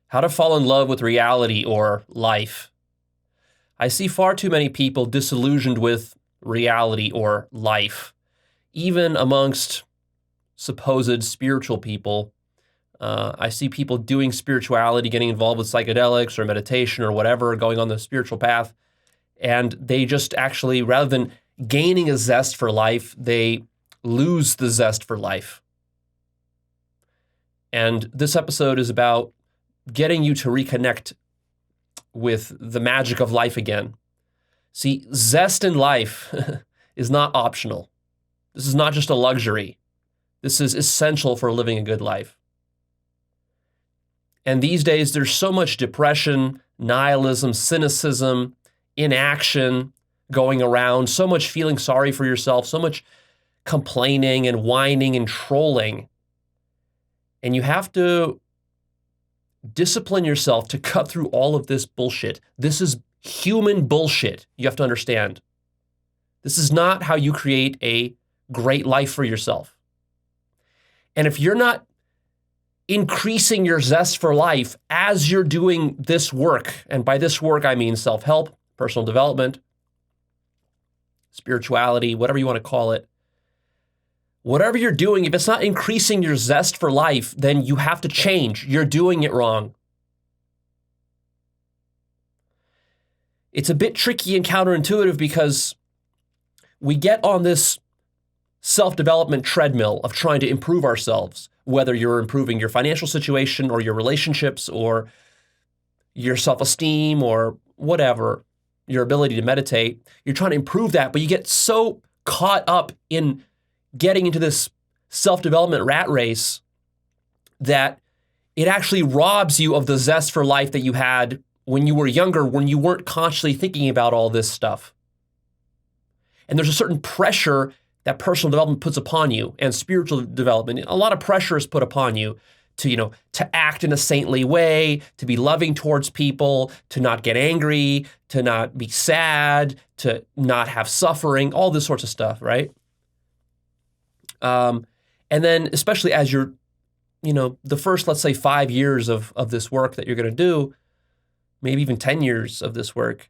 How to fall in love with reality or life. I see far too many people disillusioned with reality or life, even amongst supposed spiritual people. I see people doing spirituality, getting involved with psychedelics or meditation or whatever, going on the spiritual path, and they just actually, rather than gaining a zest for life, they lose the zest for life. And this episode is about getting you to reconnect with the magic of life again. See, zest in life is not optional. This is not just a luxury. This is essential for living a good life. And these days, there's so much depression, nihilism, cynicism, inaction going around, so much feeling sorry for yourself, so much complaining and whining and trolling. And you have to discipline yourself to cut through all of this bullshit. This is human bullshit, you have to understand. This is not how you create a great life for yourself. And if you're not increasing your zest for life as you're doing this work, and by this work I mean self-help, personal development, spirituality, whatever you want to call it, whatever you're doing, if it's not increasing your zest for life, then you have to change. You're doing it wrong. It's a bit tricky and counterintuitive because we get on this self-development treadmill of trying to improve ourselves, whether you're improving your financial situation or your relationships or your self-esteem or whatever, your ability to meditate. You're trying to improve that, but you get so caught up in getting into this self-development rat race that it actually robs you of the zest for life that you had when you were younger, when you weren't consciously thinking about all this stuff. And there's a certain pressure that personal development puts upon you, and spiritual development. A lot of pressure is put upon you to act in a saintly way, to be loving towards people, to not get angry, to not be sad, to not have suffering, all this sorts of stuff, right? And then especially as you're, the first, let's say 5 years of this work that you're going to do, maybe even 10 years of this work,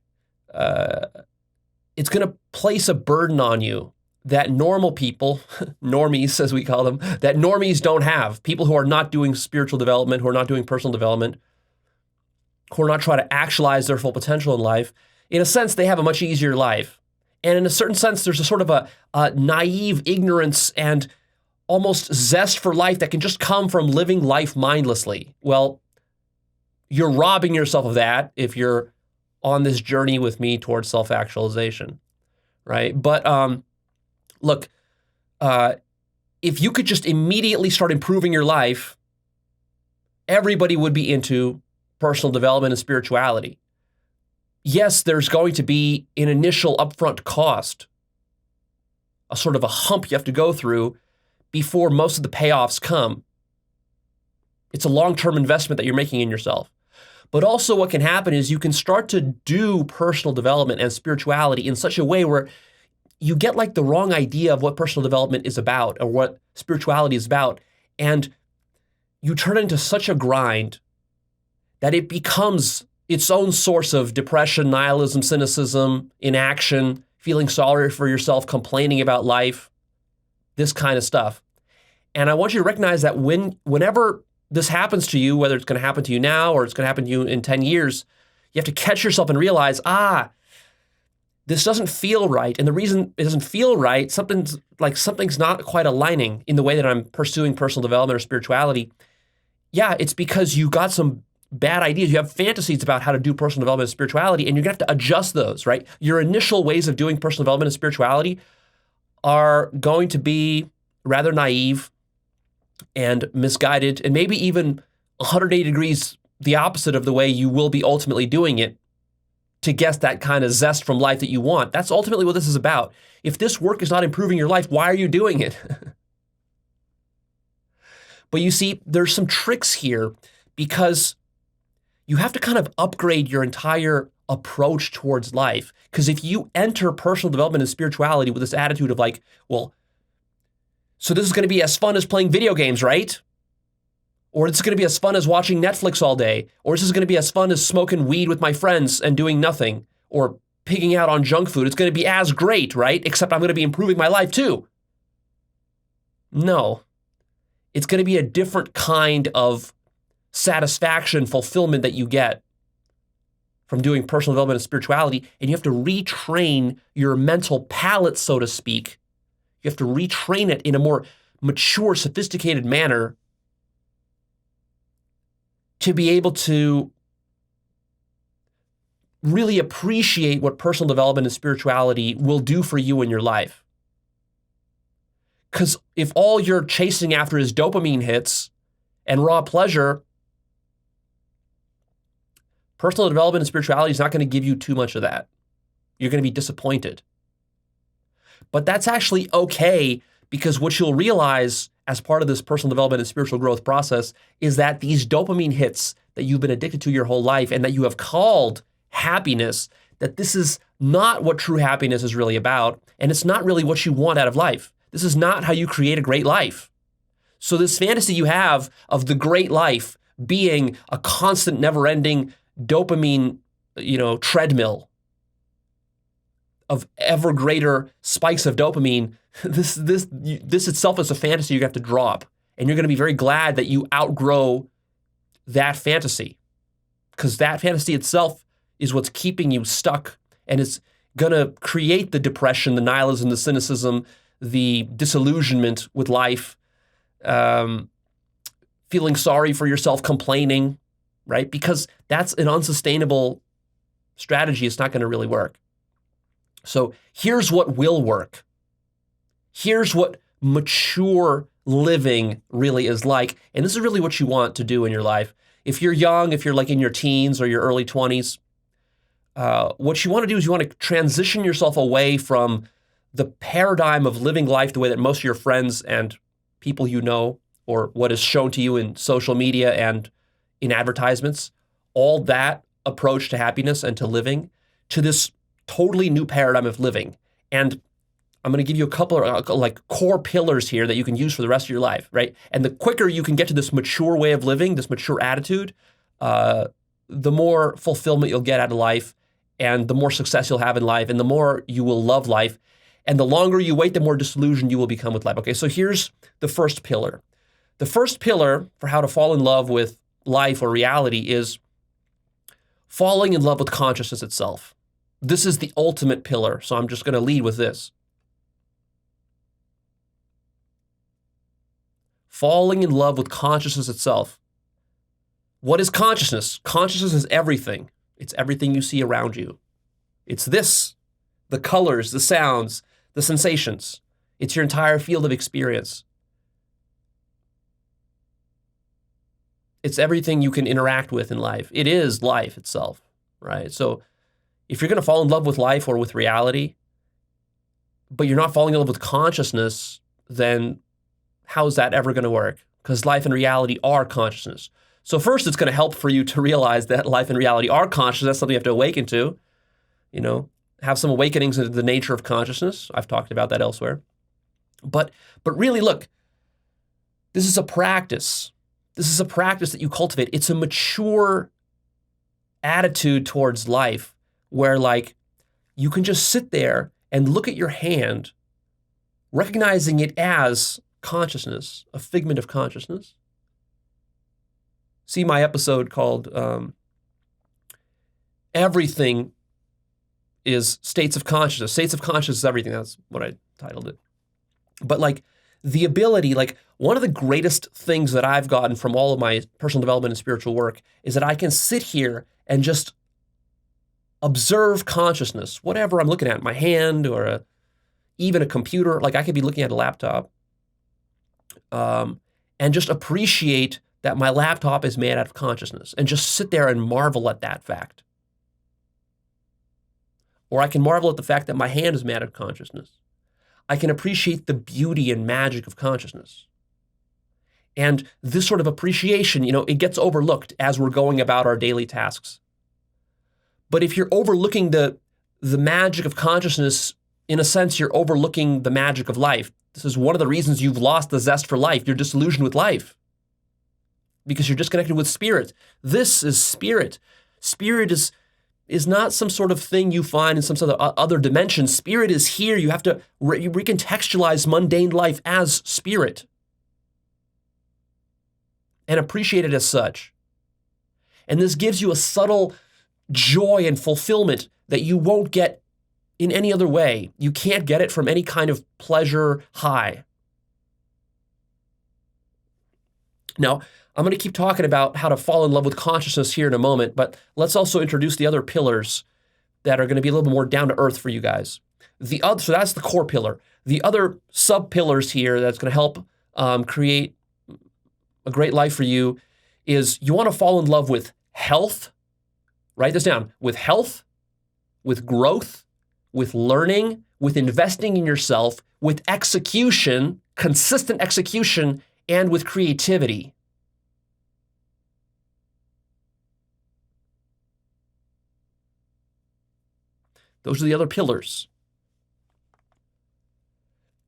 it's going to place a burden on you that normal people, normies as we call them, that normies don't have. People who are not doing spiritual development, who are not doing personal development, who are not trying to actualize their full potential in life, in a sense, they have a much easier life. And in a certain sense, there's a sort of a naive ignorance and almost zest for life that can just come from living life mindlessly. Well, you're robbing yourself of that if you're on this journey with me towards self-actualization, right? But look, if you could just immediately start improving your life, everybody would be into personal development and spirituality. Yes, there's going to be an initial upfront cost, a sort of a hump you have to go through before most of the payoffs come. It's a long-term investment that you're making in yourself. But also what can happen is you can start to do personal development and spirituality in such a way where you get like the wrong idea of what personal development is about or what spirituality is about. And you turn it into such a grind that it becomes its own source of depression, nihilism, cynicism, inaction, feeling sorry for yourself, complaining about life, this kind of stuff. And I want you to recognize that whenever this happens to you, whether it's going to happen to you now or it's going to happen to you in 10 years, you have to catch yourself and realize, this doesn't feel right. And the reason it doesn't feel right, something's not quite aligning in the way that I'm pursuing personal development or spirituality. Yeah, it's because you got some bad ideas. You have fantasies about how to do personal development and spirituality, and you're going to have to adjust those, right? Your initial ways of doing personal development and spirituality are going to be rather naive and misguided, and maybe even 180 degrees the opposite of the way you will be ultimately doing it to get that kind of zest from life that you want. That's ultimately what this is about. If this work is not improving your life, why are you doing it? But you see, there's some tricks here because you have to kind of upgrade your entire approach towards life. Because if you enter personal development and spirituality with this attitude of like, well, so this is going to be as fun as playing video games, right? Or this is going to be as fun as watching Netflix all day. Or this is going to be as fun as smoking weed with my friends and doing nothing. Or pigging out on junk food. It's going to be as great, right? Except I'm going to be improving my life too. No. It's going to be a different kind of satisfaction, fulfillment that you get from doing personal development and spirituality. And you have to retrain your mental palate, so to speak. You have to retrain it in a more mature, sophisticated manner to be able to really appreciate what personal development and spirituality will do for you in your life. Because if all you're chasing after is dopamine hits and raw pleasure, personal development and spirituality is not going to give you too much of that. You're going to be disappointed. But that's actually okay, because what you'll realize as part of this personal development and spiritual growth process is that these dopamine hits that you've been addicted to your whole life and that you have called happiness, that this is not what true happiness is really about, and it's not really what you want out of life. This is not how you create a great life. So this fantasy you have of the great life being a constant, never-ending dopamine, treadmill of ever greater spikes of dopamine, this itself is a fantasy you have to drop. And you're going to be very glad that you outgrow that fantasy, because that fantasy itself is what's keeping you stuck, and it's going to create the depression, the nihilism, the cynicism, the disillusionment with life, feeling sorry for yourself, complaining, right? Because that's an unsustainable strategy. It's not going to really work. So here's what will work. Here's what mature living really is like. And this is really what you want to do in your life. If you're young, if you're like in your teens or your early 20s, what you want to do is you want to transition yourself away from the paradigm of living life the way that most of your friends and people you know, or what is shown to you in social media and in advertisements, all that approach to happiness and to living, to this totally new paradigm of living. And I'm going to give you a couple of like core pillars here that you can use for the rest of your life, right? And the quicker you can get to this mature way of living, this mature attitude, the more fulfillment you'll get out of life, and the more success you'll have in life, and the more you will love life. And the longer you wait, the more disillusioned you will become with life. Okay, so here's the first pillar. The first pillar for how to fall in love with life or reality is falling in love with consciousness itself. This is the ultimate pillar, so I'm just going to lead with this. Falling in love with consciousness itself. What is consciousness? Consciousness is everything. It's everything you see around you. It's this, the colors, the sounds, the sensations. It's your entire field of experience. It's everything you can interact with in life. It is life itself, right? So if you're going to fall in love with life or with reality, but you're not falling in love with consciousness, then how is that ever going to work? Because life and reality are consciousness. So first, it's going to help for you to realize that life and reality are conscious. That's something you have to awaken to, have some awakenings into the nature of consciousness. I've talked about that elsewhere. But really, look, this is a practice. This is a practice that you cultivate. It's a mature attitude towards life where, like, you can just sit there and look at your hand, recognizing it as consciousness, a figment of consciousness. See my episode called Everything is States of Consciousness. States of Consciousness is everything. That's what I titled it. But like the ability, like one of the greatest things that I've gotten from all of my personal development and spiritual work is that I can sit here and just observe consciousness, whatever I'm looking at, my hand or even a computer. Like I could be looking at a laptop and just appreciate that my laptop is made out of consciousness and just sit there and marvel at that fact. Or I can marvel at the fact that my hand is made out of consciousness. I can appreciate the beauty and magic of consciousness. And this sort of appreciation, it gets overlooked as we're going about our daily tasks. But if you're overlooking the magic of consciousness, in a sense, you're overlooking the magic of life. This is one of the reasons you've lost the zest for life. You're disillusioned with life. because you're disconnected with spirit. This is spirit. Spirit is not some sort of thing you find in some sort of other dimension. Spirit is here. You have to recontextualize mundane life as spirit and appreciate it as such. And this gives you a subtle joy and fulfillment that you won't get in any other way. You can't get it from any kind of pleasure high. Now, I'm going to keep talking about how to fall in love with consciousness here in a moment, but let's also introduce the other pillars that are going to be a little bit more down to earth for you guys. So that's the core pillar. The other sub-pillars here that's going to help create a great life for you is you want to fall in love with health. Write this down. With health, with growth, with learning, with investing in yourself, with execution, consistent execution, and with creativity. Those are the other pillars.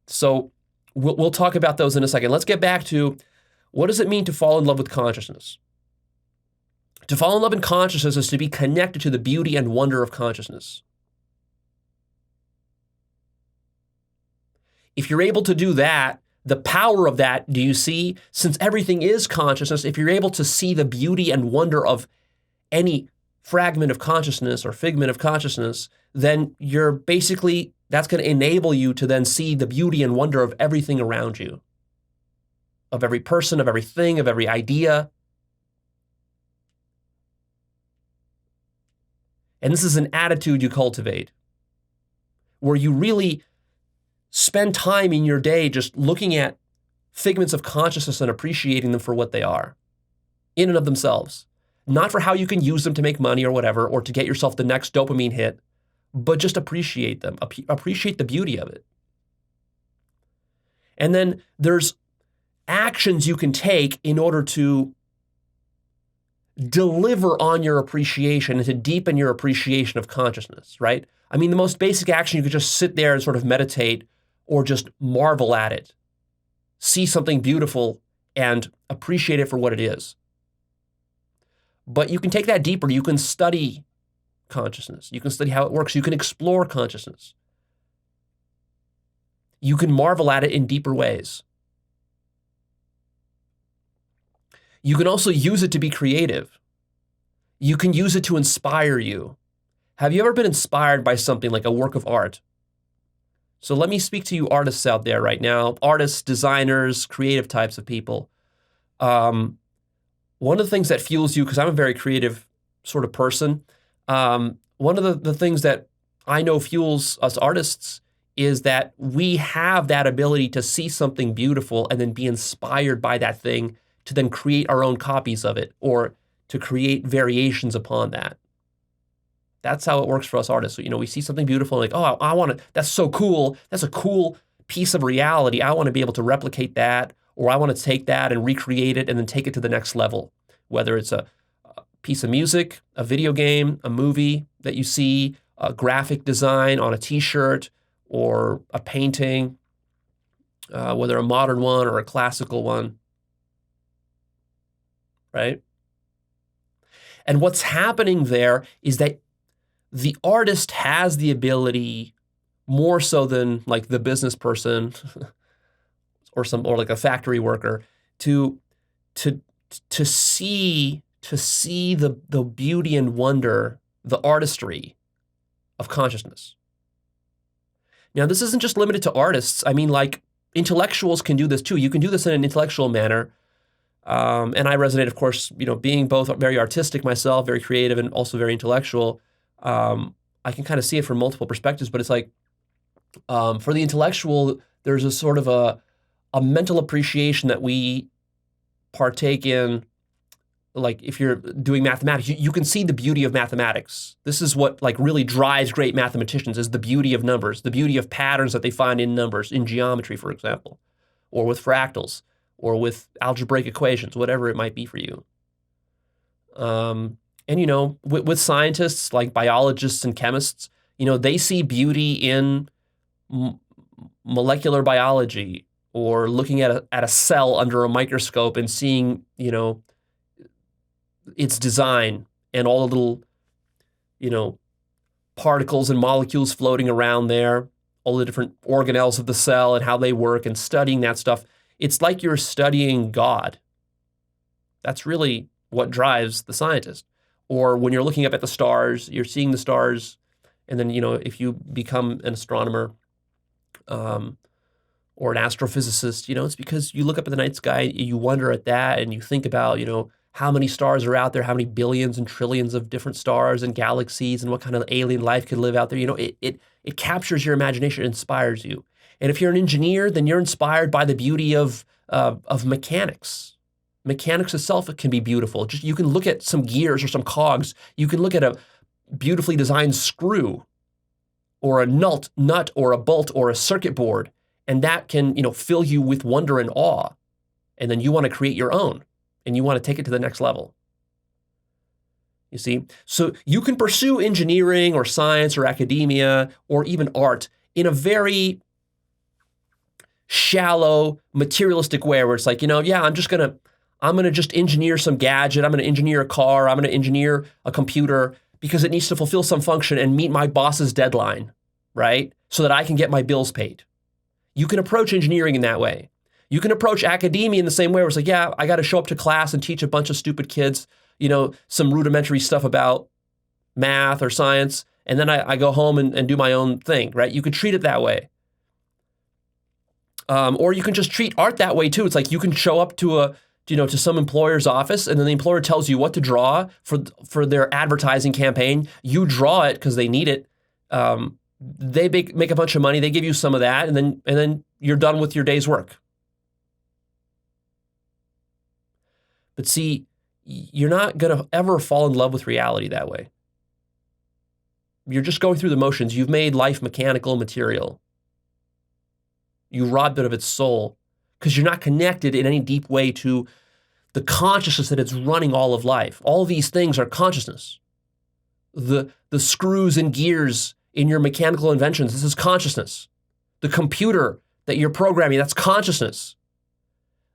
So we'll talk about those in a second. Let's get back to what does it mean to fall in love with consciousness? To fall in love in consciousness is to be connected to the beauty and wonder of consciousness. If you're able to do that, the power of that, do you see? Since everything is consciousness, if you're able to see the beauty and wonder of any fragment of consciousness or figment of consciousness, then you're basically, that's going to enable you to then see the beauty and wonder of everything around you, of every person, of everything, of every idea. And this is an attitude you cultivate, where you really spend time in your day just looking at figments of consciousness and appreciating them for what they are, in and of themselves. Not for how you can use them to make money or whatever, or to get yourself the next dopamine hit, but just appreciate them, appreciate the beauty of it. And then there's actions you can take in order to deliver on your appreciation and to deepen your appreciation of consciousness, right? I mean, the most basic action, you could just sit there and sort of meditate or just marvel at it, see something beautiful and appreciate it for what it is. But you can take that deeper. You can study consciousness. You can study how it works. You can explore consciousness. You can marvel at it in deeper ways. You can also use it to be creative. You can use it to inspire you. Have you ever been inspired by something like a work of art? So let me speak to you artists out there right now, artists, designers, creative types of people. One of the things that fuels you, because I'm a very creative sort of person, one of the things that I know fuels us artists is that we have that ability to see something beautiful and then be inspired by that thing to then create our own copies of it or to create variations upon that. That's how it works for us artists. So, we see something beautiful and like, oh, I want to, that's so cool. That's a cool piece of reality. I want to be able to replicate that, or I want to take that and recreate it and then take it to the next level, whether it's a piece of music, a video game, a movie that you see, a graphic design on a t-shirt or a painting, whether a modern one or a classical one, right? And what's happening there is that the artist has the ability, more so than like the business person or like a factory worker, to see the beauty and wonder, the artistry of consciousness. Now, this isn't just limited to artists. I mean, like, intellectuals can do this too. You can do this in an intellectual manner. And I resonate, of course, being both very artistic myself, very creative, and also very intellectual. I can kind of see it from multiple perspectives, but it's like, for the intellectual, there's a sort of a mental appreciation that we partake in. Like if you're doing mathematics, you can see the beauty of mathematics. This is what like really drives great mathematicians, is the beauty of numbers, the beauty of patterns that they find in numbers, in geometry, for example, or with fractals, or with algebraic equations, whatever it might be for you. And with scientists like biologists and chemists, they see beauty in molecular biology, or looking at a cell under a microscope and seeing, its design and all the little, particles and molecules floating around there, all the different organelles of the cell and how they work, and studying that stuff. It's like you're studying God. That's really what drives the scientist. Or when you're looking up at the stars, you're seeing the stars, and then, if you become an astronomer or an astrophysicist, it's because you look up at the night sky, you wonder at that, and you think about, how many stars are out there, how many billions and trillions of different stars and galaxies, and what kind of alien life could live out there. It captures your imagination, it inspires you. And if you're an engineer, then you're inspired by the beauty of mechanics. Mechanics itself can be beautiful. Just you can look at some gears or some cogs. You can look at a beautifully designed screw or a nut or a bolt or a circuit board, and that can, fill you with wonder and awe. And then you want to create your own, and you want to take it to the next level. You see? So you can pursue engineering or science or academia or even art in a very shallow, materialistic way where it's like, yeah, I'm going to just engineer some gadget. I'm going to engineer a car. I'm going to engineer a computer because it needs to fulfill some function and meet my boss's deadline, right? So that I can get my bills paid. You can approach engineering in that way. You can approach academia in the same way where it's like, yeah, I got to show up to class and teach a bunch of stupid kids, some rudimentary stuff about math or science, and then I go home and do my own thing, right? You could treat it that way. Or you can just treat art that way too. It's like you can show up to to some employer's office, and then the employer tells you what to draw for their advertising campaign. You draw it because they need it. They make a bunch of money. They give you some of that, and then you're done with your day's work. But see, you're not going to ever fall in love with reality that way. You're just going through the motions. You've made life mechanical, material. You robbed it of its soul because you're not connected in any deep way to the consciousness that it's running all of life. All of these things are consciousness. The screws and gears in your mechanical inventions, this is consciousness. The computer that you're programming, that's consciousness.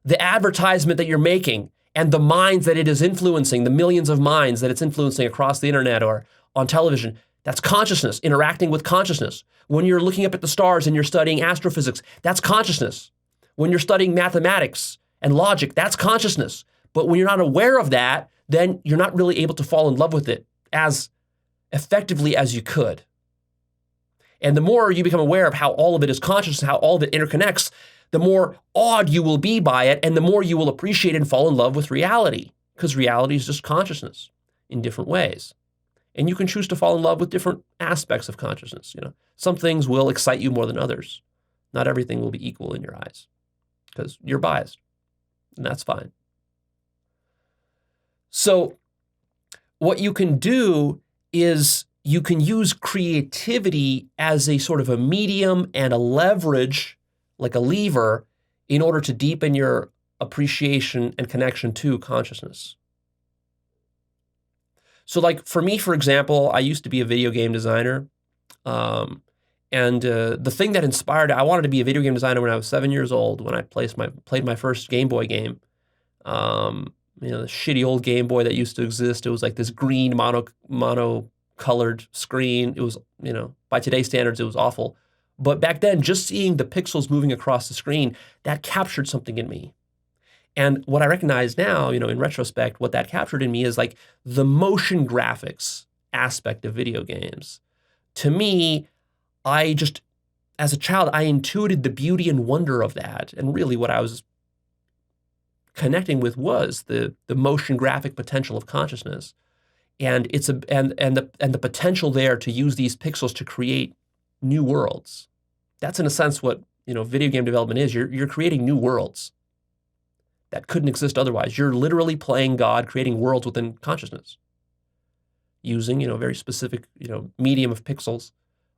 The advertisement that you're making and the minds that it is influencing, the millions of minds that it's influencing across the internet or on television, that's consciousness, interacting with consciousness. When you're looking up at the stars and you're studying astrophysics, that's consciousness. When you're studying mathematics and logic, that's consciousness. But when you're not aware of that, then you're not really able to fall in love with it as effectively as you could. And the more you become aware of how all of it is conscious and how all of it interconnects, the more awed you will be by it, and the more you will appreciate and fall in love with reality, because reality is just consciousness in different ways. And you can choose to fall in love with different aspects of consciousness. Some things will excite you more than others. Not everything will be equal in your eyes because you're biased, and that's fine. So what you can do is you can use creativity as a sort of a medium and a leverage, like a lever, in order to deepen your appreciation and connection to consciousness. So like for me, for example, I used to be a video game designer. And the thing that inspired, I wanted to be a video game designer when I was 7 years old, when I played my first Game Boy game. The shitty old Game Boy that used to exist. It was like this green mono-colored screen. It was, by today's standards, it was awful. But back then, just seeing the pixels moving across the screen, that captured something in me. And what I recognize now, in retrospect, what that captured in me is like the motion graphics aspect of video games. To me, as a child, I intuited the beauty and wonder of that. And really what I was connecting with was the motion graphic potential of consciousness. And it's the potential there to use these pixels to create new worlds. That's in a sense what, video game development is. You're creating new worlds that couldn't exist otherwise. You're literally playing God, creating worlds within consciousness using, very specific, medium of pixels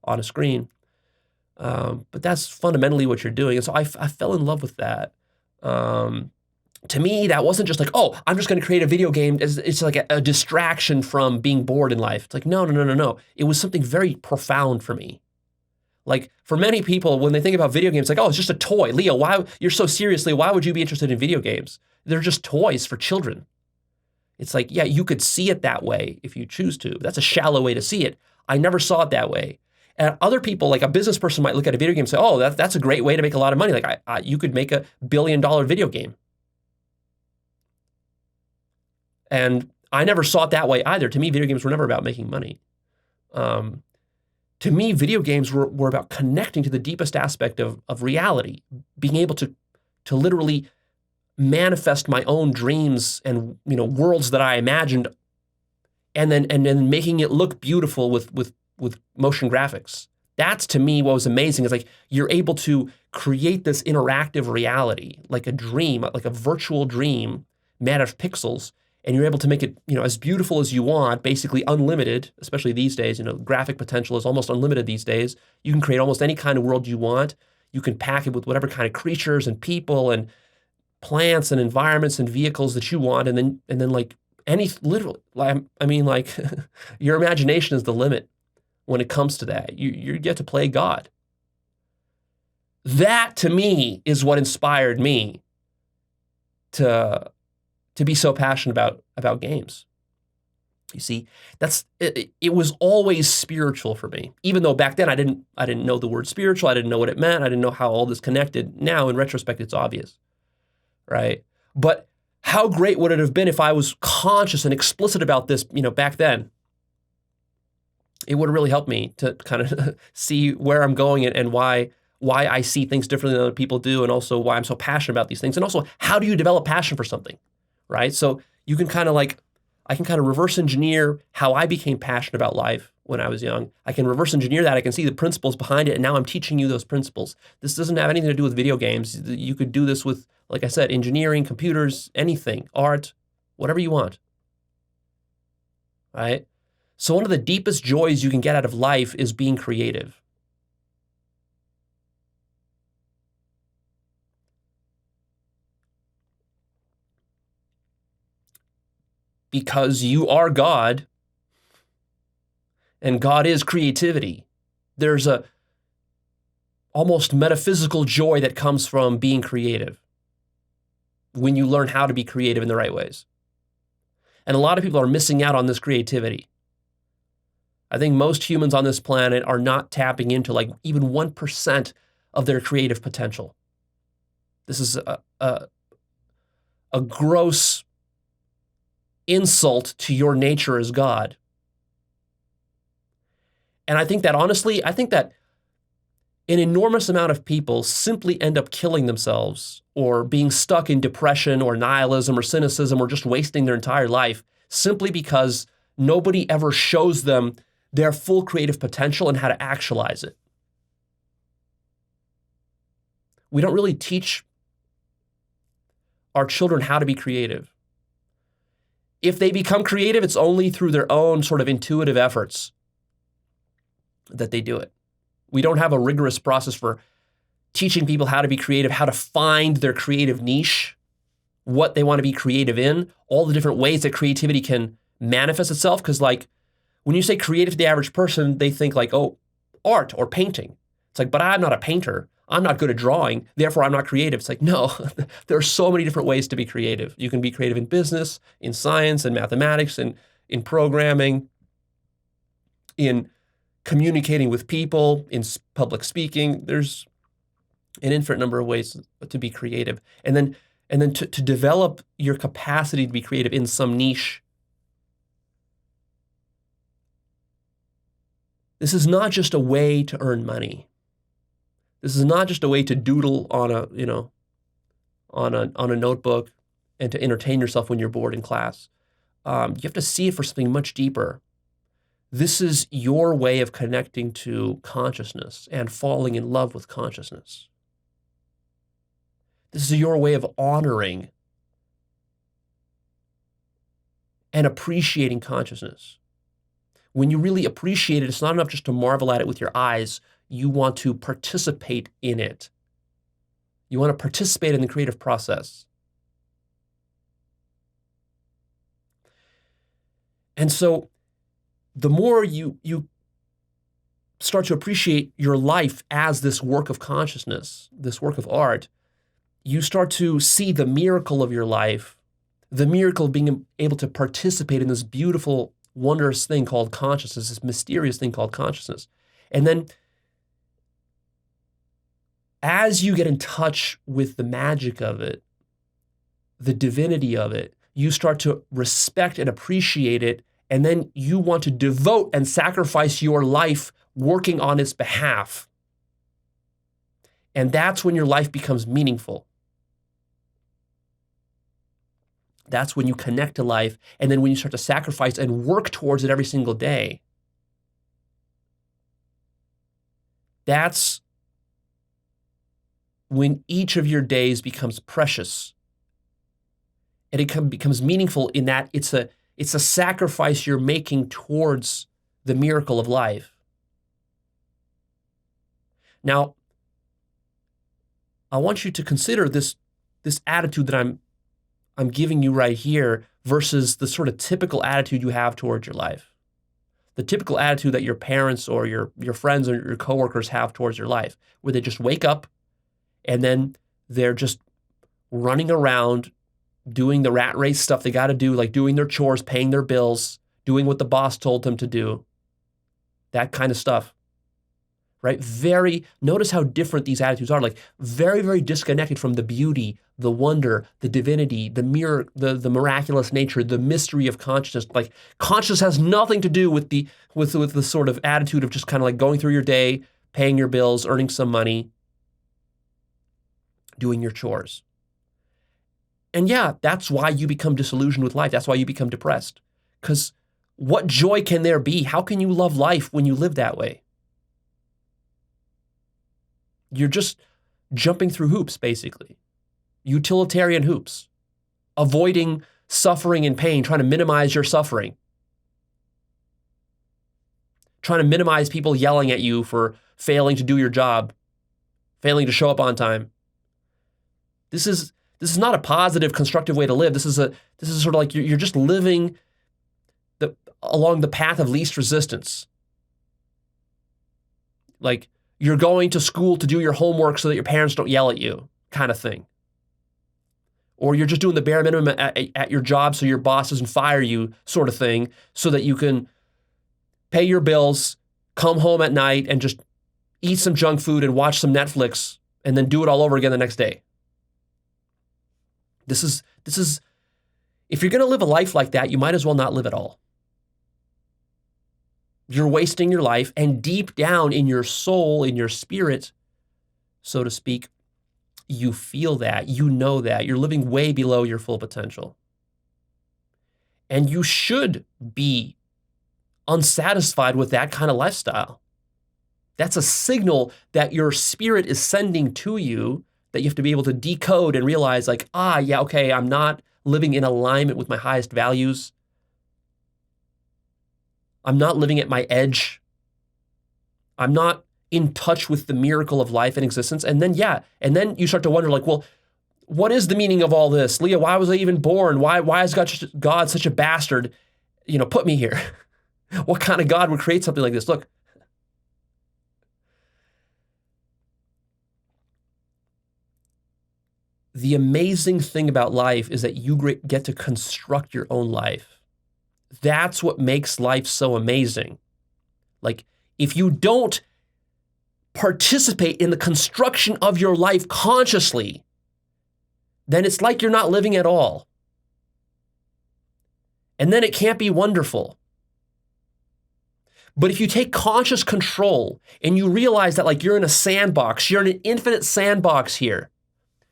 on a screen. But that's fundamentally what you're doing. And so I fell in love with that. To me, that wasn't just like, oh, I'm just going to create a video game. It's like a distraction from being bored in life. It's like, no. It was something very profound for me. Like for many people, when they think about video games, like, oh, it's just a toy. Leo, why you're so seriously, why would you be interested in video games? They're just toys for children. It's like, yeah, you could see it that way if you choose to. That's a shallow way to see it. I never saw it that way. And other people, like a business person might look at a video game and say, oh, that's a great way to make a lot of money. Like you could make $1 billion video game. And I never saw it that way either. To me, video games were never about making money. To me, video games were about connecting to the deepest aspect of reality, being able to literally manifest my own dreams and worlds that I imagined, and then making it look beautiful with motion graphics. That's to me what was amazing. Is like you're able to create this interactive reality, like a dream, like a virtual dream made of pixels, and you're able to make it as beautiful as you want, basically unlimited. Especially these days, graphic potential is almost unlimited these days. You can create almost any kind of world you want. You can pack it with whatever kind of creatures and people and plants and environments and vehicles that you want, and then like literally, I mean, like your imagination is the limit when it comes to that. You get to play God. That to me is what inspired me to be so passionate about games. You see, it was always spiritual for me, even though back then I didn't know the word spiritual. I didn't know what it meant. I didn't know how all this connected. Now in retrospect, it's obvious. Right? But how great would it have been if I was conscious and explicit about this, back then? It would have really helped me to kind of see where I'm going and why I see things differently than other people do, and also why I'm so passionate about these things. And also, how do you develop passion for something, right? So you can I can kind of reverse engineer how I became passionate about life when I was young. I can reverse engineer that. I can see the principles behind it, and now I'm teaching you those principles. This doesn't have anything to do with video games. You could do this with, like I said, engineering, computers, anything, art, whatever you want, right? So one of the deepest joys you can get out of life is being creative. Because you are God, and God is creativity. There's a almost metaphysical joy that comes from being creative when you learn how to be creative in the right ways. And a lot of people are missing out on this creativity. I think most humans on this planet are not tapping into like even 1% of their creative potential. This is a gross insult to your nature as God. And I think that honestly, an enormous amount of people simply end up killing themselves or being stuck in depression or nihilism or cynicism or just wasting their entire life simply because nobody ever shows them their full creative potential and how to actualize it. We don't really teach our children how to be creative. If they become creative, it's only through their own sort of intuitive efforts that they do it. We don't have a rigorous process for teaching people how to be creative, how to find their creative niche, what they want to be creative in, all the different ways that creativity can manifest itself. Because like when you say creative to the average person, they think like, oh, art or painting. It's like, but I'm not a painter. I'm not good at drawing, therefore I'm not creative. It's like, no, there are so many different ways to be creative. You can be creative in business, in science, in mathematics, and in programming, in communicating with people, in public speaking. There's an infinite number of ways to be creative. And then to develop your capacity to be creative in some niche. This is not just a way to earn money. This is not just a way to doodle on a notebook and to entertain yourself when you're bored in class. You have to see it for something much deeper. This is your way of connecting to consciousness and falling in love with consciousness. This is your way of honoring and appreciating consciousness. When you really appreciate it, it's not enough just to marvel at it with your eyes. You want to participate in it. You want to participate in the creative process. And so the more you start to appreciate your life as this work of consciousness, this work of art, you start to see the miracle of your life the miracle of being able to participate in this beautiful, wondrous thing called consciousness, this mysterious thing called consciousness. And then as you get in touch with the magic of it, the divinity of it, you start to respect and appreciate it, and then you want to devote and sacrifice your life working on its behalf. And that's when your life becomes meaningful. That's when you connect to life, and then when you start to sacrifice and work towards it every single day. That's when each of your days becomes precious. And it becomes meaningful in that it's a sacrifice you're making towards the miracle of life. Now, I want you to consider this attitude that I'm giving you right here versus the sort of typical attitude you have towards your life. The typical attitude that your parents or your friends or your coworkers have towards your life, where they just wake up and then they're just running around doing the rat race stuff they got to do, like doing their chores, paying their bills, doing what the boss told them to do, that kind of stuff, right? Notice how different these attitudes are, like very, very disconnected from the beauty, the wonder, the divinity, the miraculous nature, the mystery of consciousness. Like consciousness has nothing to do with the sort of attitude of just kind of like going through your day, paying your bills, earning some money, doing your chores. And yeah, that's why you become disillusioned with life. That's why you become depressed. Because what joy can there be? How can you love life when you live that way? You're just jumping through hoops, basically. Utilitarian hoops. Avoiding suffering and pain, trying to minimize your suffering. Trying to minimize people yelling at you for failing to do your job, failing to show up on time. This is not a positive, constructive way to live. This is sort of like you're just living along the path of least resistance. Like you're going to school to do your homework so that your parents don't yell at you, kind of thing. Or you're just doing the bare minimum at your job so your boss doesn't fire you, sort of thing, so that you can pay your bills, come home at night, and just eat some junk food and watch some Netflix, and then do it all over again the next day. This is, if you're going to live a life like that, you might as well not live at all. You're wasting your life, and deep down in your soul, in your spirit, so to speak, you feel that, you know that, you're living way below your full potential. And you should be unsatisfied with that kind of lifestyle. That's a signal that your spirit is sending to you that you have to be able to decode and realize like, yeah, okay, I'm not living in alignment with my highest values. I'm not living at my edge. I'm not in touch with the miracle of life and existence. And then you start to wonder like, well, what is the meaning of all this? Leah, why was I even born? Why is God such a bastard? Put me here. What kind of God would create something like this? Look, the amazing thing about life is that you get to construct your own life. That's what makes life so amazing. Like, if you don't participate in the construction of your life consciously, then it's like you're not living at all. And then it can't be wonderful. But if you take conscious control and you realize that like you're in a sandbox, you're in an infinite sandbox here.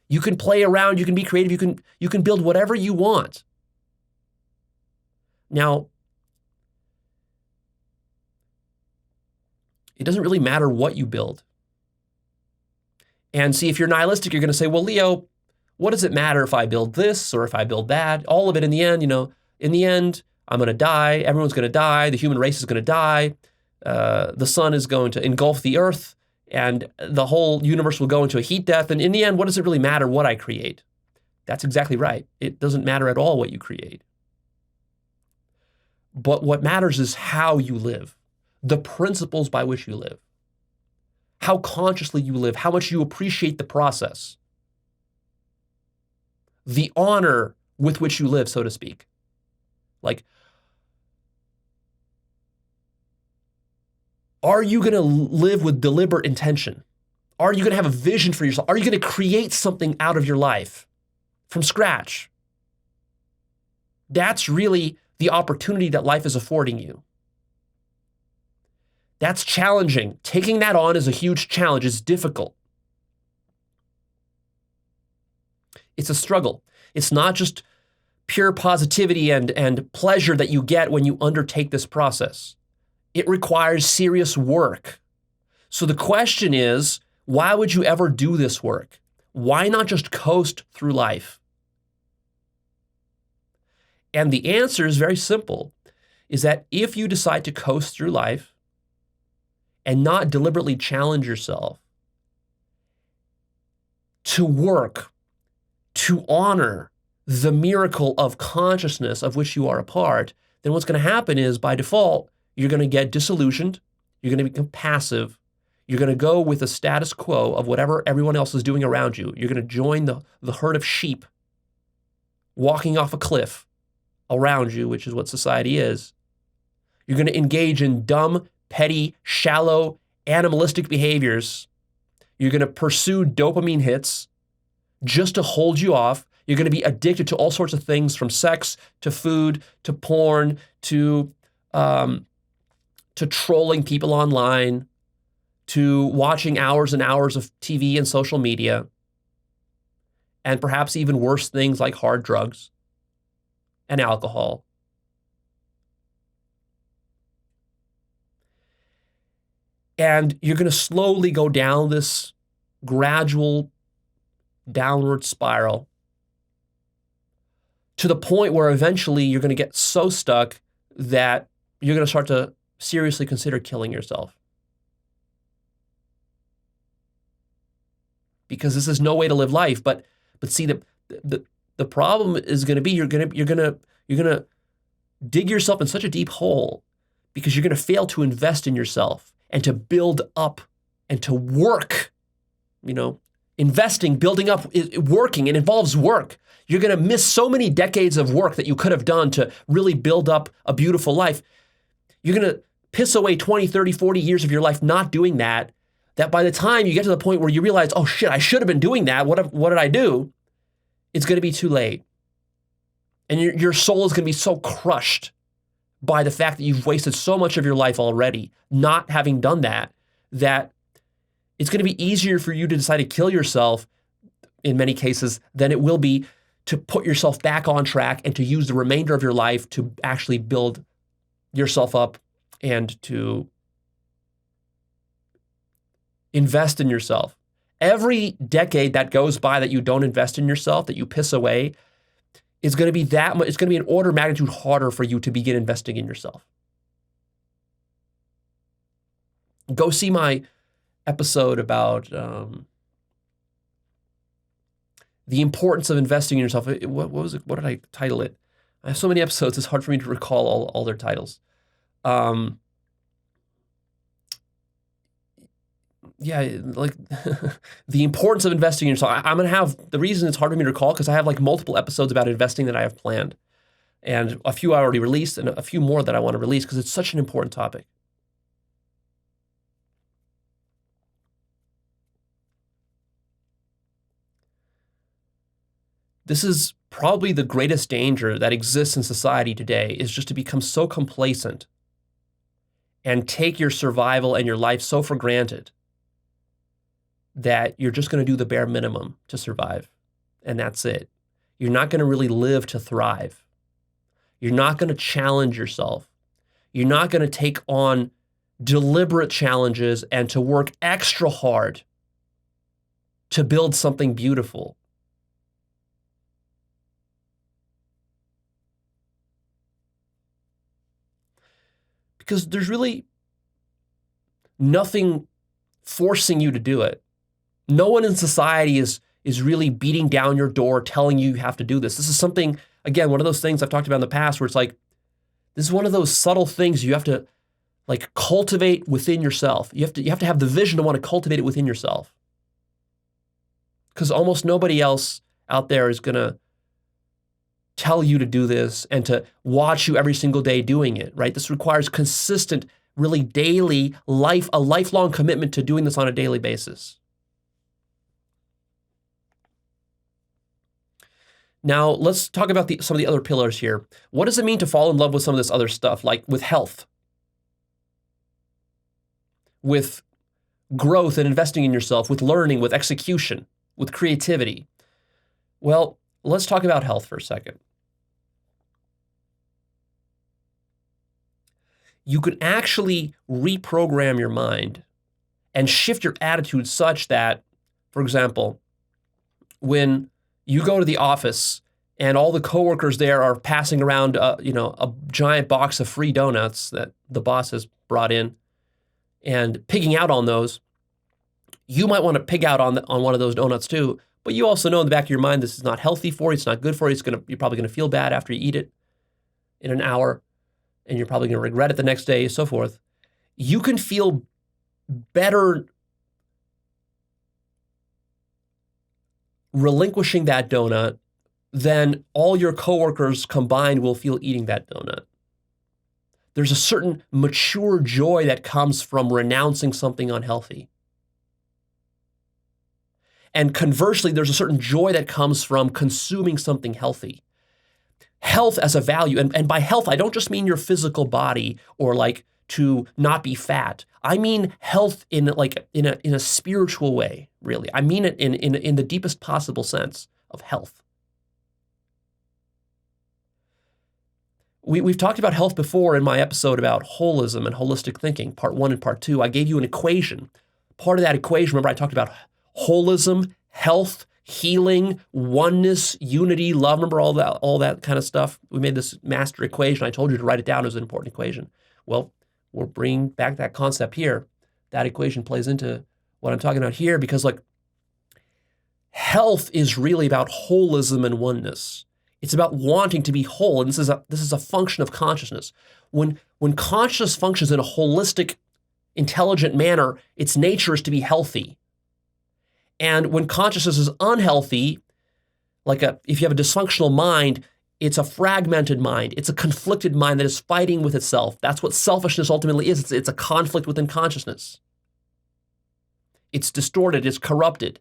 You can play around, you can be creative, you can build whatever you want. Now, it doesn't really matter what you build. And see, if you're nihilistic, you're going to say, well, Leo, what does it matter if I build this or if I build that? All of it in the end, I'm going to die. Everyone's going to die. The human race is going to die. The sun is going to engulf the earth. And the whole universe will go into a heat death. And in the end, what does it really matter what I create? That's exactly right. It doesn't matter at all what you create. But what matters is how you live, the principles by which you live, how consciously you live, how much you appreciate the process, the honor with which you live, so to speak. Like, are you going to live with deliberate intention? Are you going to have a vision for yourself? Are you going to create something out of your life from scratch? That's really the opportunity that life is affording you. That's challenging. Taking that on is a huge challenge. It's difficult. It's a struggle. It's not just pure positivity and pleasure that you get when you undertake this process. It requires serious work. So the question is, why would you ever do this work? Why not just coast through life? And the answer is very simple, is that if you decide to coast through life and not deliberately challenge yourself to work, to honor the miracle of consciousness of which you are a part, then what's going to happen is, by default, you're going to get disillusioned, you're going to become passive, you're going to go with the status quo of whatever everyone else is doing around you. You're going to join the herd of sheep walking off a cliff around you, which is what society is. You're going to engage in dumb, petty, shallow, animalistic behaviors. You're going to pursue dopamine hits just to hold you off. You're going to be addicted to all sorts of things, from sex to food to porn to trolling people online, to watching hours and hours of TV and social media, and perhaps even worse things like hard drugs and alcohol. And you're going to slowly go down this gradual downward spiral to the point where eventually you're going to get so stuck that you're going to start to seriously consider killing yourself. Because this is no way to live life. But see, the problem is going to be you're going to dig yourself in such a deep hole because you're going to fail to invest in yourself and to build up and to work. Investing, building up, working, it involves work. You're going to miss so many decades of work that you could have done to really build up a beautiful life. You're going to piss away 20, 30, 40 years of your life not doing that by the time you get to the point where you realize, oh shit, I should have been doing that. What did I do? It's going to be too late. And your soul is going to be so crushed by the fact that you've wasted so much of your life already not having done that it's going to be easier for you to decide to kill yourself in many cases than it will be to put yourself back on track and to use the remainder of your life to actually build yourself up and to invest in yourself. Every decade that goes by that you don't invest in yourself, that you piss away, is going to be that much. It's going to be an order of magnitude harder for you to begin investing in yourself. Go see my episode about the importance of investing in yourself. What was it? What did I title it? I have so many episodes, it's hard for me to recall all their titles. Like the importance of investing in yourself. I'm going to have, the reason it's hard for me to recall, because I have like multiple episodes about investing that I have planned. And a few I already released and a few more that I want to release because it's such an important topic. This is probably the greatest danger that exists in society today, is just to become so complacent and take your survival and your life so for granted that you're just going to do the bare minimum to survive. And that's it. You're not going to really live to thrive. You're not going to challenge yourself. You're not going to take on deliberate challenges and to work extra hard to build something beautiful. Because there's really nothing forcing you to do it. No one in society is really beating down your door telling you have to do this. This is something, again, one of those things I've talked about in the past where it's like, this is one of those subtle things you have to like cultivate within yourself. You have to have the vision to want to cultivate it within yourself. Because almost nobody else out there is going to tell you to do this and to watch you every single day doing it, right? This requires consistent, really daily a lifelong commitment to doing this on a daily basis. Now, let's talk about some of the other pillars here. What does it mean to fall in love with some of this other stuff, like with health, with growth and investing in yourself, with learning, with execution, with creativity? Well, let's talk about health for a second. You can actually reprogram your mind and shift your attitude such that, for example, when you go to the office and all the coworkers there are passing around, a giant box of free donuts that the boss has brought in and pigging out on those, you might want to pig out on one of those donuts too. But you also know in the back of your mind, this is not healthy for you. It's not good for you. You're probably going to feel bad after you eat it in an hour, and you're probably going to regret it the next day, so forth. You can feel better relinquishing that donut than all your coworkers combined will feel eating that donut. There's a certain mature joy that comes from renouncing something unhealthy. And conversely, there's a certain joy that comes from consuming something healthy. Health as a value, and by health, I don't just mean your physical body or like to not be fat. I mean health in a spiritual way, really. I mean it in the deepest possible sense of health. We've talked about health before in my episode about holism and holistic thinking, part 1 and part 2. I gave you an equation. Part of that equation, remember I talked about holism, health, healing, oneness, unity, love. Remember all that kind of stuff? We made this master equation. I told you to write it down as an important equation. Well, we're bringing back that concept here. That equation plays into what I'm talking about here because health is really about holism and oneness. It's about wanting to be whole, and this is a function of consciousness. When consciousness functions in a holistic, intelligent manner, its nature is to be healthy. And when consciousness is unhealthy, if you have a dysfunctional mind, it's a fragmented mind. It's a conflicted mind that is fighting with itself. That's what selfishness ultimately is. It's a conflict within consciousness. It's distorted, it's corrupted.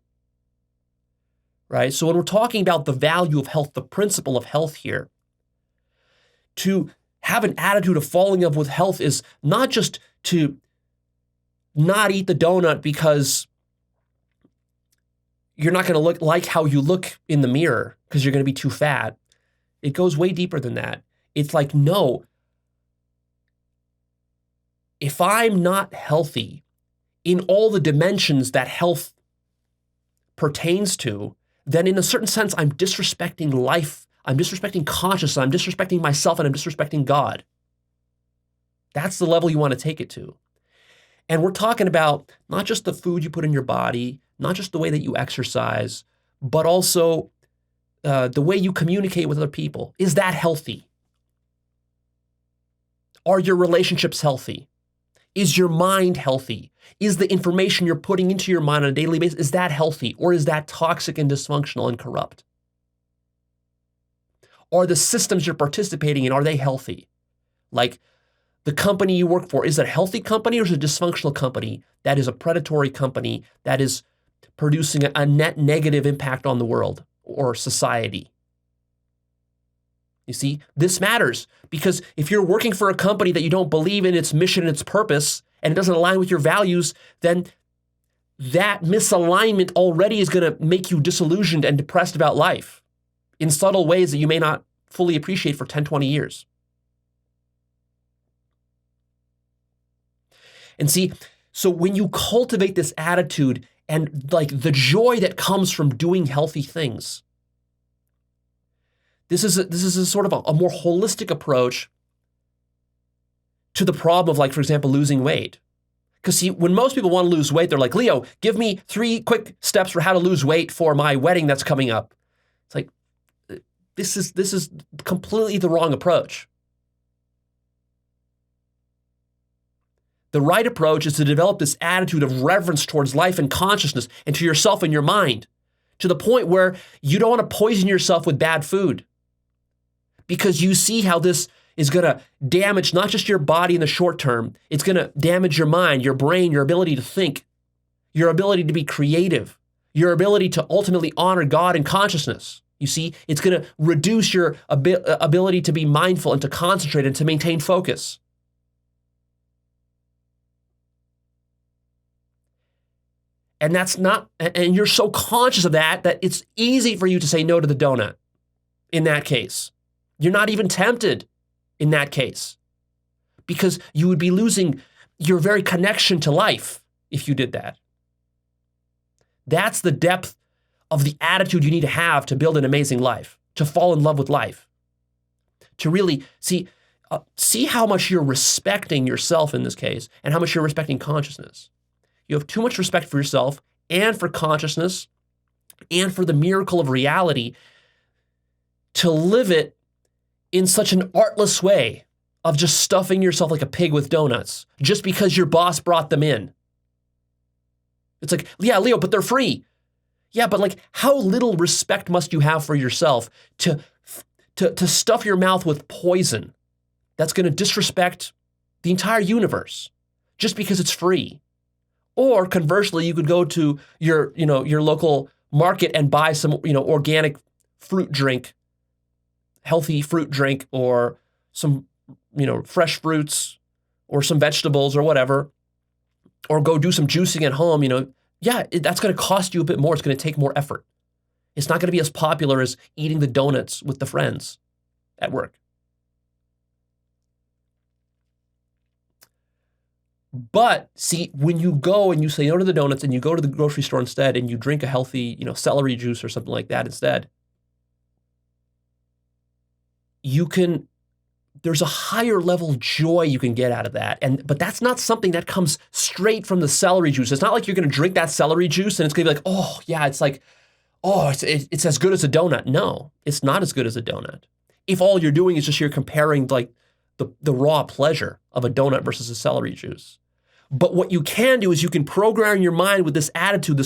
Right? So when we're talking about the value of health, the principle of health here, to have an attitude of falling in love with health is not just to not eat the donut because you're not going to look like how you look in the mirror because you're going to be too fat. It goes way deeper than that. It's like, no, if I'm not healthy in all the dimensions that health pertains to, then in a certain sense, I'm disrespecting life. I'm disrespecting consciousness. I'm disrespecting myself, and I'm disrespecting God. That's the level you want to take it to. And we're talking about not just the food you put in your body, not just the way that you exercise, but also the way you communicate with other people. Is that healthy? Are your relationships healthy? Is your mind healthy? Is the information you're putting into your mind on a daily basis, is that healthy? Or is that toxic and dysfunctional and corrupt? Are the systems you're participating in, are they healthy? Like the company you work for, is it a healthy company or is it a dysfunctional company that is a predatory company that is producing a net negative impact on the world or society? You see, this matters because if you're working for a company that you don't believe in its mission and its purpose, and it doesn't align with your values, then that misalignment already is going to make you disillusioned and depressed about life in subtle ways that you may not fully appreciate for 10, 20 years. And see, so when you cultivate this attitude and like the joy that comes from doing healthy things, this is a sort of a more holistic approach to the problem of, like, for example, losing weight. Because see, when most people want to lose weight, they're like, Leo, give me 3 quick steps for how to lose weight for my wedding that's coming up. It's like, this is completely the wrong approach. The right approach is to develop this attitude of reverence towards life and consciousness and to yourself and your mind, to the point where you don't want to poison yourself with bad food. because you see how this is going to damage not just your body in the short term, it's going to damage your mind, your brain, your ability to think, your ability to be creative, your ability to ultimately honor God and consciousness. You see, it's going to reduce your ability to be mindful and to concentrate and to maintain focus. And and you're so conscious of that it's easy for you to say no to the donut in that case. You're not even tempted in that case because you would be losing your very connection to life if you did that. That's the depth of the attitude you need to have to build an amazing life, to fall in love with life, to really see how much you're respecting yourself in this case and how much you're respecting consciousness. You have too much respect for yourself and for consciousness and for the miracle of reality to live it in such an artless way of just stuffing yourself like a pig with donuts just because your boss brought them in. It's like, yeah, Leo, but they're free. Yeah, but like how little respect must you have for yourself to stuff your mouth with poison that's going to disrespect the entire universe just because it's free? Or conversely, you could go to your local market and buy some, organic fruit drink, healthy fruit drink, or some, fresh fruits or some vegetables or whatever, or go do some juicing at home, that's going to cost you a bit more. It's going to take more effort. It's not going to be as popular as eating the donuts with the friends at work. But see, when you go and you say no to the donuts and you go to the grocery store instead and you drink a healthy, celery juice or something like that instead, there's a higher level of joy you can get out of that. But that's not something that comes straight from the celery juice. It's not like you're going to drink that celery juice and it's going to be like, oh yeah, it's like, oh, it's as good as a donut. No, it's not as good as a donut. If all you're doing is just you're comparing like the raw pleasure of a donut versus a celery juice. But what you can do is you can program your mind with this attitude,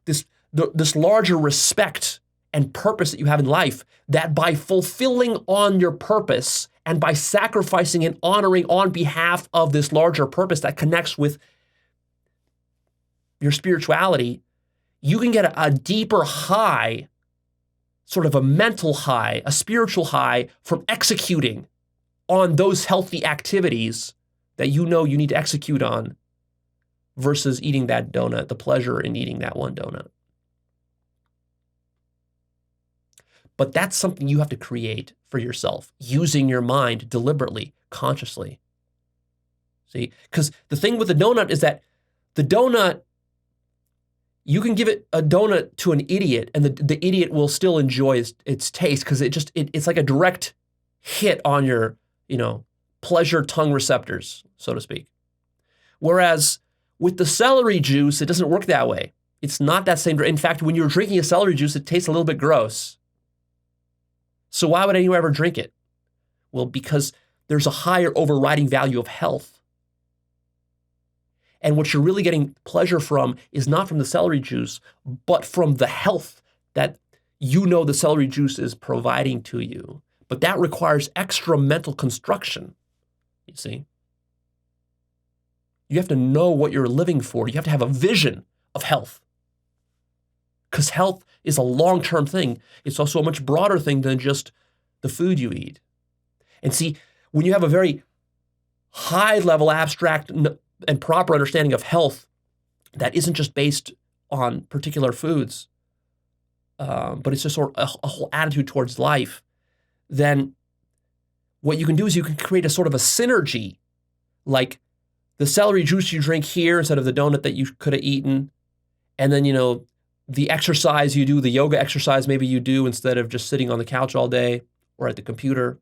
this larger respect and purpose that you have in life, that by fulfilling on your purpose and by sacrificing and honoring on behalf of this larger purpose that connects with your spirituality, you can get a deeper high, sort of a mental high, a spiritual high from executing on those healthy activities that you need to execute on versus eating that donut, the pleasure in eating that one donut. But that's something you have to create for yourself, using your mind deliberately, consciously. See, because the thing with the donut is that the donut, you can give it a donut to an idiot and the idiot will still enjoy its taste because it's like a direct hit on your, pleasure tongue receptors, so to speak. Whereas with the celery juice, it doesn't work that way. It's not that same. In fact, when you're drinking a celery juice, it tastes a little bit gross. So why would anyone ever drink it? Well, because there's a higher overriding value of health. And what you're really getting pleasure from is not from the celery juice, but from the health that the celery juice is providing to you. But that requires extra mental construction, you see. You have to know what you're living for. You have to have a vision of health. Because health is a long-term thing. It's also a much broader thing than just the food you eat. And see, when you have a very high-level, abstract, and proper understanding of health that isn't just based on particular foods, but it's just sort of a whole attitude towards life, then what you can do is you can create a sort of a synergy, like the celery juice you drink here instead of the donut that you could have eaten, and then, the exercise you do, the yoga exercise maybe you do instead of just sitting on the couch all day or at the computer,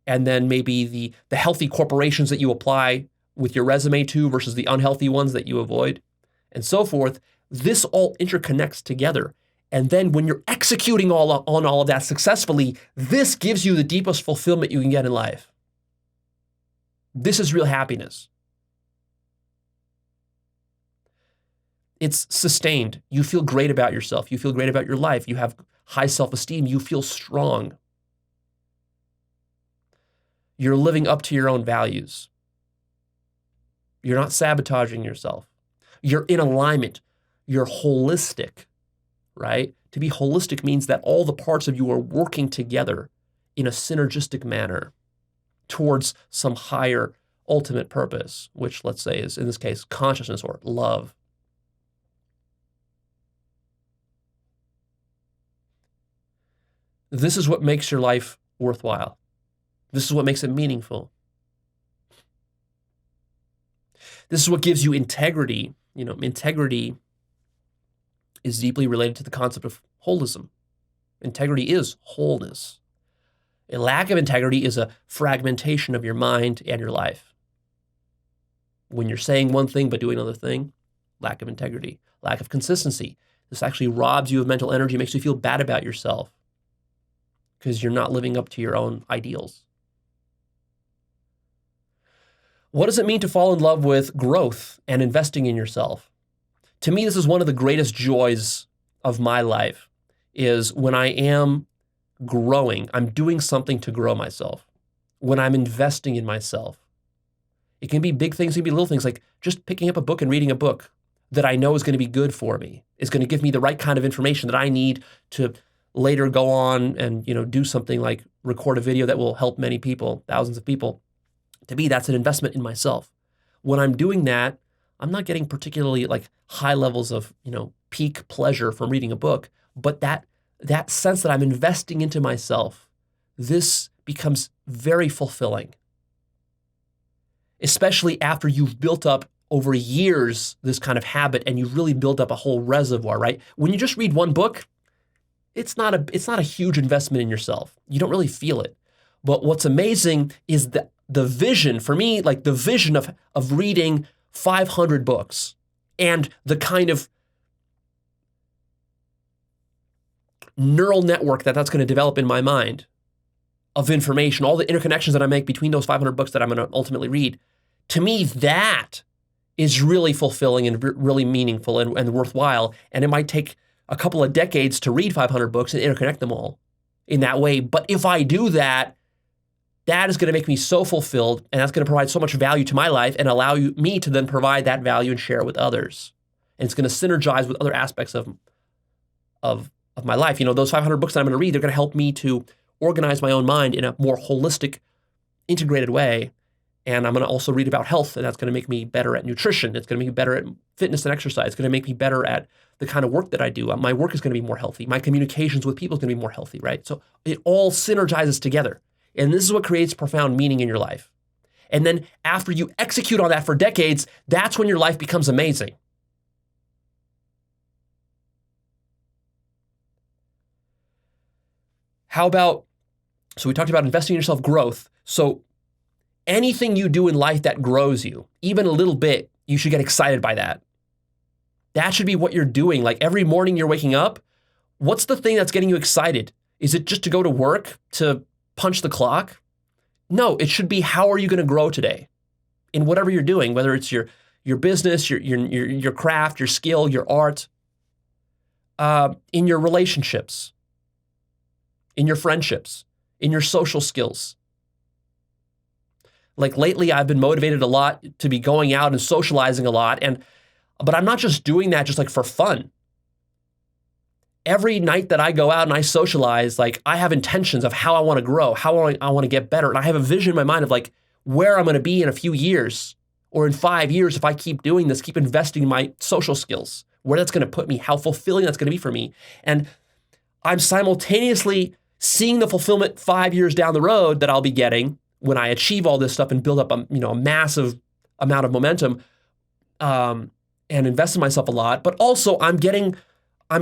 and then maybe the healthy corporations that you apply with your resume to versus the unhealthy ones that you avoid, and so forth. This all interconnects together. And then when you're executing on all of that successfully, this gives you the deepest fulfillment you can get in life. This is real happiness. It's sustained. You feel great about yourself. You feel great about your life. You have high self-esteem. You feel strong. You're living up to your own values. You're not sabotaging yourself. You're in alignment. You're holistic, right? To be holistic means that all the parts of you are working together in a synergistic manner towards some higher ultimate purpose, which let's say is, in this case, consciousness or love. This is what makes your life worthwhile. This is what makes it meaningful. This is what gives you integrity. Integrity is deeply related to the concept of holism. Integrity is wholeness. A lack of integrity is a fragmentation of your mind and your life. When you're saying one thing but doing another thing, lack of integrity, lack of consistency. This actually robs you of mental energy, makes you feel bad about yourself because you're not living up to your own ideals. What does it mean to fall in love with growth and investing in yourself? To me, this is one of the greatest joys of my life, is when I am growing, I'm doing something to grow myself. When I'm investing in myself. It can be big things, it can be little things, like just picking up a book and reading a book that I know is going to be good for me, is going to give me the right kind of information that I need to later go on and do something like record a video that will help many people, thousands of people. To me, that's an investment in myself. When I'm doing that, I'm not getting particularly like high levels of peak pleasure from reading a book, but that sense that I'm investing into myself, this becomes very fulfilling. Especially after you've built up over years this kind of habit and you've really built up a whole reservoir, right? When you just read one book, it's not a huge investment in yourself. You don't really feel it. But what's amazing is the vision, for me, like the vision of reading 500 books and the kind of neural network that's going to develop in my mind of information, all the interconnections that I make between those 500 books that I'm going to ultimately read. To me, that is really fulfilling and really meaningful and worthwhile. And it might take a couple of decades to read 500 books and interconnect them all in that way. But if I do that, that is going to make me so fulfilled, and that's going to provide so much value to my life and allow me to then provide that value and share it with others. And it's going to synergize with other aspects of my life. Those 500 books that I'm going to read, they're going to help me to organize my own mind in a more holistic, integrated way. And I'm going to also read about health, and that's going to make me better at nutrition. It's going to make me better at fitness and exercise. It's going to make me better at the kind of work that I do. My work is going to be more healthy. My communications with people is going to be more healthy, right? So it all synergizes together. And this is what creates profound meaning in your life. And then after you execute on that for decades, that's when your life becomes amazing. How about, so we talked about investing in yourself, growth. So anything you do in life that grows you, even a little bit, you should get excited by that. That should be what you're doing. Like every morning you're waking up, what's the thing that's getting you excited? Is it just to go to work, to punch the clock? No, it should be, how are you going to grow today in whatever you're doing, whether it's your business, your craft, your skill, your art, in your relationships, in your friendships, in your social skills. Like lately, I've been motivated a lot to be going out and socializing a lot, but I'm not just doing that just like for fun. Every night that I go out and I socialize, like I have intentions of how I want to grow, how I want to get better. And I have a vision in my mind of like where I'm going to be in a few years or in 5 years if I keep doing this, keep investing in my social skills, where that's going to put me, how fulfilling that's going to be for me. And I'm simultaneously seeing the fulfillment 5 years down the road that I'll be getting when I achieve all this stuff and build up a massive amount of momentum and invest in myself a lot. But also I'm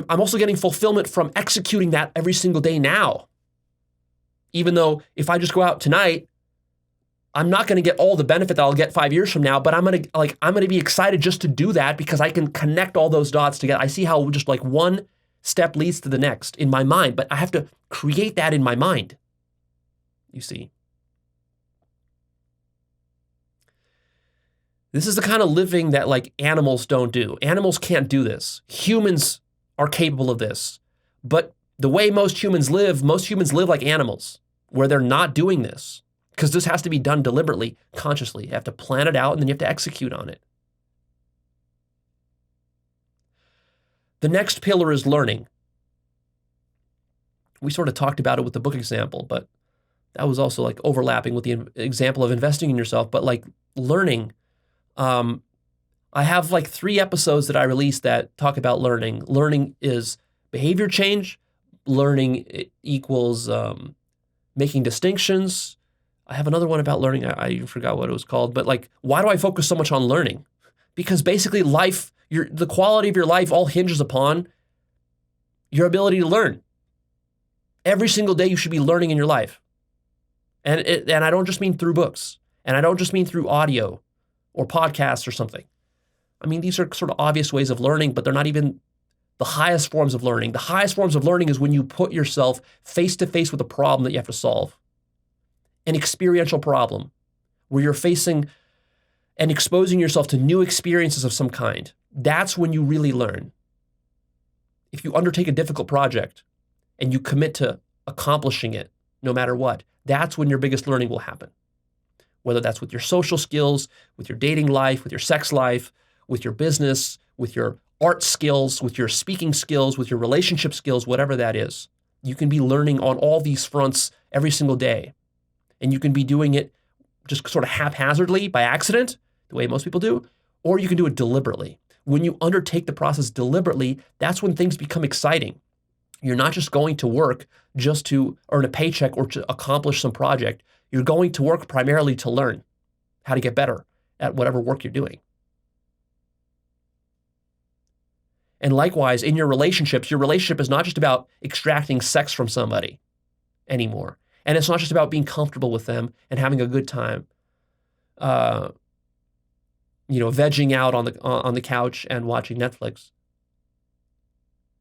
also getting fulfillment from executing that every single day now. Even though if I just go out tonight, I'm not going to get all the benefit that I'll get 5 years from now, but I'm going to be excited just to do that because I can connect all those dots together. I see how just like one step leads to the next in my mind, but I have to create that in my mind. You see. This is the kind of living that like animals don't do. Animals can't do this. Humans are capable of this. But the way most humans live like animals, where they're not doing this. because this has to be done deliberately, consciously. You have to plan it out, and then you have to execute on it. The next pillar is learning. We sort of talked about it with the book example, but that was also like overlapping with the example of investing in yourself. But like learning, I have like 3 episodes that I released that talk about learning. Learning is behavior change. Learning equals making distinctions. I have another one about learning. I even forgot what it was called. But like, why do I focus so much on learning? Because basically life, the quality of your life all hinges upon your ability to learn. Every single day you should be learning in your life. And I don't just mean through books. And I don't just mean through audio or podcasts or something. I mean, these are sort of obvious ways of learning, but they're not even the highest forms of learning. The highest forms of learning is when you put yourself face to face with a problem that you have to solve. An experiential problem where you're facing and exposing yourself to new experiences of some kind. That's when you really learn. If you undertake a difficult project and you commit to accomplishing it, no matter what, that's when your biggest learning will happen. Whether that's with your social skills, with your dating life, with your sex life, with your business, with your art skills, with your speaking skills, with your relationship skills, whatever that is. You can be learning on all these fronts every single day. And you can be doing it just sort of haphazardly by accident, the way most people do, or you can do it deliberately. When you undertake the process deliberately, that's when things become exciting. You're not just going to work just to earn a paycheck or to accomplish some project. You're going to work primarily to learn how to get better at whatever work you're doing. And likewise, in your relationship is not just about extracting sex from somebody anymore. And it's not just about being comfortable with them and having a good time, vegging out on the couch and watching Netflix.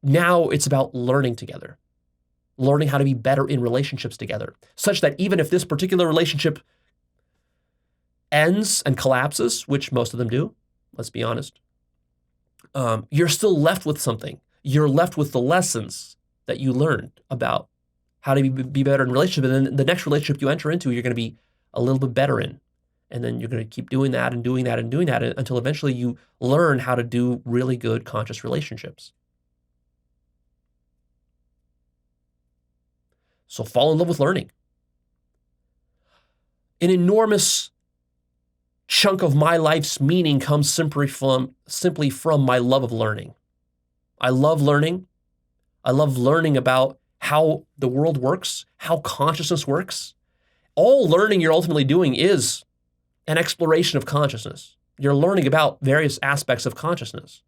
Now it's about learning together, learning how to be better in relationships together, such that even if this particular relationship ends and collapses, which most of them do, let's be honest, you're still left with something. You're left with the lessons that you learned about how to be better in relationship. And then the next relationship you enter into, you're going to be a little bit better in. And then you're going to keep doing that and doing that and doing that until eventually you learn how to do really good conscious relationships. So fall in love with learning. An enormous chunk of my life's meaning comes simply from my love of learning. I love learning. I love learning about how the world works, how consciousness works. All learning you're ultimately doing is an exploration of consciousness. You're learning about various aspects of consciousness.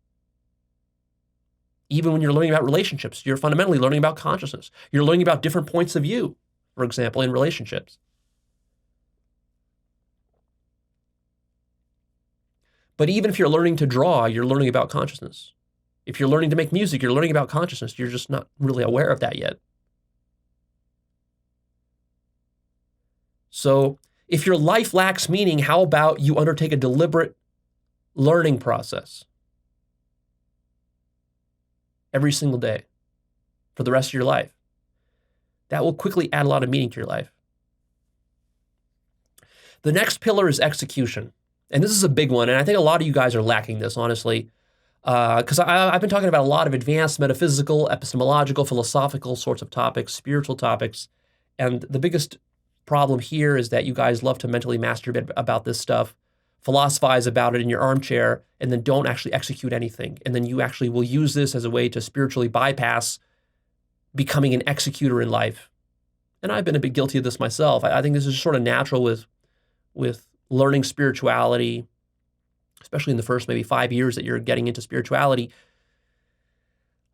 Even when you're learning about relationships, you're fundamentally learning about consciousness. You're learning about different points of view, for example, in relationships. But even if you're learning to draw, you're learning about consciousness. If you're learning to make music, you're learning about consciousness. You're just not really aware of that yet. So if your life lacks meaning, how about you undertake a deliberate learning process every single day for the rest of your life? That will quickly add a lot of meaning to your life. The next pillar is execution. And this is a big one. And I think a lot of you guys are lacking this, honestly, because I've been talking about a lot of advanced metaphysical, epistemological, philosophical sorts of topics, spiritual topics. And the biggest problem here is that you guys love to mentally masturbate about this stuff, philosophize about it in your armchair, and then don't actually execute anything. And then you actually will use this as a way to spiritually bypass becoming an executor in life. And I've been a bit guilty of this myself. I think this is sort of natural with learning spirituality, especially in the first maybe 5 years that you're getting into spirituality.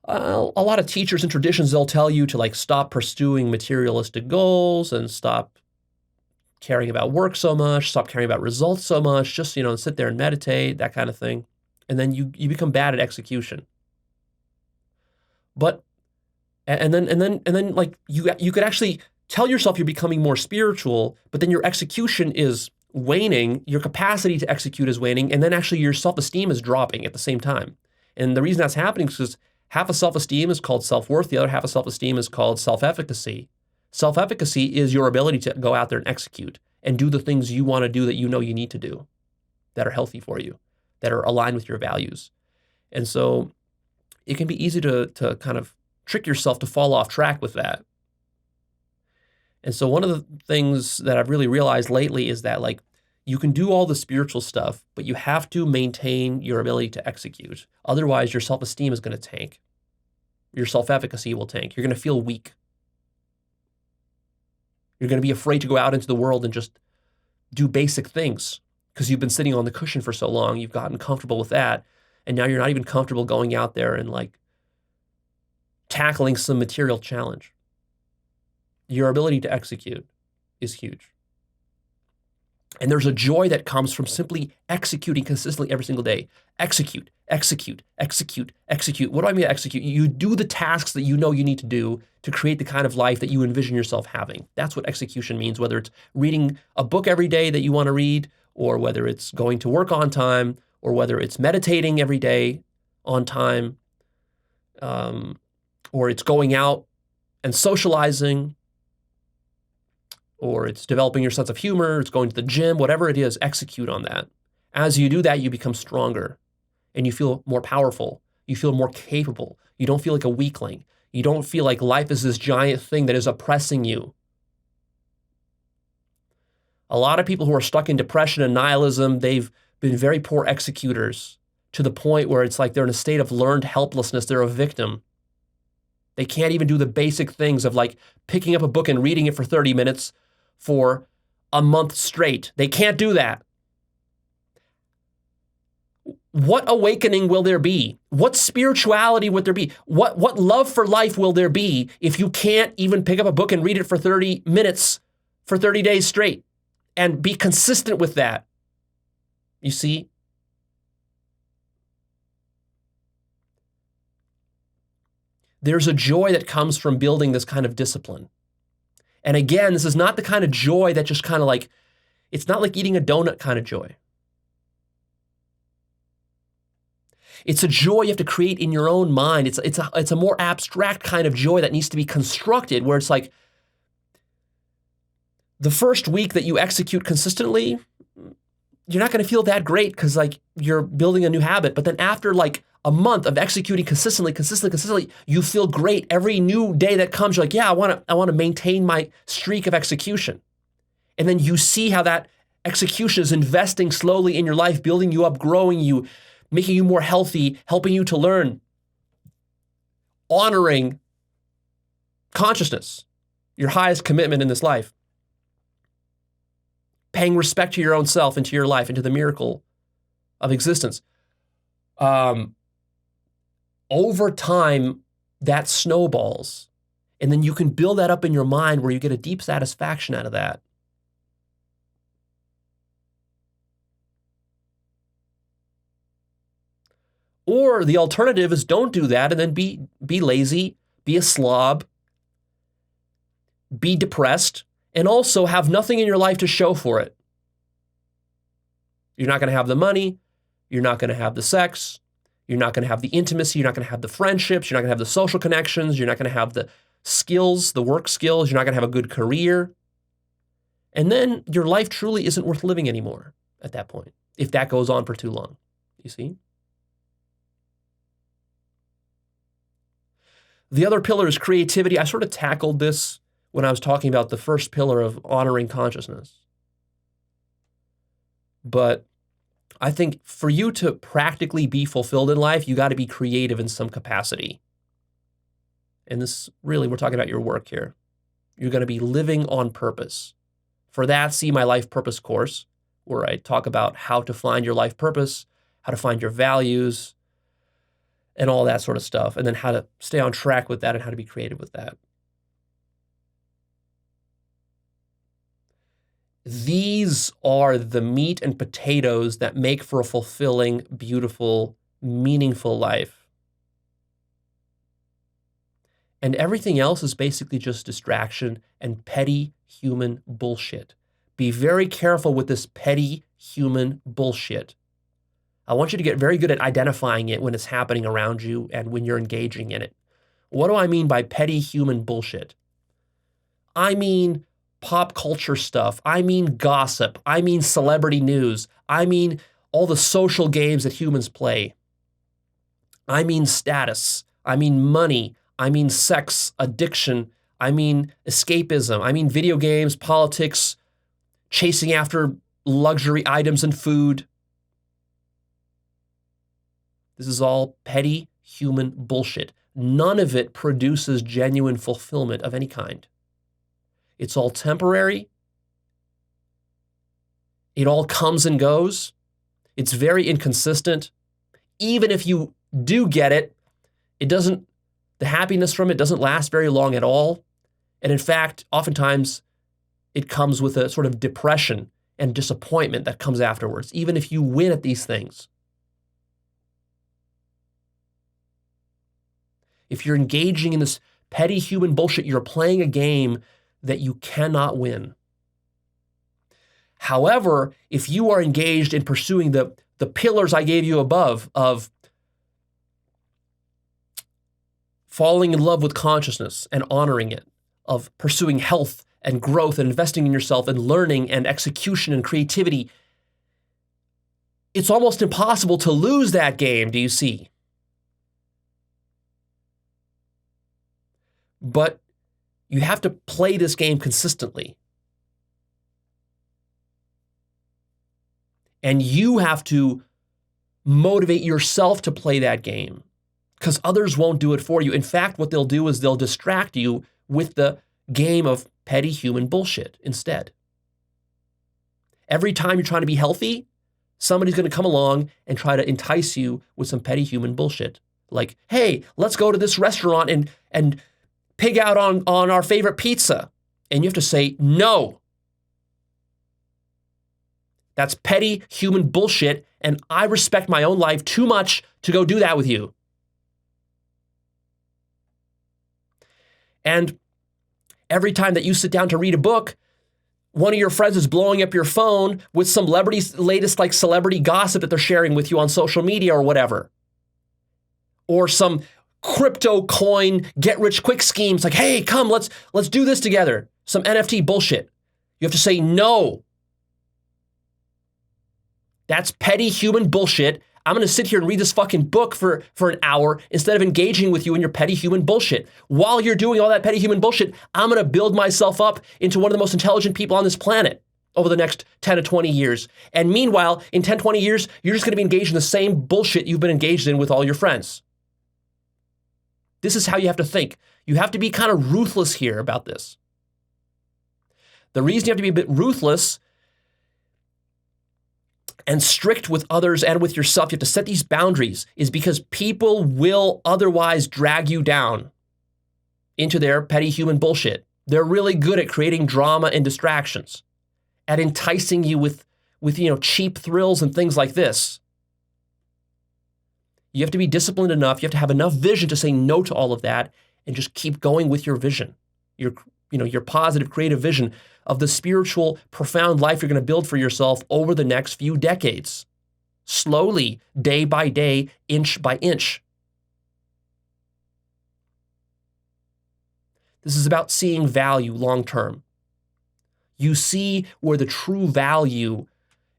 A lot of teachers and traditions, they'll tell you to like stop pursuing materialistic goals and stop caring about work so much, stop caring about results so much, just, sit there and meditate, that kind of thing. And then you become bad at execution. But, and then like you could actually tell yourself you're becoming more spiritual, but then your execution is waning, your capacity to execute is waning, and then actually your self-esteem is dropping at the same time. And the reason that's happening is because half of self-esteem is called self-worth, the other half of self-esteem is called self-efficacy. Self-efficacy is your ability to go out there and execute. and do the things you want to do that you know you need to do, that are healthy for you, that are aligned with your values. And so it can be easy to kind of trick yourself to fall off track with that. And so one of the things that I've really realized lately is that, like, you can do all the spiritual stuff, but you have to maintain your ability to execute. Otherwise, your self-esteem is going to tank. Your self-efficacy will tank. You're going to feel weak. You're going to be afraid to go out into the world and just do basic things because you've been sitting on the cushion for so long. You've gotten comfortable with that. And now you're not even comfortable going out there and like tackling some material challenge. Your ability to execute is huge. And there's a joy that comes from simply executing consistently every single day. Execute, execute, execute, execute. What do I mean by execute? You do the tasks that you know you need to do to create the kind of life that you envision yourself having. That's what execution means, whether it's reading a book every day that you want to read, or whether it's going to work on time, or whether it's meditating every day on time, or it's going out and socializing, or it's developing your sense of humor, it's going to the gym, whatever it is, execute on that. As you do that, you become stronger and you feel more powerful. You feel more capable. You don't feel like a weakling. You don't feel like life is this giant thing that is oppressing you. A lot of people who are stuck in depression and nihilism, they've been very poor executors to the point where it's like they're in a state of learned helplessness. They're a victim. They can't even do the basic things of like picking up a book and reading it for 30 minutes for a month straight. They can't do that. What awakening will there be? What spirituality would there be? What love for life will there be if you can't even pick up a book and read it for 30 minutes for 30 days straight and be consistent with that? You see? There's a joy that comes from building this kind of discipline. And again, this is not the kind of joy that just kind of like, it's not like eating a donut kind of joy. It's a joy you have to create in your own mind. It's a more abstract kind of joy that needs to be constructed, where it's like the first week that you execute consistently, you're not going to feel that great because like you're building a new habit. But then after like a month of executing consistently, you feel great. Every new day that comes, you're like, yeah, I want to maintain my streak of execution. And then you see how that execution is investing slowly in your life, building you up, growing you, making you more healthy, helping you to learn, honoring consciousness, your highest commitment in this life, paying respect to your own self and to your life and to the miracle of existence. Over time, that snowballs. And then you can build that up in your mind where you get a deep satisfaction out of that. Or the alternative is don't do that and then be lazy, be a slob, be depressed, and also have nothing in your life to show for it. You're not going to have the money. You're not going to have the sex. You're not going to have the intimacy. You're not going to have the friendships. You're not going to have the social connections. You're not going to have the skills, the work skills. You're not going to have a good career. And then your life truly isn't worth living anymore at that point, if that goes on for too long. You see? The other pillar is creativity. I sort of tackled this when I was talking about the first pillar of honoring consciousness. But I think for you to practically be fulfilled in life, you got to be creative in some capacity. And this really, we're talking about your work here. You're going to be living on purpose. For that, see my life purpose course, where I talk about how to find your life purpose, how to find your values, and all that sort of stuff, and then how to stay on track with that and how to be creative with that. These are the meat and potatoes that make for a fulfilling, beautiful, meaningful life. And everything else is basically just distraction and petty human bullshit. Be very careful with this petty human bullshit. I want you to get very good at identifying it when it's happening around you and when you're engaging in it. What do I mean by petty human bullshit? I mean pop culture stuff. I mean gossip. I mean celebrity news. I mean all the social games that humans play. I mean status. I mean money. I mean sex, addiction. I mean escapism. I mean video games, politics, chasing after luxury items and food. This is all petty human bullshit. None of it produces genuine fulfillment of any kind. It's all temporary. It all comes and goes. It's very inconsistent. Even if you do get it, the happiness from it doesn't last very long at all. And in fact, oftentimes it comes with a sort of depression and disappointment that comes afterwards, even if you win at these things. If you're engaging in this petty human bullshit, you're playing a game that you cannot win. However, if you are engaged in pursuing the pillars I gave you above of falling in love with consciousness and honoring it, of pursuing health and growth and investing in yourself and learning and execution and creativity, it's almost impossible to lose that game, do you see? But you have to play this game consistently. And you have to motivate yourself to play that game because others won't do it for you. In fact, what they'll do is they'll distract you with the game of petty human bullshit instead. Every time you're trying to be healthy, somebody's going to come along and try to entice you with some petty human bullshit. Like, hey, let's go to this restaurant and pig out on our favorite pizza. And you have to say, no. That's petty human bullshit, and I respect my own life too much to go do that with you. And every time that you sit down to read a book, one of your friends is blowing up your phone with some latest like celebrity gossip that they're sharing with you on social media or whatever. Or some crypto coin get rich quick schemes like, hey, come, let's do this together. Some NFT bullshit. You have to say no. That's petty human bullshit. I'm going to sit here and read this fucking book for an hour instead of engaging with you in your petty human bullshit. While you're doing all that petty human bullshit, I'm going to build myself up into one of the most intelligent people on this planet over the next 10 to 20 years. And meanwhile, in 10, 20 years, you're just going to be engaged in the same bullshit you've been engaged in with all your friends. This is how you have to think. You have to be kind of ruthless here about this. The reason you have to be a bit ruthless and strict with others and with yourself, you have to set these boundaries, is because people will otherwise drag you down into their petty human bullshit. They're really good at creating drama and distractions, at enticing you with cheap thrills and things like this. You have to be disciplined enough. You have to have enough vision to say no to all of that and just keep going with your vision, your positive, creative vision of the spiritual, profound life you're going to build for yourself over the next few decades. Slowly, day by day, inch by inch. This is about seeing value long term. You see where the true value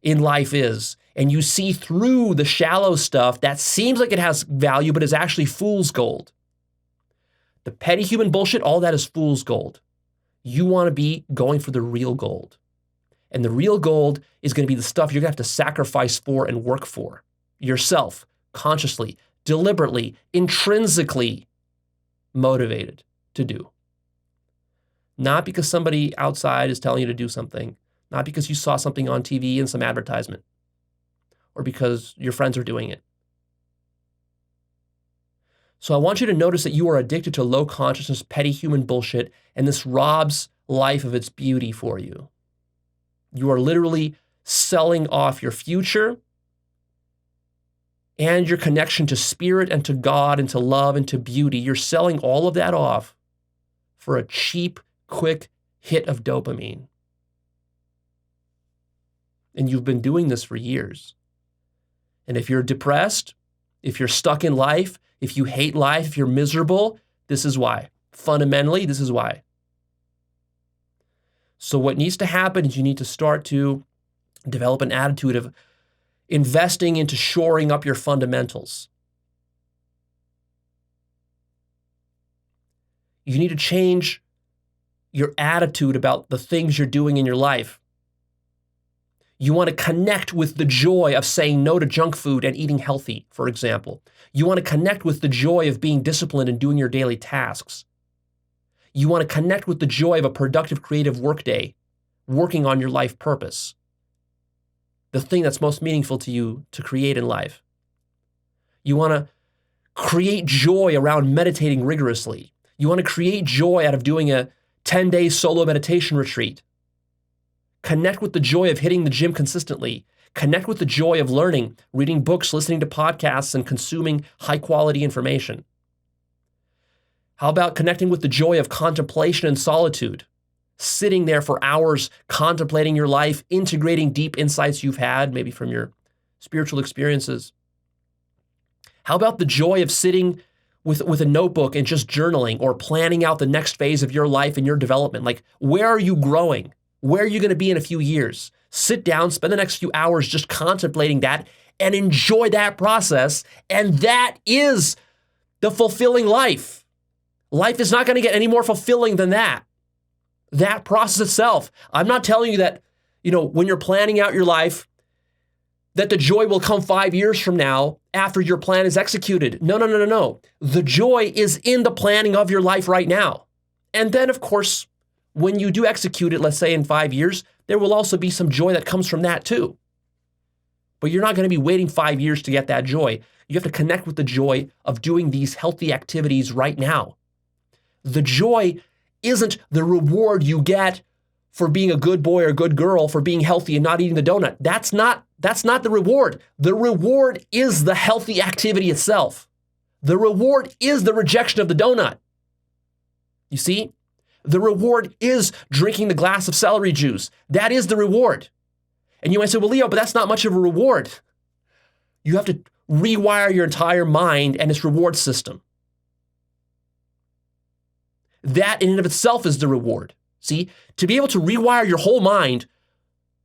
in life is, and you see through the shallow stuff that seems like it has value, but is actually fool's gold. The petty human bullshit, all that is fool's gold. You want to be going for the real gold. And the real gold is going to be the stuff you're going to have to sacrifice for and work for yourself, consciously, deliberately, intrinsically motivated to do. Not because somebody outside is telling you to do something, not because you saw something on TV in some advertisement, or because your friends are doing it. So I want you to notice that you are addicted to low consciousness, petty human bullshit, and this robs life of its beauty for you. You are literally selling off your future and your connection to spirit and to God and to love and to beauty. You're selling all of that off for a cheap, quick hit of dopamine. And you've been doing this for years. And if you're depressed, if you're stuck in life, if you hate life, if you're miserable, this is why. Fundamentally, this is why. So what needs to happen is you need to start to develop an attitude of investing into shoring up your fundamentals. You need to change your attitude about the things you're doing in your life. You want to connect with the joy of saying no to junk food and eating healthy, for example. You want to connect with the joy of being disciplined and doing your daily tasks. You want to connect with the joy of a productive, creative workday, working on your life purpose, the thing that's most meaningful to you to create in life. You want to create joy around meditating rigorously. You want to create joy out of doing a 10-day solo meditation retreat. Connect with the joy of hitting the gym consistently. Connect with the joy of learning, reading books, listening to podcasts, and consuming high-quality information. How about connecting with the joy of contemplation and solitude? Sitting there for hours, contemplating your life, integrating deep insights you've had, maybe from your spiritual experiences. How about the joy of sitting with a notebook and just journaling or planning out the next phase of your life and your development? Like, where are you growing? Where are you going to be in a few years? Sit down, spend the next few hours just contemplating that and enjoy that process. And that is the fulfilling life. Life is not going to get any more fulfilling than that. That process itself. I'm not telling you that, when you're planning out your life, that the joy will come 5 years from now after your plan is executed. No. The joy is in the planning of your life right now. And then, of course, when you do execute it, let's say in 5 years, there will also be some joy that comes from that too. But you're not going to be waiting 5 years to get that joy. You have to connect with the joy of doing these healthy activities right now. The joy isn't the reward you get for being a good boy or good girl, for being healthy and not eating the donut. That's not the reward. The reward is the healthy activity itself. The reward is the rejection of the donut. You see? The reward is drinking the glass of celery juice. That is the reward. And you might say, well, Leo, but that's not much of a reward. You have to rewire your entire mind and its reward system. That in and of itself is the reward. See, to be able to rewire your whole mind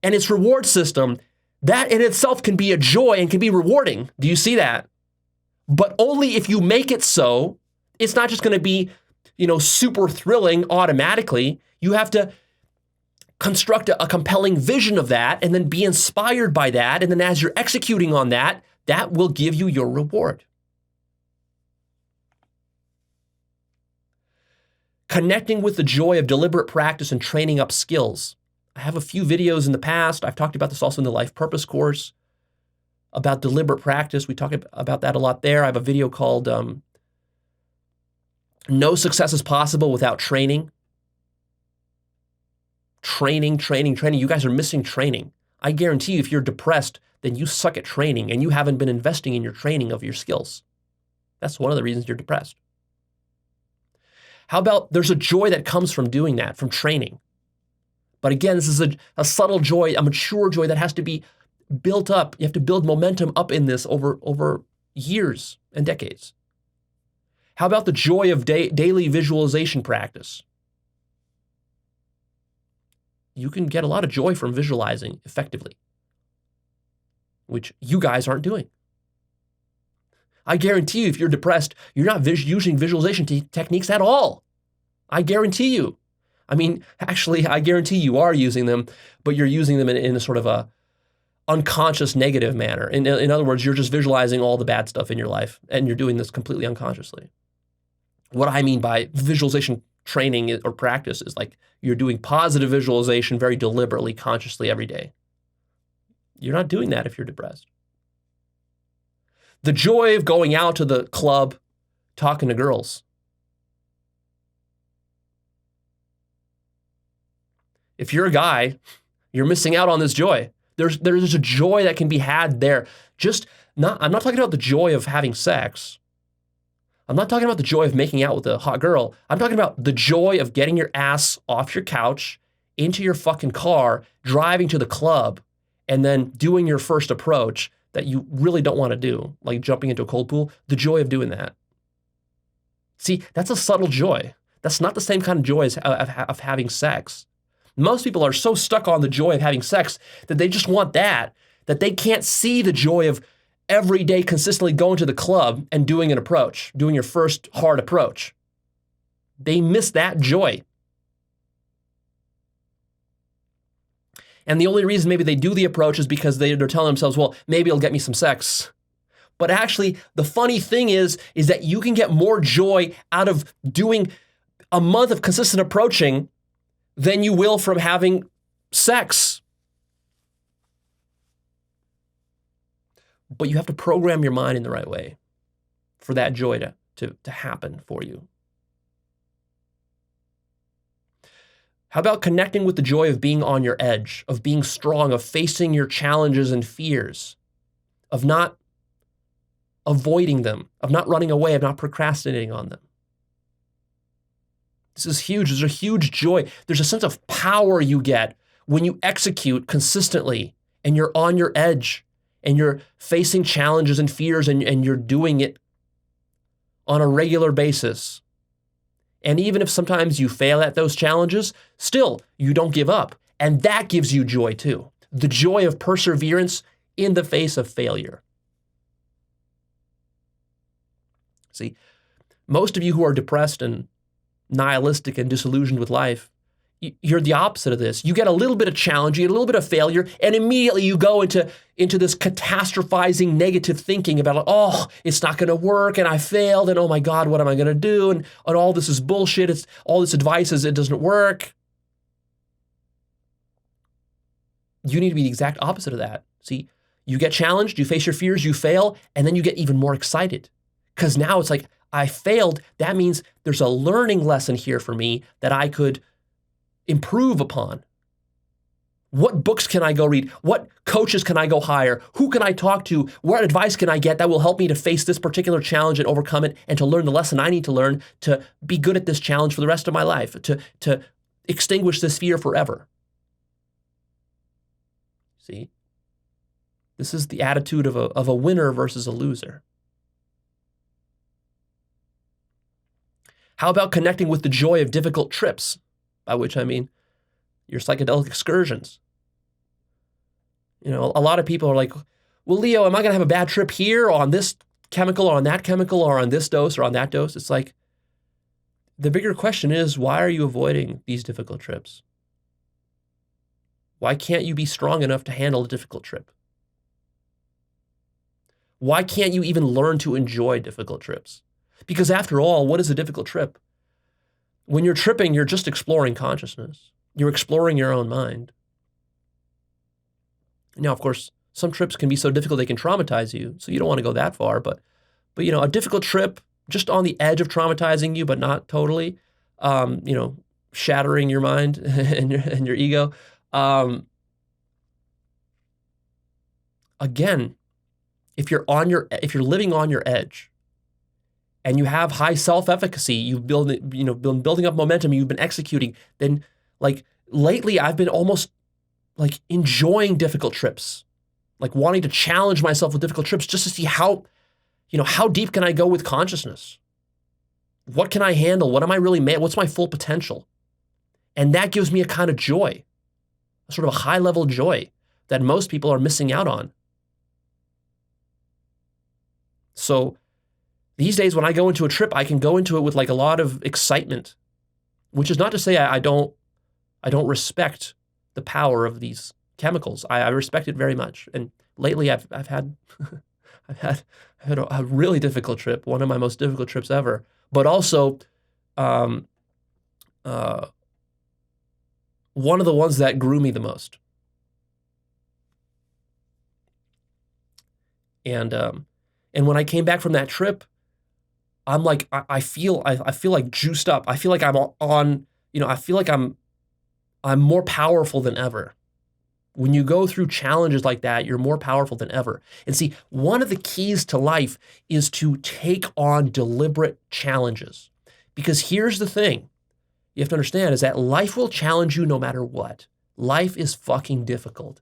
and its reward system, that in itself can be a joy and can be rewarding. Do you see that? But only if you make it so. It's not just going to be, super thrilling automatically. You have to construct a compelling vision of that and then be inspired by that. And then as you're executing on that, that will give you your reward. Connecting with the joy of deliberate practice and training up skills. I have a few videos in the past. I've talked about this also in the Life Purpose course about deliberate practice. We talk about that a lot there. I have a video called No Success is Possible Without Training. Training. You guys are missing training. I guarantee you if you're depressed, then you suck at training and you haven't been investing in your training of your skills. That's one of the reasons you're depressed. How about there's a joy that comes from doing that, from training? But again, this is a subtle joy, a mature joy that has to be built up. You have to build momentum up in this over years and decades. How about the joy of daily visualization practice? You can get a lot of joy from visualizing effectively, which you guys aren't doing. I guarantee you, if you're depressed, you're not using visualization techniques at all. I guarantee you. I mean, actually, I guarantee you are using them, but you're using them in a sort of a unconscious negative manner. In other words, you're just visualizing all the bad stuff in your life, and you're doing this completely unconsciously. What I mean by visualization training or practice is like you're doing positive visualization very deliberately, consciously every day. You're not doing that if you're depressed. The joy of going out to the club, talking to girls. If you're a guy, you're missing out on this joy. There's a joy that can be had there. I'm not talking about the joy of having sex. I'm not talking about the joy of making out with a hot girl. I'm talking about the joy of getting your ass off your couch, into your fucking car, driving to the club, and then doing your first approach that you really don't want to do, like jumping into a cold pool, the joy of doing that. See, that's a subtle joy. That's not the same kind of joy as of having sex. Most people are so stuck on the joy of having sex that they just want that they can't see the joy of every day consistently going to the club and doing an approach, doing your first hard approach. They miss that joy. And the only reason maybe they do the approach is because they're telling themselves, well, maybe it'll get me some sex. But actually, the funny thing is that you can get more joy out of doing a month of consistent approaching than you will from having sex. But you have to program your mind in the right way for that joy to happen for you. How about connecting with the joy of being on your edge, of being strong, of facing your challenges and fears, of not avoiding them, of not running away, of not procrastinating on them? This is huge. There's a huge joy. There's a sense of power you get when you execute consistently and you're on your edge and you're facing challenges and fears and you're doing it on a regular basis. And even if sometimes you fail at those challenges, still, you don't give up. And that gives you joy too. The joy of perseverance in the face of failure. See, most of you who are depressed and nihilistic and disillusioned with life, you're the opposite of this. You get a little bit of challenge, you get a little bit of failure, and immediately you go into this catastrophizing negative thinking about, oh, it's not going to work, and I failed, and oh my God, what am I going to do? And all this is bullshit. It's all this advice is it doesn't work. You need to be the exact opposite of that. See, you get challenged, you face your fears, you fail, and then you get even more excited. Because now it's like, I failed. That means there's a learning lesson here for me that I could improve upon. What books can I go read? What coaches can I go hire? Who can I talk to? What advice can I get that will help me to face this particular challenge and overcome it and to learn the lesson I need to learn to be good at this challenge for the rest of my life, to extinguish this fear forever? See? This is the attitude of a winner versus a loser. How about connecting with the joy of difficult trips? By which I mean your psychedelic excursions. You know, a lot of people are like, well, Leo, am I going to have a bad trip here or on this chemical or on that chemical or on this dose or on that dose? It's like, the bigger question is, why are you avoiding these difficult trips? Why can't you be strong enough to handle a difficult trip? Why can't you even learn to enjoy difficult trips? Because after all, what is a difficult trip? When you're tripping, you're just exploring consciousness. You're exploring your own mind. Now, of course, some trips can be so difficult they can traumatize you, so you don't want to go that far. But you know, a difficult trip just on the edge of traumatizing you, but not totally, you know, shattering your mind and your ego. Again, if you're living on your edge, and you have high self-efficacy, you've been building up momentum, you've been executing, then like lately I've been almost like enjoying difficult trips, like wanting to challenge myself with difficult trips just to see how deep can I go with consciousness? What can I handle? What am I really made? What's my full potential? And that gives me a kind of joy, a sort of a high level joy that most people are missing out on. So these days, when I go into a trip, I can go into it with like a lot of excitement, which is not to say I don't respect the power of these chemicals. I respect it very much. And lately, I've had a really difficult trip, one of my most difficult trips ever. But also, one of the ones that grew me the most. And when I came back from that trip, I'm like, I feel like juiced up. I feel like I'm on, I feel like I'm more powerful than ever. When you go through challenges like that, you're more powerful than ever. And see, one of the keys to life is to take on deliberate challenges. Because here's the thing you have to understand is that life will challenge you no matter what. Life is fucking difficult.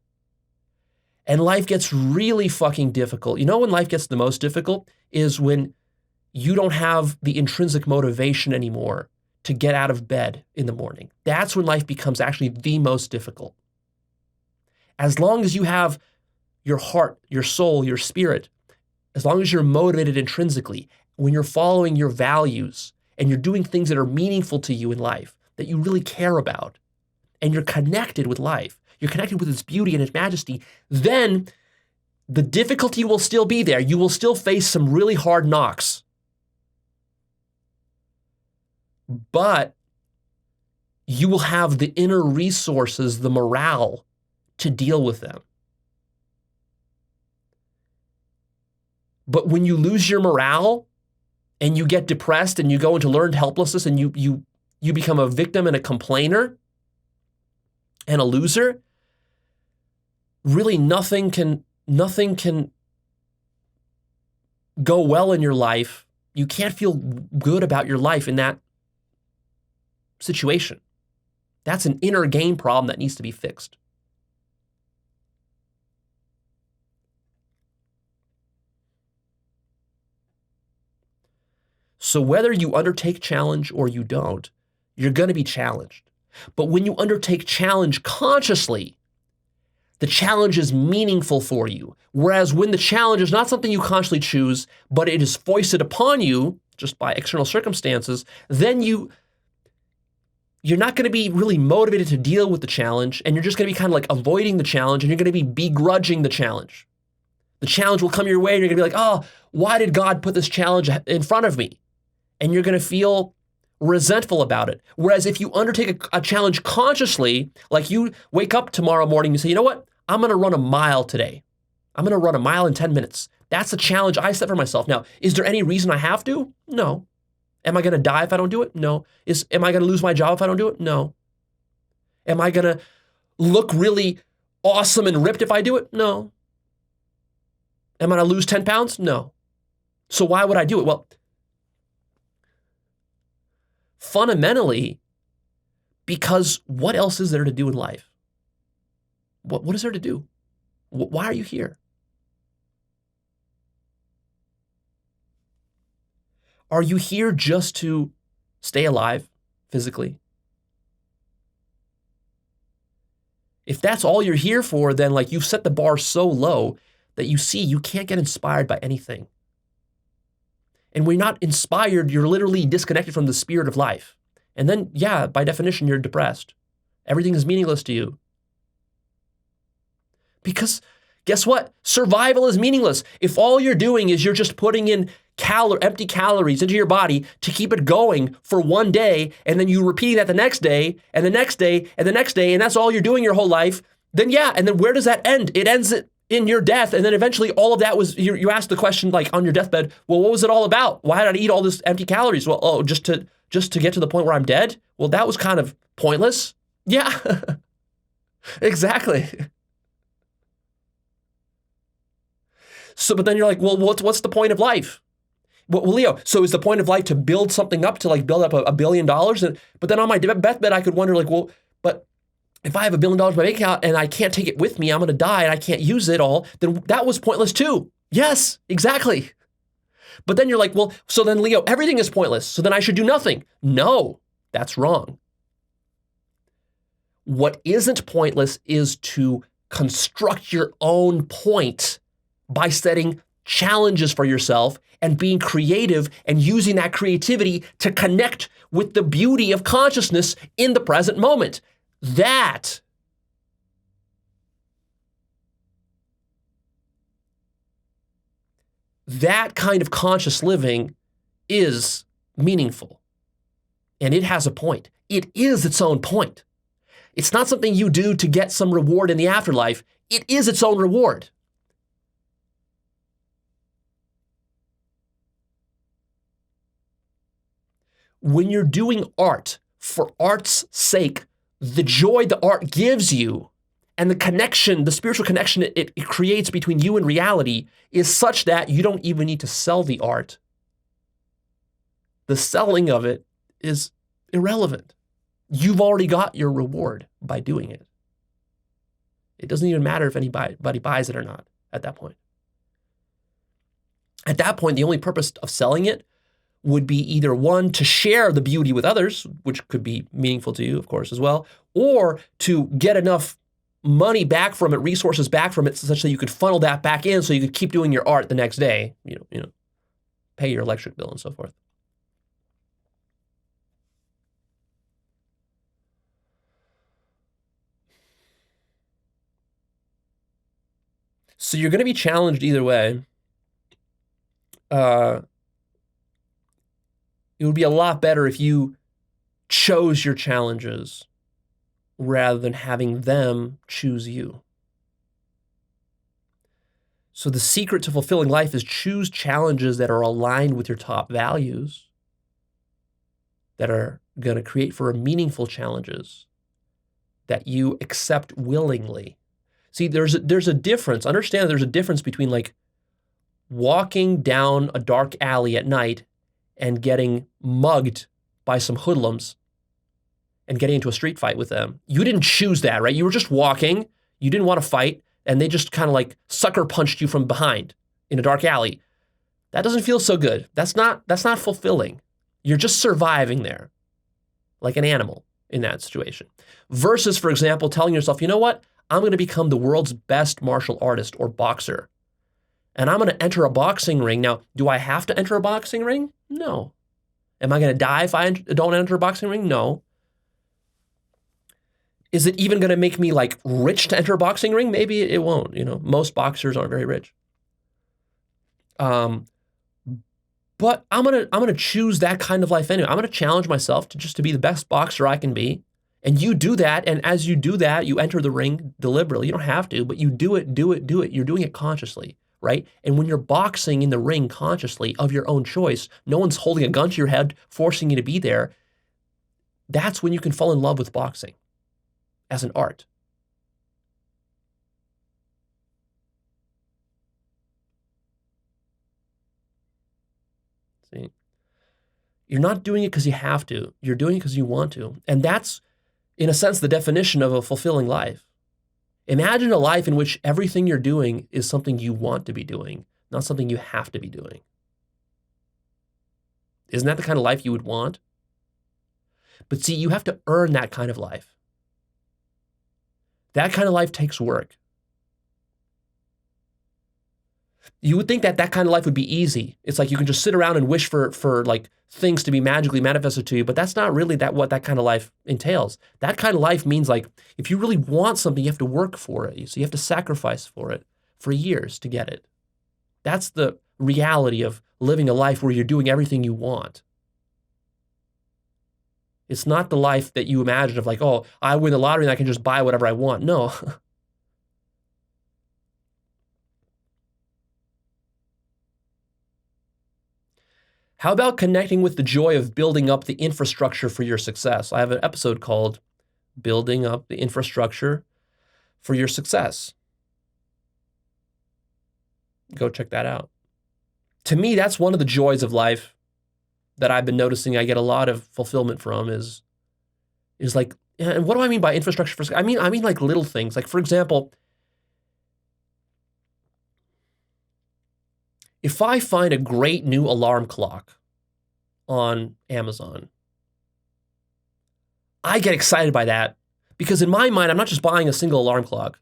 And life gets really fucking difficult. You know when life gets the most difficult is when you don't have the intrinsic motivation anymore to get out of bed in the morning. That's when life becomes actually the most difficult. As long as you have your heart, your soul, your spirit, as long as you're motivated intrinsically, when you're following your values and you're doing things that are meaningful to you in life, that you really care about, and you're connected with life, you're connected with its beauty and its majesty, then the difficulty will still be there. You will still face some really hard knocks. But you will have the inner resources, the morale to deal with them. But when you lose your morale and you get depressed and you go into learned helplessness and you become a victim and a complainer and a loser, really nothing can go well in your life. You can't feel good about your life in that situation. That's an inner game problem that needs to be fixed. So whether you undertake challenge or you don't, you're going to be challenged. But when you undertake challenge consciously, the challenge is meaningful for you. Whereas when the challenge is not something you consciously choose, but it is foisted upon you just by external circumstances, then you're not going to be really motivated to deal with the challenge, and you're just going to be kind of like avoiding the challenge, and you're going to be begrudging the challenge. The challenge will come your way, and you're going to be like, oh, why did God put this challenge in front of me? And you're going to feel resentful about it. Whereas if you undertake a challenge consciously, like you wake up tomorrow morning and you say, you know what? I'm going to run a mile today. I'm going to run a mile in 10 minutes. That's a challenge I set for myself. Now, is there any reason I have to? No. Am I going to die if I don't do it? No. Am I going to lose my job if I don't do it? No. Am I going to look really awesome and ripped if I do it? No. Am I going to lose 10 pounds? No. So why would I do it? Well, fundamentally, because what else is there to do in life? What is there to do? Why are you here? Are you here just to stay alive physically? If that's all you're here for, then like you've set the bar so low that you see you can't get inspired by anything. And when you're not inspired, you're literally disconnected from the spirit of life. And then, yeah, by definition, you're depressed. Everything is meaningless to you. Because guess what? Survival is meaningless. If all you're doing is you're just putting in empty calories into your body to keep it going for one day, and then you repeat that the next day, and the next day, and the next day, and that's all you're doing your whole life, then yeah, and then where does that end? It ends in your death, and then eventually all of that was, you asked the question like on your deathbed, well, what was it all about? Why did I eat all this empty calories? Well, just to get to the point where I'm dead? Well, that was kind of pointless. Yeah, exactly. So, but then you're like, well, what's the point of life? Well, Leo, so is the point of life to build something up, to like build up $1 billion? But then on my deathbed, I could wonder like, well, but if I have $1 billion in my bank account and I can't take it with me, I'm going to die and I can't use it all, then that was pointless too. Yes, exactly. But then you're like, well, so then Leo, everything is pointless. So then I should do nothing. No, that's wrong. What isn't pointless is to construct your own point by setting challenges for yourself and being creative and using that creativity to connect with the beauty of consciousness in the present moment. That kind of conscious living is meaningful. And it has a point. It is its own point. It's not something you do to get some reward in the afterlife. It is its own reward. When you're doing art for art's sake, the joy the art gives you and the connection, the spiritual connection it creates between you and reality is such that you don't even need to sell the art. The selling of it is irrelevant. You've already got your reward by doing it. It doesn't even matter if anybody buys it or not at that point. At that point, the only purpose of selling it would be either one, to share the beauty with others, which could be meaningful to you, of course, as well, or to get enough money back from it, resources back from it, such that you could funnel that back in so you could keep doing your art the next day, pay your electric bill and so forth. So you're going to be challenged either way. It would be a lot better if you chose your challenges rather than having them choose you. So the secret to fulfilling life is choose challenges that are aligned with your top values, that are going to create for meaningful challenges that you accept willingly. See, there's a difference. Understand there's a difference between like walking down a dark alley at night and getting mugged by some hoodlums and getting into a street fight with them. You didn't choose that, right? You were just walking, you didn't want to fight, and they just kind of like sucker punched you from behind in a dark alley. That doesn't feel so good. That's not fulfilling. You're just surviving there, like an animal in that situation. Versus, for example, telling yourself, you know what? I'm going to become the world's best martial artist or boxer. And I'm going to enter a boxing ring. Now, do I have to enter a boxing ring? No. Am I going to die if I don't enter a boxing ring? No. Is it even going to make me like rich to enter a boxing ring? Maybe it won't. Most boxers aren't very rich. But I'm gonna choose that kind of life anyway. I'm gonna challenge myself to be the best boxer I can be. And you do that, and as you do that, you enter the ring deliberately. You don't have to, but you do it. You're doing it consciously, right? And when you're boxing in the ring consciously of your own choice, no one's holding a gun to your head, forcing you to be there. That's when you can fall in love with boxing as an art. See? You're not doing it because you have to. You're doing it because you want to. And that's, in a sense, the definition of a fulfilling life. Imagine a life in which everything you're doing is something you want to be doing, not something you have to be doing. Isn't that the kind of life you would want? But see, you have to earn that kind of life. That kind of life takes work. You would think that kind of life would be easy. It's like you can just sit around and wish for like things to be magically manifested to you, but that's not really what that kind of life entails. That kind of life means like if you really want something, you have to work for it. So you have to sacrifice for it for years to get it. That's the reality of living a life where you're doing everything you want. It's not the life that you imagine of like, oh, I win the lottery and I can just buy whatever I want. No. How about connecting with the joy of building up the infrastructure for your success? I have an episode called Building Up the Infrastructure for Your Success. Go check that out. To me, that's one of the joys of life that I've been noticing I get a lot of fulfillment from is like, and what do I mean by infrastructure for success? I mean like little things. Like, for example, if I find a great new alarm clock on Amazon, I get excited by that because in my mind, I'm not just buying a single alarm clock.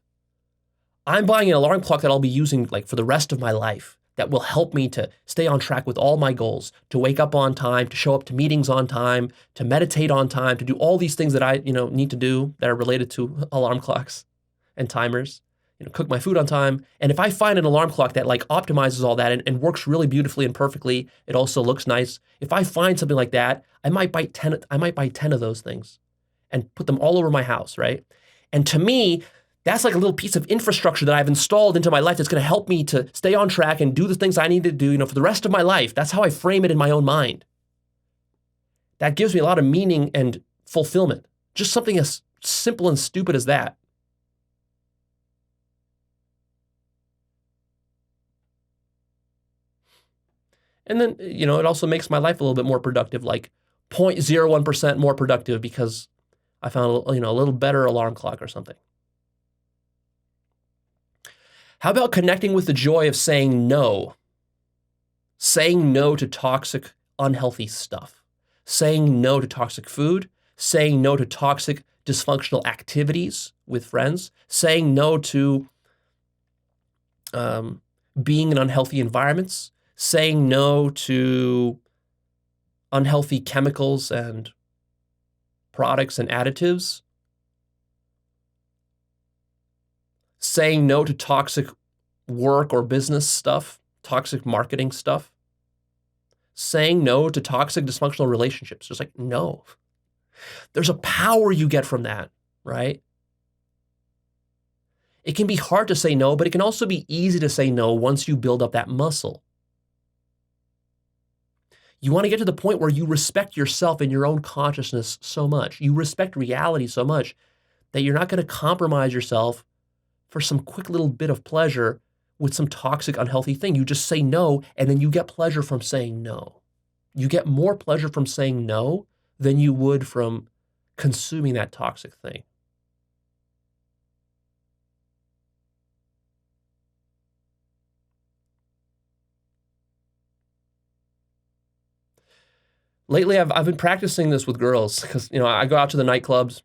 I'm buying an alarm clock that I'll be using like for the rest of my life that will help me to stay on track with all my goals, to wake up on time, to show up to meetings on time, to meditate on time, to do all these things that I, need to do that are related to alarm clocks and timers. Cook my food on time. And if I find an alarm clock that like optimizes all that and works really beautifully and perfectly, it also looks nice. If I find something like that, I might buy 10 of those things and put them all over my house, right? And to me, that's like a little piece of infrastructure that I've installed into my life that's going to help me to stay on track and do the things I need to do, for the rest of my life. That's how I frame it in my own mind. That gives me a lot of meaning and fulfillment. Just something as simple and stupid as that. And then, it also makes my life a little bit more productive, like 0.01% more productive because I found, a little better alarm clock or something. How about connecting with the joy of saying no? Saying no to toxic, unhealthy stuff. Saying no to toxic food, saying no to toxic dysfunctional activities with friends, saying no to being in unhealthy environments, saying no to unhealthy chemicals and products and additives, saying no to toxic work or business stuff, toxic marketing stuff, saying no to toxic dysfunctional relationships. Just like, no. There's a power you get from that, right? It can be hard to say no, but it can also be easy to say no once you build up that muscle. You want to get to the point where you respect yourself and your own consciousness so much. You respect reality so much that you're not going to compromise yourself for some quick little bit of pleasure with some toxic, unhealthy thing. You just say no, and then you get pleasure from saying no. You get more pleasure from saying no than you would from consuming that toxic thing. Lately, I've been practicing this with girls because, I go out to the nightclubs,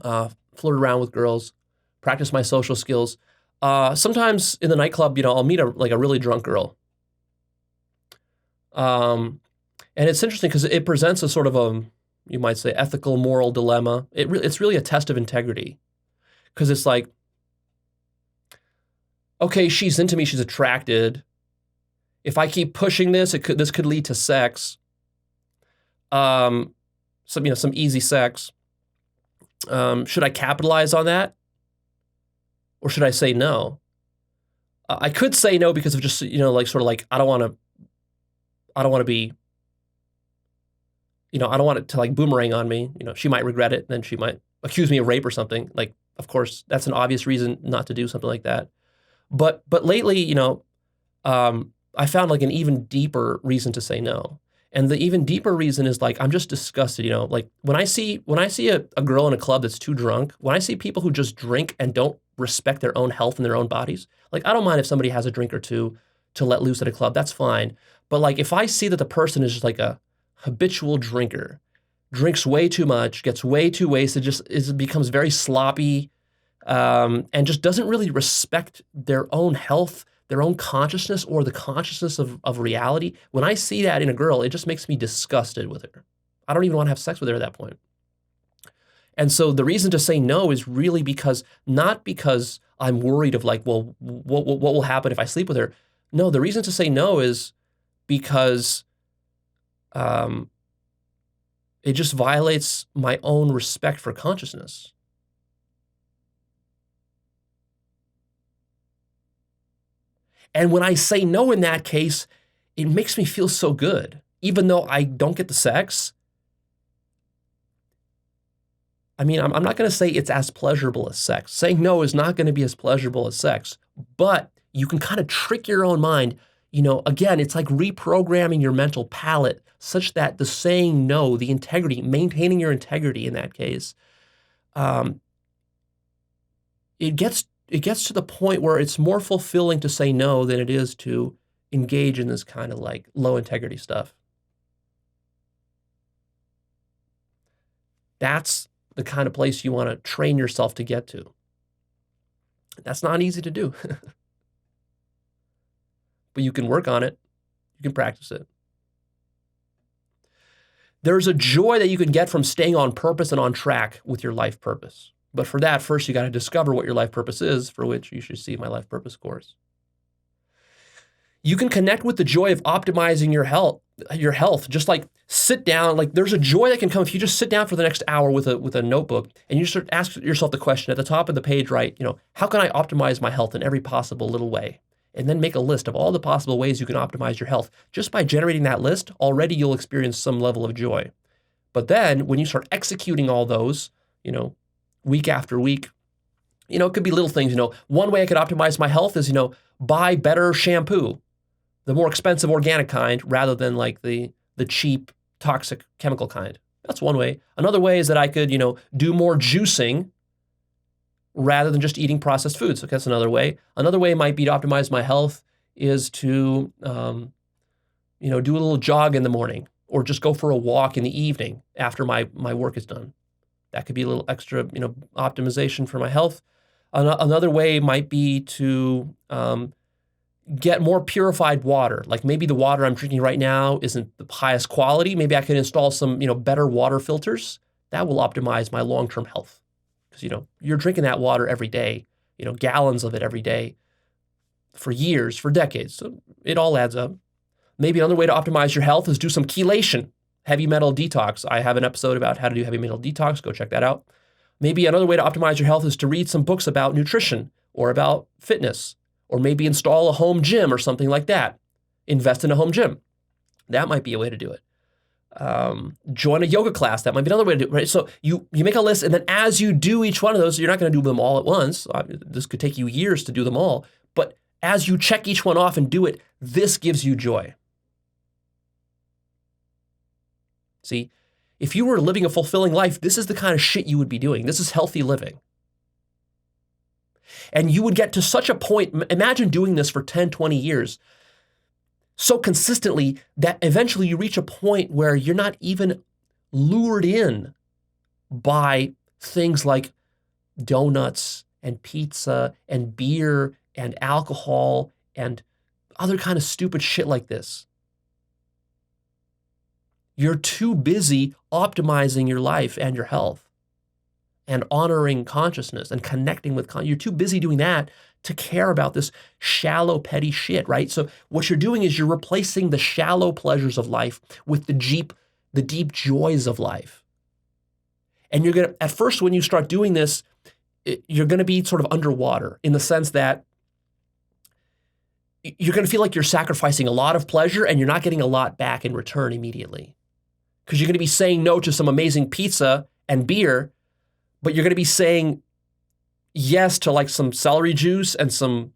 flirt around with girls, practice my social skills. Sometimes in the nightclub, I'll meet a really drunk girl. And it's interesting because it presents a sort of you might say, ethical, moral dilemma. It's really a test of integrity because it's like, okay, she's into me, she's attracted. If I keep pushing this, this could lead to sex. Some easy sex. Should I capitalize on that? Or should I say no? I could say no because of just, I don't want to be, I don't want it to boomerang on me. She might regret it, and then she might accuse me of rape or something. Of course, that's an obvious reason not to do something like that. But lately, I found an even deeper reason to say no. And the even deeper reason is I'm just disgusted, when I see a girl in a club that's too drunk, when I see people who just drink and don't respect their own health and their own bodies, I don't mind if somebody has a drink or two to let loose at a club, that's fine. But if I see that the person is just a habitual drinker, drinks way too much, gets way too wasted, becomes very sloppy, and just doesn't really respect their own health, their own consciousness, or the consciousness of reality. When I see that in a girl, it just makes me disgusted with her. I don't even want to have sex with her at that point. And so the reason to say no is really not because I'm worried of what will happen if I sleep with her. No, the reason to say no is because it just violates my own respect for consciousness. And when I say no in that case, it makes me feel so good. Even though I don't get the sex, I'm not going to say it's as pleasurable as sex. Saying no is not going to be as pleasurable as sex, but you can kind of trick your own mind. Again, it's like reprogramming your mental palette such that the saying no, the integrity, maintaining your integrity in that case, it gets to the point where it's more fulfilling to say no than it is to engage in this kind of low integrity stuff. That's the kind of place you want to train yourself to get to. That's not easy to do. But you can work on it. You can practice it. There's a joy that you can get from staying on purpose and on track with your life purpose. But for that, first you got to discover what your life purpose is, for which you should see my life purpose course. You can connect with the joy of optimizing your health. Just sit down. There's a joy that can come if you just sit down for the next hour with a notebook and you start ask yourself the question at the top of the page, right? How can I optimize my health in every possible little way? And then make a list of all the possible ways you can optimize your health. Just by generating that list, already you'll experience some level of joy. But then when you start executing all those, week after week, it could be little things. One way I could optimize my health is, buy better shampoo, the more expensive organic kind, rather than the cheap toxic chemical kind. That's one way. Another way is that I could, do more juicing rather than just eating processed foods. So that's another way. Another way might be to optimize my health is to, do a little jog in the morning, or just go for a walk in the evening after my work is done. That could be a little extra, optimization for my health. Another way might be to get more purified water. Like maybe the water I'm drinking right now isn't the highest quality. Maybe I can install some, better water filters. That will optimize my long-term health. Because, you're drinking that water every day, gallons of it every day for years, for decades. So it all adds up. Maybe another way to optimize your health is do some chelation, heavy metal detox. I have an episode about how to do heavy metal detox. Go check that out. Maybe another way to optimize your health is to read some books about nutrition or about fitness, or maybe install a home gym or something like that. Invest in a home gym. That might be a way to do it. Join a yoga class. That might be another way to do it, right? So you make a list, and then as you do each one of those, you're not going to do them all at once. This could take you years to do them all. But as you check each one off and do it, this gives you joy. See, if you were living a fulfilling life, this is the kind of shit you would be doing. This is healthy living. And you would get to such a point, imagine doing this for 10, 20 years, so consistently that eventually you reach a point where you're not even lured in by things like donuts and pizza and beer and alcohol and other kind of stupid shit like this. You're too busy optimizing your life and your health and honoring consciousness and connecting with you're too busy doing that to care about this shallow, petty shit, right? So what you're doing is you're replacing the shallow pleasures of life with the deep joys of life. And you're at first, when you start doing this, you're gonna be sort of underwater in the sense that you're gonna feel like you're sacrificing a lot of pleasure and you're not getting a lot back in return immediately. Because you're gonna be saying no to some amazing pizza and beer, but you're gonna be saying yes to like some celery juice and some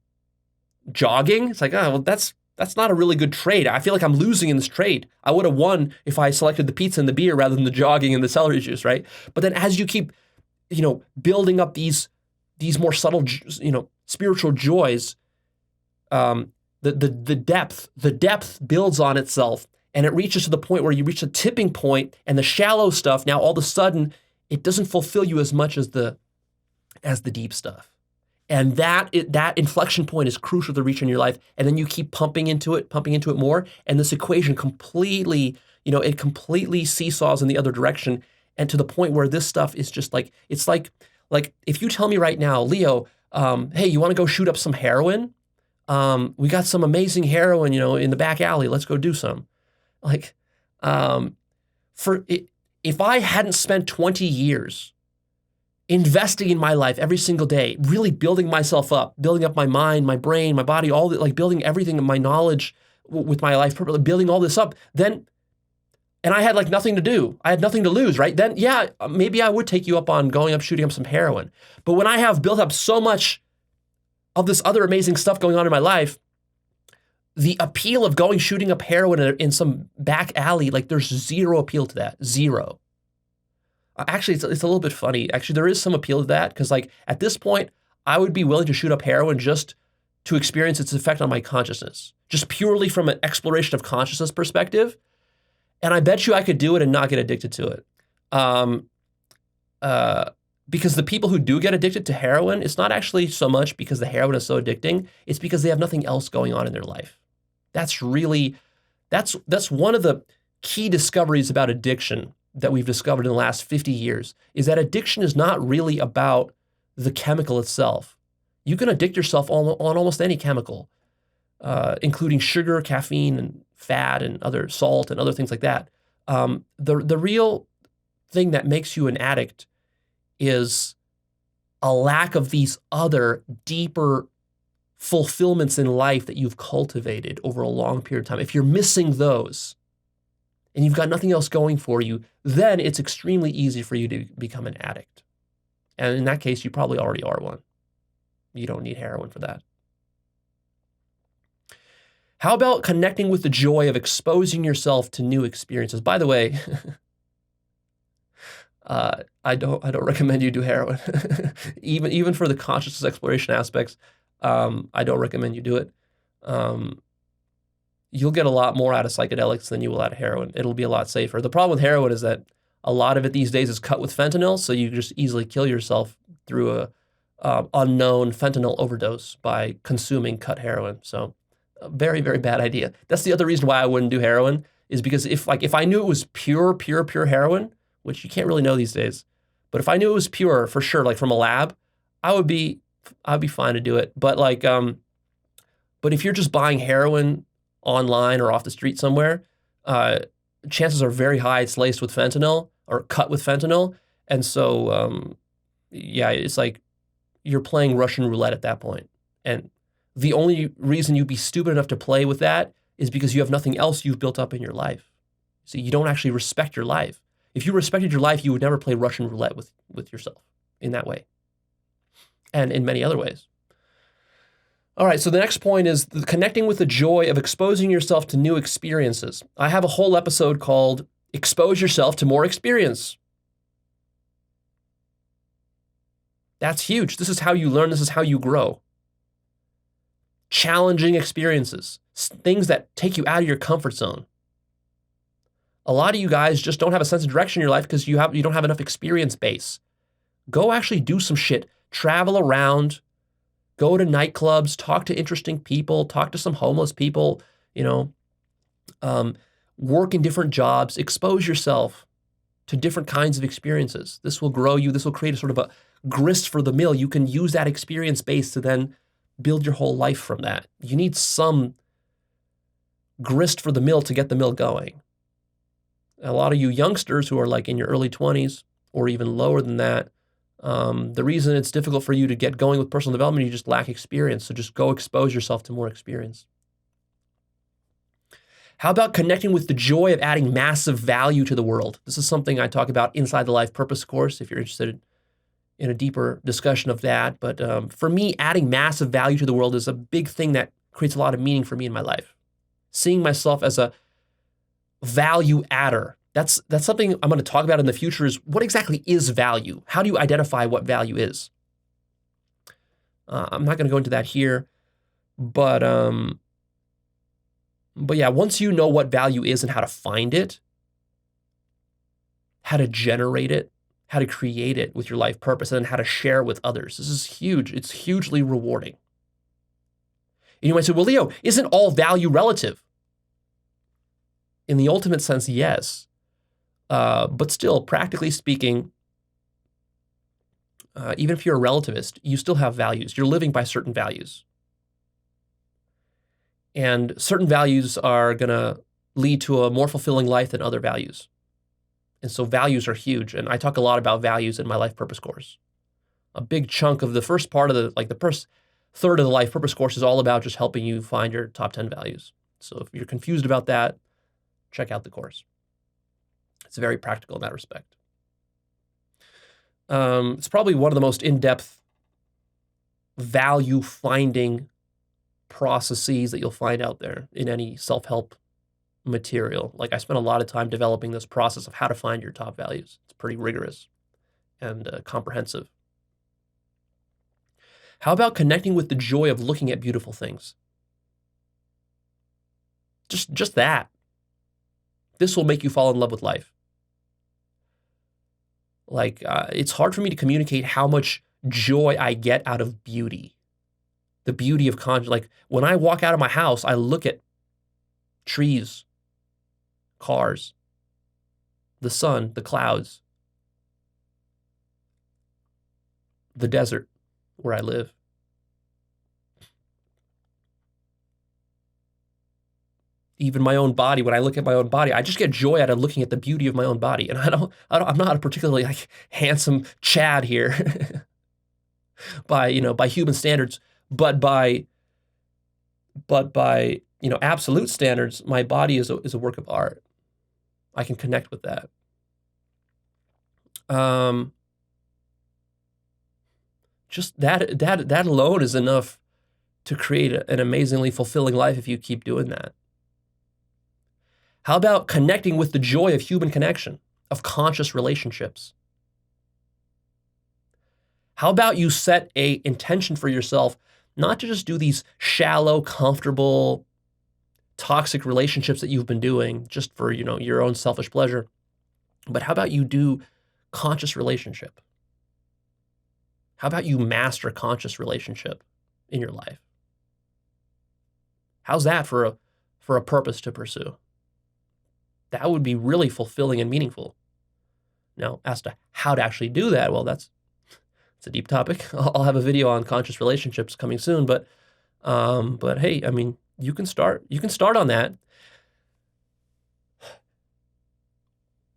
jogging. It's like, oh, well, that's not a really good trade. I feel like I'm losing in this trade. I would have won if I selected the pizza and the beer rather than the jogging and the celery juice, right? But then as you keep, building up these more subtle, spiritual joys, the depth builds on itself, and it reaches to the point where you reach a tipping point, and the shallow stuff, now all of a sudden, it doesn't fulfill you as much as the deep stuff. And that inflection point is crucial to reach in your life. And then you keep pumping into it more. And this equation completely, it completely seesaws in the other direction. And to the point where this stuff is just like, it's like if you tell me right now, Leo, hey, you want to go shoot up some heroin? We got some amazing heroin, in the back alley. Let's go do some. Like, if I hadn't spent 20 years investing in my life every single day, really building myself up, building up my mind, my brain, my body, all that, like building everything in my knowledge with my life, building all this up, then, and I had like nothing to do, I had nothing to lose, right? Then, yeah, maybe I would take you up on going up, shooting up some heroin. But when I have built up so much of this other amazing stuff going on in my life, the appeal of going shooting up heroin in some back alley, like there's zero appeal to that, zero. Actually, it's a little bit funny. Actually, there is some appeal to that because like at this point, I would be willing to shoot up heroin just to experience its effect on my consciousness, just purely from an exploration of consciousness perspective. And I bet you I could do it and not get addicted to it. Because the people who do get addicted to heroin, it's not actually so much because the heroin is so addicting, it's because they have nothing else going on in their life. That's one of the key discoveries about addiction that we've discovered in the last 50 years, is that addiction is not really about the chemical itself. You can addict yourself on almost any chemical, including sugar, caffeine, and fat, and other salt, and other things like that. The real thing that makes you an addict is a lack of these other deeper fulfillments in life that you've cultivated over a long period of time. If you're missing those and you've got nothing else going for you, then it's extremely easy for you to become an addict. And in that case, you probably already are one. You don't need heroin for that. How about connecting with the joy of exposing yourself to new experiences? By the way, I don't recommend you do heroin. even for the consciousness exploration aspects, I don't recommend you do it. you'll get a lot more out of psychedelics than you will out of heroin. It'll be a lot safer. The problem with heroin is that a lot of it these days is cut with fentanyl, so you just easily kill yourself through a unknown fentanyl overdose by consuming cut heroin. So a very, very bad idea. That's the other reason why I wouldn't do heroin, is because if I knew it was pure heroin, which you can't really know these days, but if I knew it was pure for sure, like from a lab, I'd be fine to do it. But but if you're just buying heroin online or off the street somewhere, chances are very high it's laced with fentanyl or cut with fentanyl. And so, yeah, it's like you're playing Russian roulette at that point. And the only reason you'd be stupid enough to play with that is because you have nothing else you've built up in your life. So you don't actually respect your life. If you respected your life, you would never play Russian roulette with yourself in that way. And in many other ways. All right, so the next point is connecting with the joy of exposing yourself to new experiences. I have a whole episode called Expose Yourself to More Experience. That's huge. This is how you learn. This is how you grow. Challenging experiences, things that take you out of your comfort zone. A lot of you guys just don't have a sense of direction in your life because you don't have enough experience base. Go actually do some shit. Travel around. Go to nightclubs, talk to interesting people, talk to some homeless people, work in different jobs, expose yourself to different kinds of experiences. This will grow you. This will create a sort of a grist for the mill. You can use that experience base to then build your whole life from that. You need some grist for the mill to get the mill going. A lot of you youngsters who are like in your early 20s or even lower than that, the reason it's difficult for you to get going with personal development, you just lack experience. So just go expose yourself to more experience. How about connecting with the joy of adding massive value to the world? This is something I talk about inside the Life Purpose course if you're interested in a deeper discussion of that. But for me, adding massive value to the world is a big thing that creates a lot of meaning for me in my life. Seeing myself as a value adder. That's something I'm going to talk about in the future is what exactly is value? How do you identify what value is? I'm not going to go into that here, but yeah, once you know what value is and how to find it, how to generate it, how to create it with your life purpose, and then how to share it with others. This is huge. It's hugely rewarding. And you might say, well, Leo, isn't all value relative? In the ultimate sense, yes. But still, practically speaking, even if you're a relativist, you still have values. You're living by certain values. And certain values are going to lead to a more fulfilling life than other values. And so values are huge. And I talk a lot about values in my Life Purpose course. A big chunk of the first part of the first third of the Life Purpose course is all about just helping you find your top 10 values. So if you're confused about that, check out the course. It's very practical in that respect. It's probably one of the most in-depth value-finding processes that you'll find out there in any self-help material. Like I spent a lot of time developing this process of how to find your top values. It's pretty rigorous and comprehensive. How about connecting with the joy of looking at beautiful things? Just that. This will make you fall in love with life. Like, it's hard for me to communicate how much joy I get out of beauty. The beauty of like when I walk out of my house, I look at trees, cars, the sun, the clouds, the desert where I live. Even my own body, when I look at my own body, I just get joy out of looking at the beauty of my own body. And I'm not a particularly like handsome Chad here by human standards, but by absolute standards, my body is a work of art. I can connect with that. Just that alone is enough to create an amazingly fulfilling life if you keep doing that. How about connecting with the joy of human connection, of conscious relationships? How about you set a intention for yourself not to just do these shallow, comfortable, toxic relationships that you've been doing just for, your own selfish pleasure. But how about you do conscious relationship? How about you master conscious relationship in your life? How's that for a purpose to pursue? That would be really fulfilling and meaningful. Now, as to how to actually do that, well, it's a deep topic. I'll have a video on conscious relationships coming soon, but hey, I mean, you can start on that.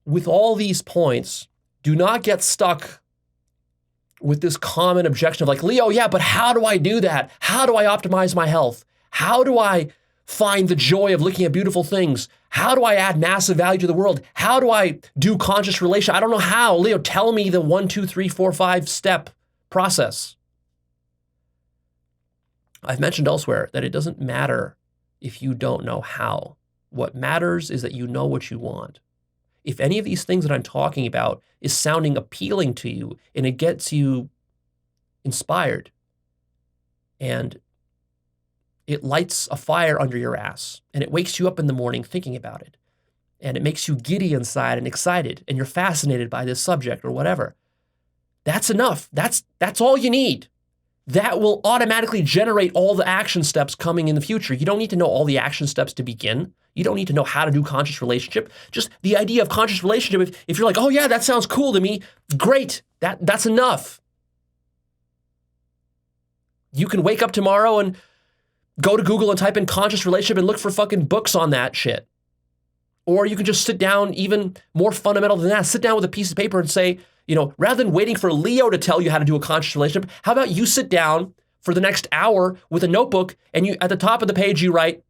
With all these points, do not get stuck with this common objection of like, Leo, yeah, but how do I do that? How do I optimize my health? How do I find the joy of looking at beautiful things? How do I add massive value to the world? How do I do conscious relation? I don't know how. Leo, tell me the 1, 2, 3, 4, 5 step process. I've mentioned elsewhere that it doesn't matter if you don't know how. What matters is that you know what you want. If any of these things that I'm talking about is sounding appealing to you and it gets you inspired and it lights a fire under your ass and it wakes you up in the morning thinking about it and it makes you giddy inside and excited and you're fascinated by this subject or whatever, that's enough. That's all you need. That will automatically generate all the action steps coming in the future. You don't need to know all the action steps to begin. You don't need to know how to do conscious relationship. Just the idea of conscious relationship, if you're like, oh yeah, that sounds cool to me, great, that's enough. You can wake up tomorrow and go to Google and type in conscious relationship and look for fucking books on that shit. Or you can just sit down, even more fundamental than that, sit down with a piece of paper and say, rather than waiting for Leo to tell you how to do a conscious relationship, how about you sit down for the next hour with a notebook and you, at the top of the page, you write,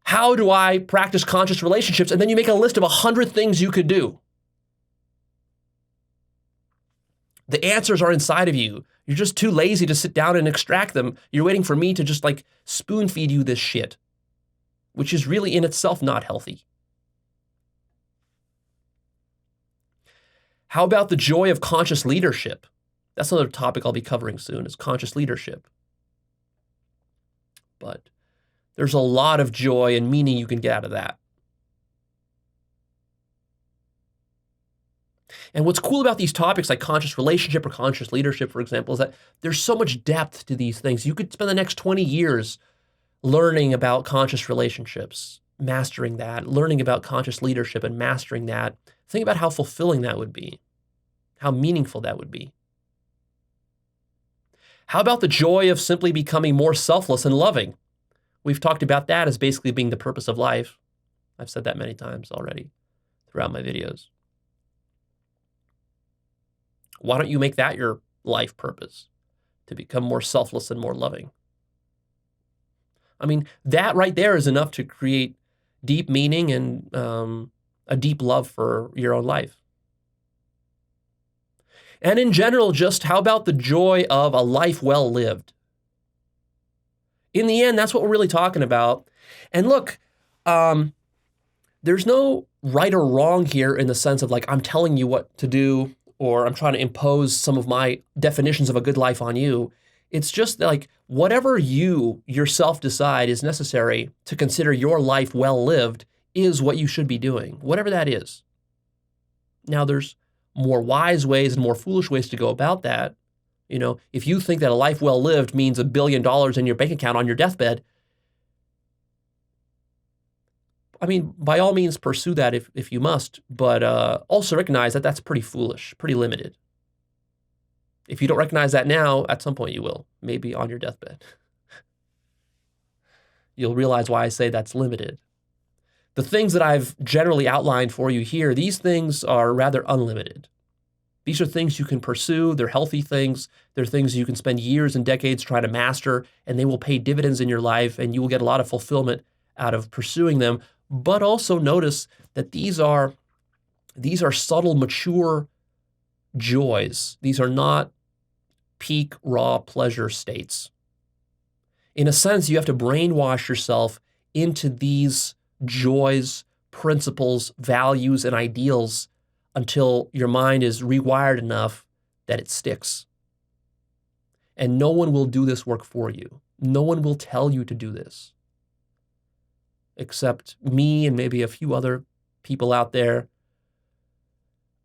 how do I practice conscious relationships? And then you make a list of 100 things you could do. The answers are inside of you. You're just too lazy to sit down and extract them. You're waiting for me to just like spoon feed you this shit, which is really in itself not healthy. How about the joy of conscious leadership? That's another topic I'll be covering soon, is conscious leadership. But there's a lot of joy and meaning you can get out of that. And what's cool about these topics like conscious relationship or conscious leadership, for example, is that there's so much depth to these things. You could spend the next 20 years learning about conscious relationships, mastering that, learning about conscious leadership and mastering that. Think about how fulfilling that would be, how meaningful that would be. How about the joy of simply becoming more selfless and loving? We've talked about that as basically being the purpose of life. I've said that many times already throughout my videos. Why don't you make that your life purpose? To become more selfless and more loving. I mean, that right there is enough to create deep meaning and a deep love for your own life. And in general, just how about the joy of a life well lived? In the end, that's what we're really talking about. And look, there's no right or wrong here in the sense of like, I'm telling you what to do, or I'm trying to impose some of my definitions of a good life on you. It's just like whatever you yourself decide is necessary to consider your life well lived is what you should be doing, whatever that is. Now, there's more wise ways and more foolish ways to go about that. If you think that a life well lived means $1 billion in your bank account on your deathbed, I mean, by all means, pursue that if you must, but also recognize that that's pretty foolish, pretty limited. If you don't recognize that now, at some point you will, maybe on your deathbed. You'll realize why I say that's limited. The things that I've generally outlined for you here, these things are rather unlimited. These are things you can pursue. They're healthy things. They're things you can spend years and decades trying to master, and they will pay dividends in your life, and you will get a lot of fulfillment out of pursuing them. But also notice that these are subtle, mature joys. These are not peak, raw pleasure states. In a sense, you have to brainwash yourself into these joys, principles, values, and ideals until your mind is rewired enough that it sticks. And no one will do this work for you. No one will tell you to do this. except me and maybe a few other people out there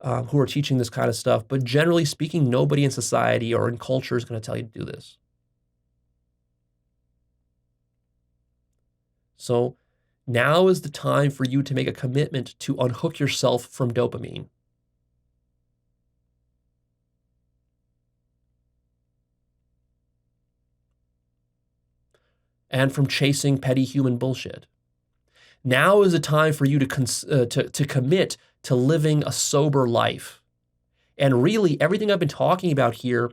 who are teaching this kind of stuff. But generally speaking, nobody in society or in culture is going to tell you to do this. So now is the time for you to make a commitment to unhook yourself from dopamine. And from chasing petty human bullshit. Now is the time for you to commit to living a sober life. And really, everything I've been talking about here,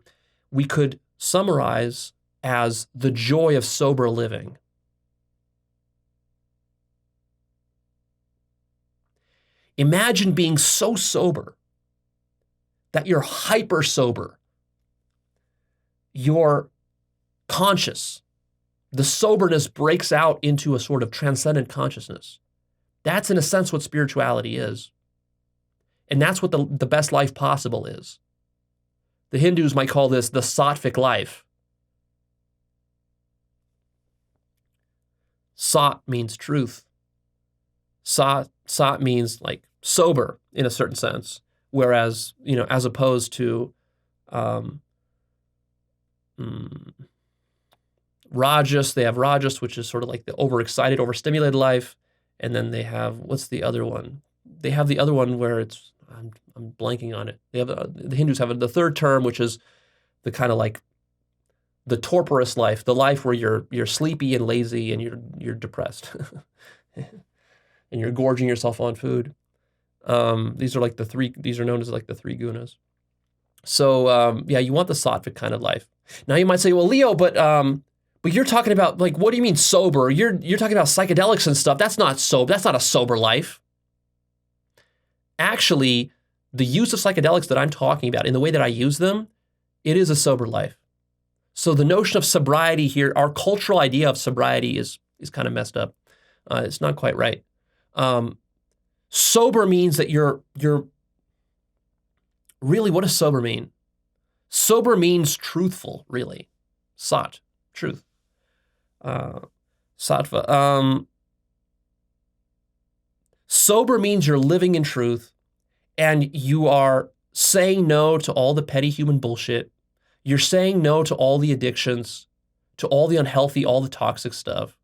we could summarize as the joy of sober living. Imagine being so sober that you're hyper sober. You're conscious. The soberness breaks out into a sort of transcendent consciousness. That's, in a sense, what spirituality is. And that's what the best life possible is. The Hindus might call this the sattvic life. Sat means truth. Sat means like sober in a certain sense, whereas, as opposed to Rajas, they have Rajas, which is sort of like the overexcited, overstimulated life. And then they have, what's the other one? They have the other one where it's, I'm blanking on it. They have the Hindus have the third term, which is the kind of like the torporous life, the life where you're sleepy and lazy and you're depressed and you're gorging yourself on food. These are known as like the three gunas. So you want the sattvic kind of life. Now you might say, well, Leo, but you're talking about, like, what do you mean sober? You're talking about psychedelics and stuff. That's not sober. That's not a sober life. Actually, the use of psychedelics that I'm talking about, in the way that I use them, it is a sober life. So the notion of sobriety here, our cultural idea of sobriety is kind of messed up. It's not quite right. Sober means that you're really, what does sober mean? Sober means truthful, really. Sat, truth. Sattva. Sober means you're living in truth and you are saying no to all the petty human bullshit. You're saying no to all the addictions, to all the unhealthy, all the toxic stuff.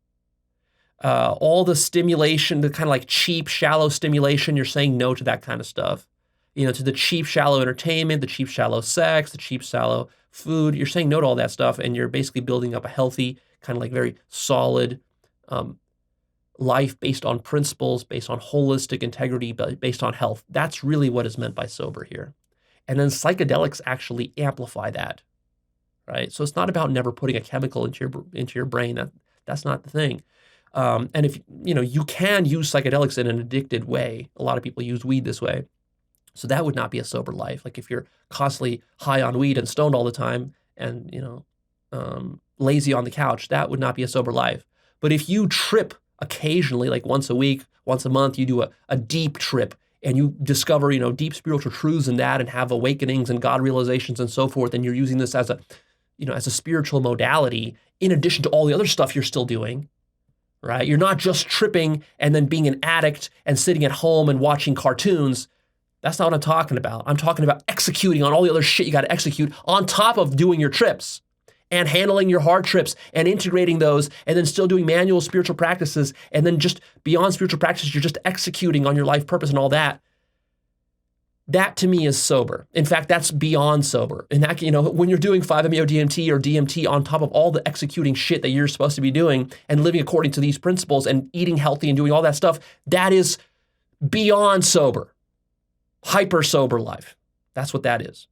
All the stimulation, the kind of like cheap, shallow stimulation, you're saying no to that kind of stuff. To the cheap, shallow entertainment, the cheap, shallow sex, the cheap, shallow food. You're saying no to all that stuff, and you're basically building up a healthy, kind of like very solid life based on principles, based on holistic integrity, based on health. That's really what is meant by sober here. And then psychedelics actually amplify that, right? So it's not about never putting a chemical into your brain. That's not the thing. And if you can use psychedelics in an addicted way. A lot of people use weed this way. So that would not be a sober life. Like if you're constantly high on weed and stoned all the time and, lazy on the couch, that would not be a sober life. But if you trip occasionally, like once a week, once a month, you do a deep trip and you discover, deep spiritual truths in that and have awakenings and God realizations and so forth, and you're using this as a spiritual modality in addition to all the other stuff you're still doing, right? You're not just tripping and then being an addict and sitting at home and watching cartoons. That's not what I'm talking about. I'm talking about executing on all the other shit you got to execute on top of doing your trips and handling your hard trips and integrating those and then still doing manual spiritual practices. And then just beyond spiritual practices, you're just executing on your life purpose and all that. That to me is sober. In fact, that's beyond sober. And that, when you're doing 5-MeO-DMT or DMT on top of all the executing shit that you're supposed to be doing and living according to these principles and eating healthy and doing all that stuff, that is beyond sober. Hyper sober life. That's what that is.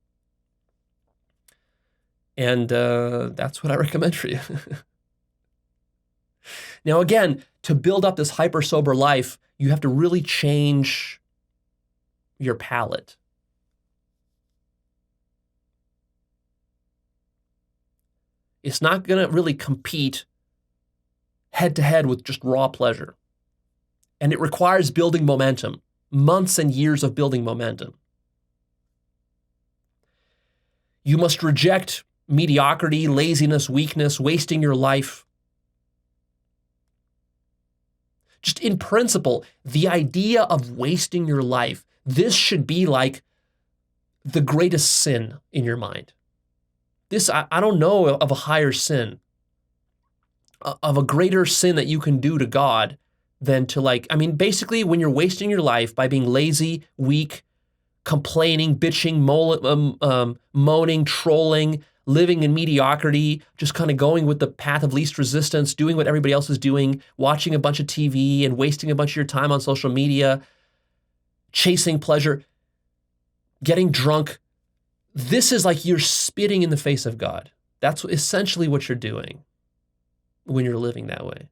And that's what I recommend for you. Now, again, to build up this hyper sober life, you have to really change your palate. It's not going to really compete head to head with just raw pleasure. And it requires building momentum. Months and years of building momentum. You must reject mediocrity, laziness, weakness, wasting your life. Just in principle, the idea of wasting your life, this should be like the greatest sin in your mind. This, I don't know of a higher sin, of a greater sin that you can do to God than to basically when you're wasting your life by being lazy, weak, complaining, bitching, moaning, trolling, living in mediocrity, just kind of going with the path of least resistance, doing what everybody else is doing, watching a bunch of TV and wasting a bunch of your time on social media, chasing pleasure, getting drunk. This is like you're spitting in the face of God. That's essentially what you're doing when you're living that way.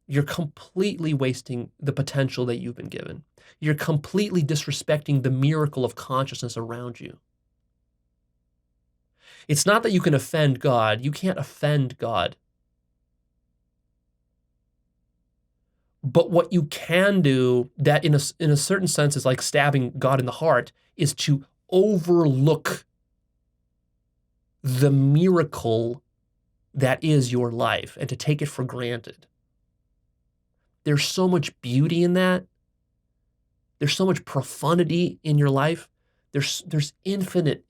You're completely wasting the potential that you've been given. You're completely disrespecting the miracle of consciousness around you. It's not that you can offend God. You can't offend God. But what you can do that in a certain sense is like stabbing God in the heart is to overlook the miracle that is your life and to take it for granted. There's so much beauty in that. There's so much profundity in your life. There's infinite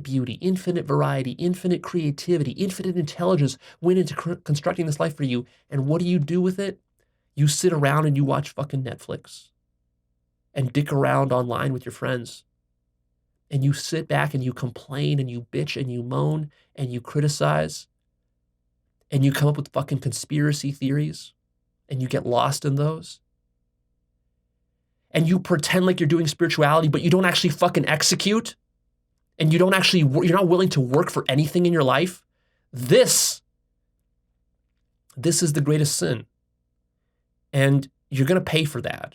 beauty, infinite variety, infinite creativity, infinite intelligence went into constructing this life for you. And what do you do with it? You sit around and you watch fucking Netflix and dick around online with your friends. And you sit back and you complain and you bitch and you moan and you criticize and you come up with fucking conspiracy theories and you get lost in those. And you pretend like you're doing spirituality, but you don't actually fucking execute. And you're not willing to work for anything in your life. This is the greatest sin. And you're going to pay for that.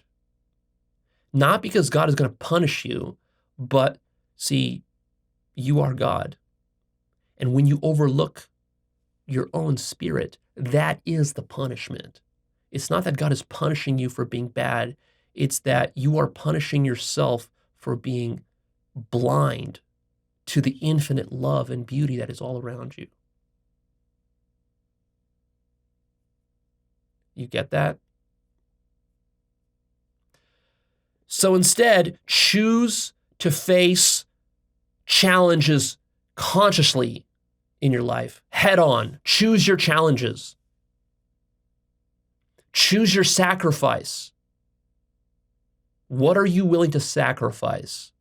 Not because God is going to punish you, but see, you are God. And when you overlook your own spirit, that is the punishment. It's not that God is punishing you for being bad. It's that you are punishing yourself for being blind to the infinite love and beauty that is all around you. You get that? So instead, choose to face challenges consciously in your life, head on. Choose your challenges. Choose your sacrifice. What are you willing to sacrifice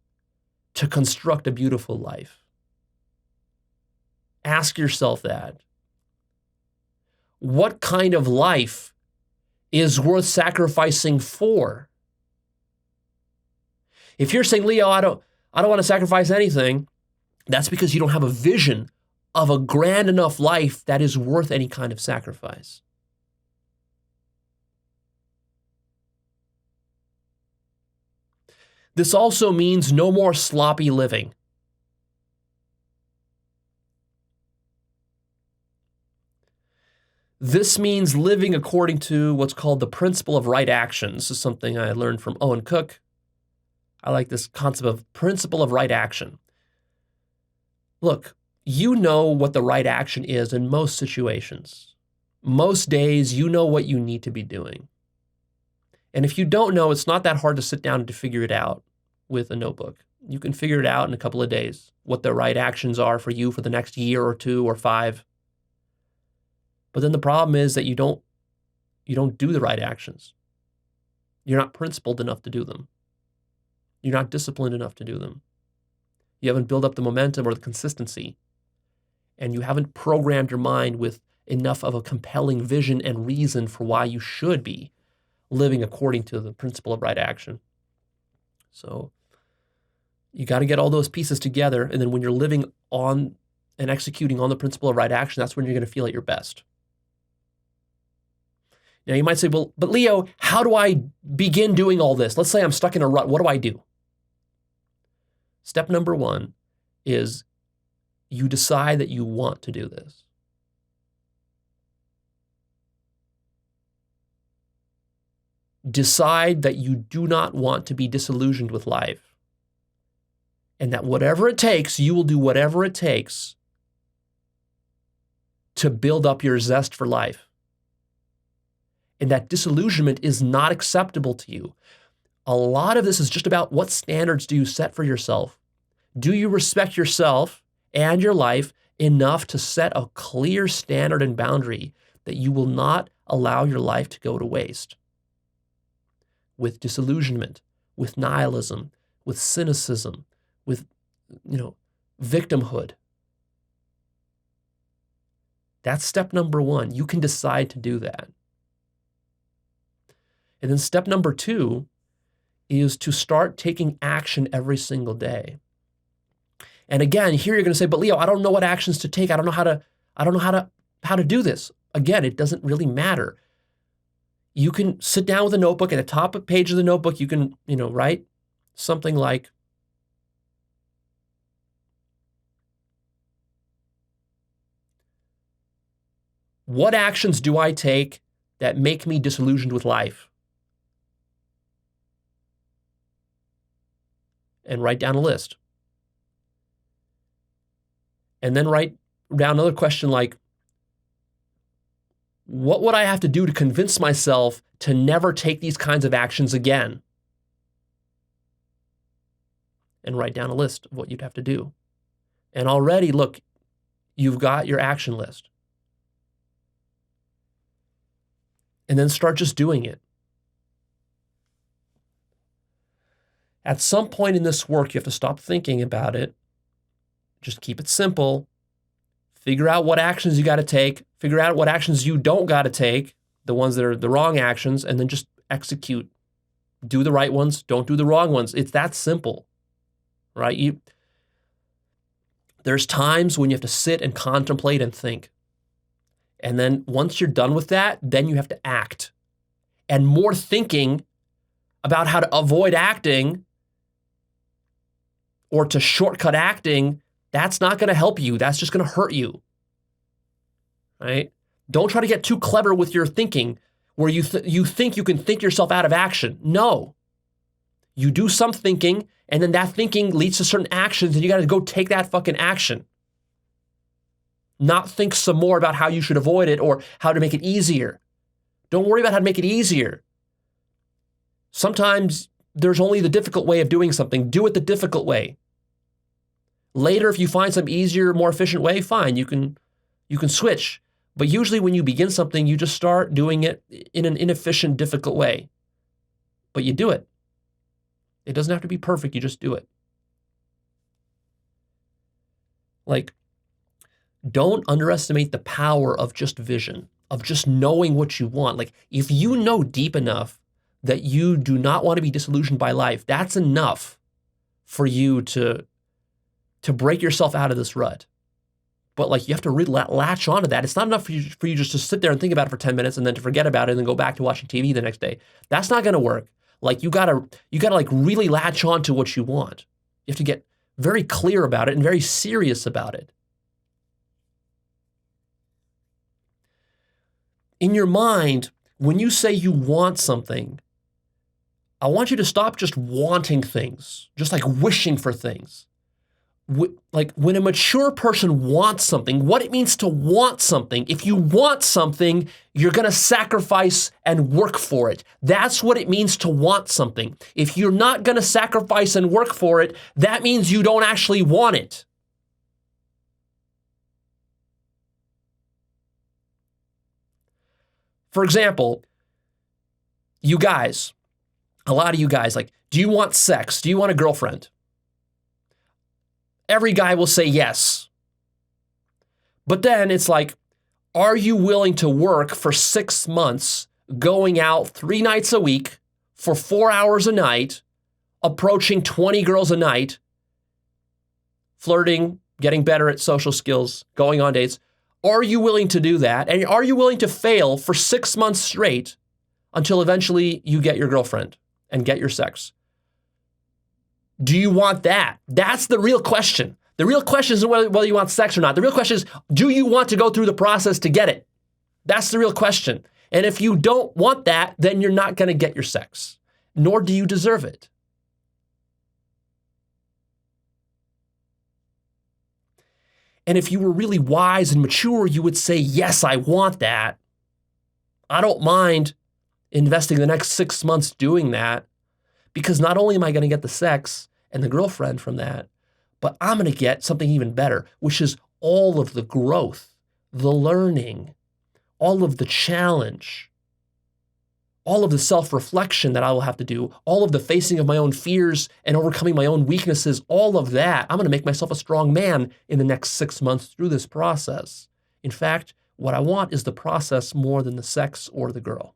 to construct a beautiful life? Ask yourself that. What kind of life is worth sacrificing for? If you're saying, Leo, I don't want to sacrifice anything, that's because you don't have a vision of a grand enough life that is worth any kind of sacrifice. This also means no more sloppy living. This means living according to what's called the principle of right actions. This is something I learned from Owen Cook. I like this concept of principle of right action. Look, you know what the right action is in most situations. Most days, you know what you need to be doing. And if you don't know, it's not that hard to sit down and to figure it out with a notebook. You can figure it out in a couple of days, what the right actions are for you for the next year or 2 or 5. But then the problem is that you don't do the right actions. You're not principled enough to do them. You're not disciplined enough to do them. You haven't built up the momentum or the consistency. And you haven't programmed your mind with enough of a compelling vision and reason for why you should be living according to the principle of right action. So you got to get all those pieces together. And then when you're living on and executing on the principle of right action, that's when you're going to feel at your best. Now you might say, well, but Leo, how do I begin doing all this? Let's say I'm stuck in a rut. What do I do? Step number 1 is you decide that you want to do this. Decide that you do not want to be disillusioned with life. And that whatever it takes, you will do whatever it takes to build up your zest for life. and that disillusionment is not acceptable to you. A lot of this is just about what standards do you set for yourself? Do you respect yourself and your life enough to set a clear standard and boundary that you will not allow your life to go to waste? With disillusionment, with nihilism, with cynicism, with, victimhood. That's step number one. You can decide to do that. And then step number two is to start taking action every single day. And again, here you're going to say, but Leo, I don't know what actions to take. I don't know how to do this. Again, it doesn't really matter. You can sit down with a notebook. At the top of page of the notebook, you can, write something like, what actions do I take that make me disillusioned with life? And write down a list. And then write down another question like, what would I have to do to convince myself to never take these kinds of actions again? And write down a list of what you'd have to do. And already, look, you've got your action list. And then start just doing it. At some point in this work, you have to stop thinking about it. Just keep it simple. Figure out what actions you got to take. Figure out what actions you don't got to take, the ones that are the wrong actions, and then just execute. Do the right ones. Don't do the wrong ones. It's that simple, right? There's times when you have to sit and contemplate and think. And then once you're done with that, then you have to act. And more thinking about how to avoid acting or to shortcut acting, that's not going to help you. That's just going to hurt you, right? Don't try to get too clever with your thinking where you think you can think yourself out of action. No. You do some thinking, and then that thinking leads to certain actions, and you got to go take that fucking action. Not think some more about how you should avoid it or how to make it easier. Don't worry about how to make it easier. Sometimes there's only the difficult way of doing something. Do it the difficult way. Later, if you find some easier, more efficient way, fine, you can switch. But usually when you begin something, you just start doing it in an inefficient, difficult way. But you do it. It doesn't have to be perfect, you just do it. Like, don't underestimate the power of just vision, of just knowing what you want. Like, if you know deep enough that you do not want to be disillusioned by life, that's enough for you to break yourself out of this rut. But like, you have to really latch onto that. It's not enough for you just to sit there and think about it for 10 minutes and then to forget about it and then go back to watching TV the next day. That's not going to work. Like, you gotta like really latch on to what you want. You have to get very clear about it and very serious about it. In your mind, when you say you want something, I want you to stop just wanting things, just like wishing for things. Like, when a mature person wants something, what it means to want something, if you want something, you're going to sacrifice and work for it. That's what it means to want something. If you're not going to sacrifice and work for it, that means you don't actually want it. For example, you guys, a lot of you guys, like, do you want sex? Do you want a girlfriend? Every guy will say yes. But then it's like, are you willing to work for 6 months, going out 3 nights a week for 4 hours a night, approaching 20 girls a night, flirting, getting better at social skills, going on dates? Are you willing to do that? And are you willing to fail for 6 months straight until eventually you get your girlfriend and get your sex? Do you want that? That's the real question. The real question isn't whether you want sex or not. The real question is, do you want to go through the process to get it? That's the real question. And if you don't want that, then you're not going to get your sex, nor do you deserve it. And if you were really wise and mature, you would say, yes, I want that. I don't mind investing the next 6 months doing that, because not only am I going to get the sex and the girlfriend from that, but I'm going to get something even better, which is all of the growth, the learning, all of the challenge, all of the self-reflection that I will have to do, all of the facing of my own fears and overcoming my own weaknesses, all of that. I'm going to make myself a strong man in the next 6 months through this process. In fact, what I want is the process more than the sex or the girl.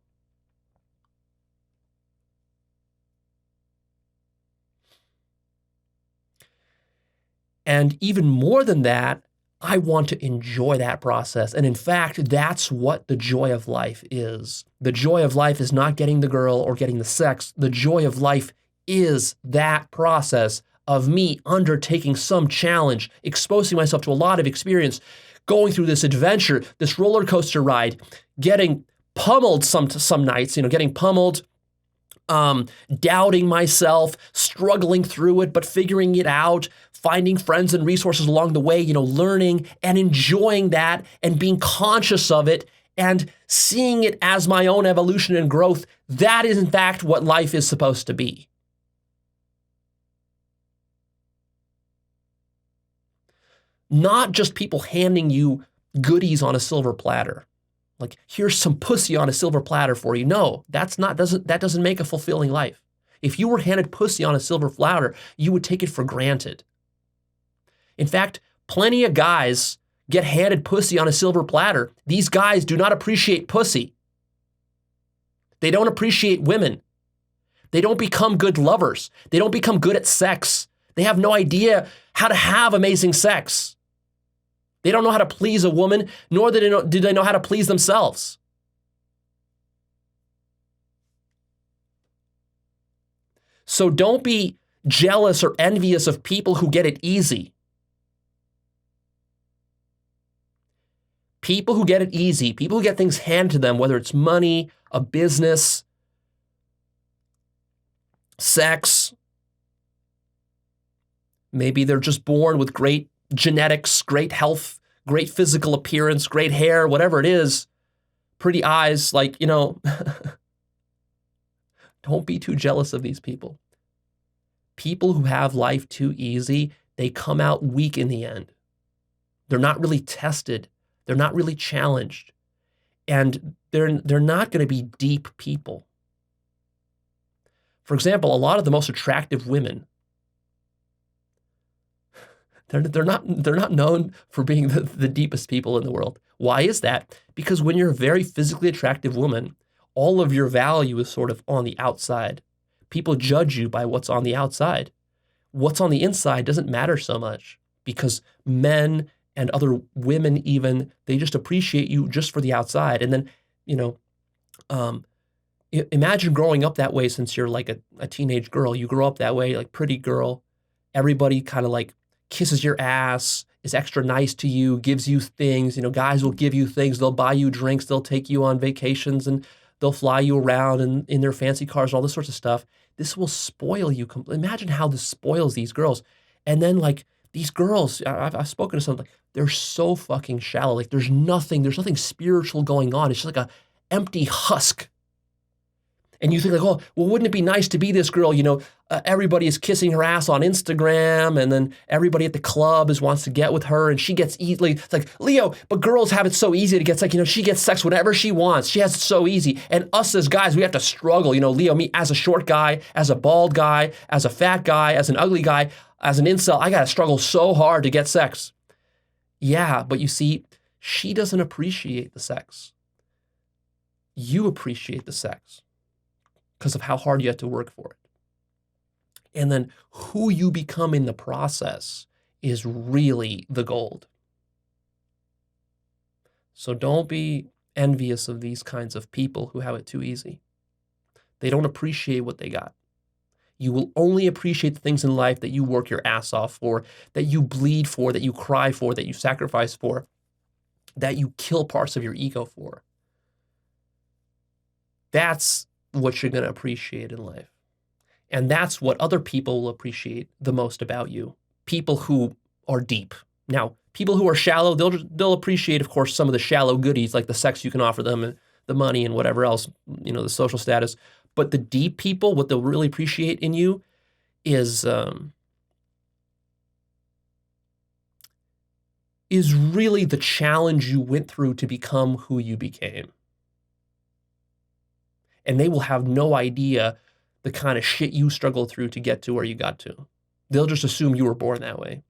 And even more than that, I want to enjoy that process. And in fact, that's what the joy of life is. The joy of life is not getting the girl or getting the sex. The joy of life is that process of me undertaking some challenge, exposing myself to a lot of experience, going through this adventure, this roller coaster ride, getting pummeled some nights, getting pummeled, doubting myself, struggling through it, but figuring it out, finding friends and resources along the way, learning and enjoying that and being conscious of it and seeing it as my own evolution and growth. That is, in fact, what life is supposed to be. Not just people handing you goodies on a silver platter. Like, here's some pussy on a silver platter for you. No, that doesn't make a fulfilling life. If you were handed pussy on a silver platter, you would take it for granted. In fact, plenty of guys get handed pussy on a silver platter. These guys do not appreciate pussy. They don't appreciate women. They don't become good lovers. They don't become good at sex. They have no idea how to have amazing sex. They don't know how to please a woman, nor do they know how to please themselves. So don't be jealous or envious of people who get it easy. People who get it easy, people who get things handed to them, whether it's money, a business, sex, maybe they're just born with great genetics, great health, great physical appearance, great hair, whatever it is, pretty eyes, don't be too jealous of these people. People who have life too easy, they come out weak in the end. They're not really tested. They're not really challenged. And they're not going to be deep people. For example, a lot of the most attractive women, they're not known for being the deepest people in the world. Why is that? Because when you're a very physically attractive woman, all of your value is sort of on the outside. People judge you by what's on the outside. What's on the inside doesn't matter so much, because men and other women even, they just appreciate you just for the outside. And then, imagine growing up that way since you're like a teenage girl. You grow up that way, like pretty girl. Everybody kind of like kisses your ass, is extra nice to you, gives you things. Guys will give you things. They'll buy you drinks. They'll take you on vacations, and they'll fly you around in their fancy cars, all this sorts of stuff. This will spoil you. Imagine how this spoils these girls. And then these girls, I've spoken to some, they're so fucking shallow. There's nothing spiritual going on. It's just like a empty husk. And you think oh, well, wouldn't it be nice to be this girl? Everybody is kissing her ass on Instagram, and then everybody at the club wants to get with her, and she gets easily. It's like, Leo, but girls have it so easy to get sex. She gets sex whenever she wants. She has it so easy. And us as guys, we have to struggle. Leo, me as a short guy, as a bald guy, as a fat guy, as an ugly guy, as an incel, I got to struggle so hard to get sex. Yeah, but you see, she doesn't appreciate the sex. You appreciate the sex because of how hard you have to work for it. And then who you become in the process is really the gold. So don't be envious of these kinds of people who have it too easy. They don't appreciate what they got. You will only appreciate the things in life that you work your ass off for, that you bleed for, that you cry for, that you sacrifice for, that you kill parts of your ego for. That's what you're going to appreciate in life. And that's what other people will appreciate the most about you. People who are deep. Now, people who are shallow, they'll appreciate, of course, some of the shallow goodies, like the sex you can offer them and the money and whatever else, the social status. But the deep people, what they'll really appreciate in you is really the challenge you went through to become who you became. And they will have no idea the kind of shit you struggled through to get to where you got to. They'll just assume you were born that way.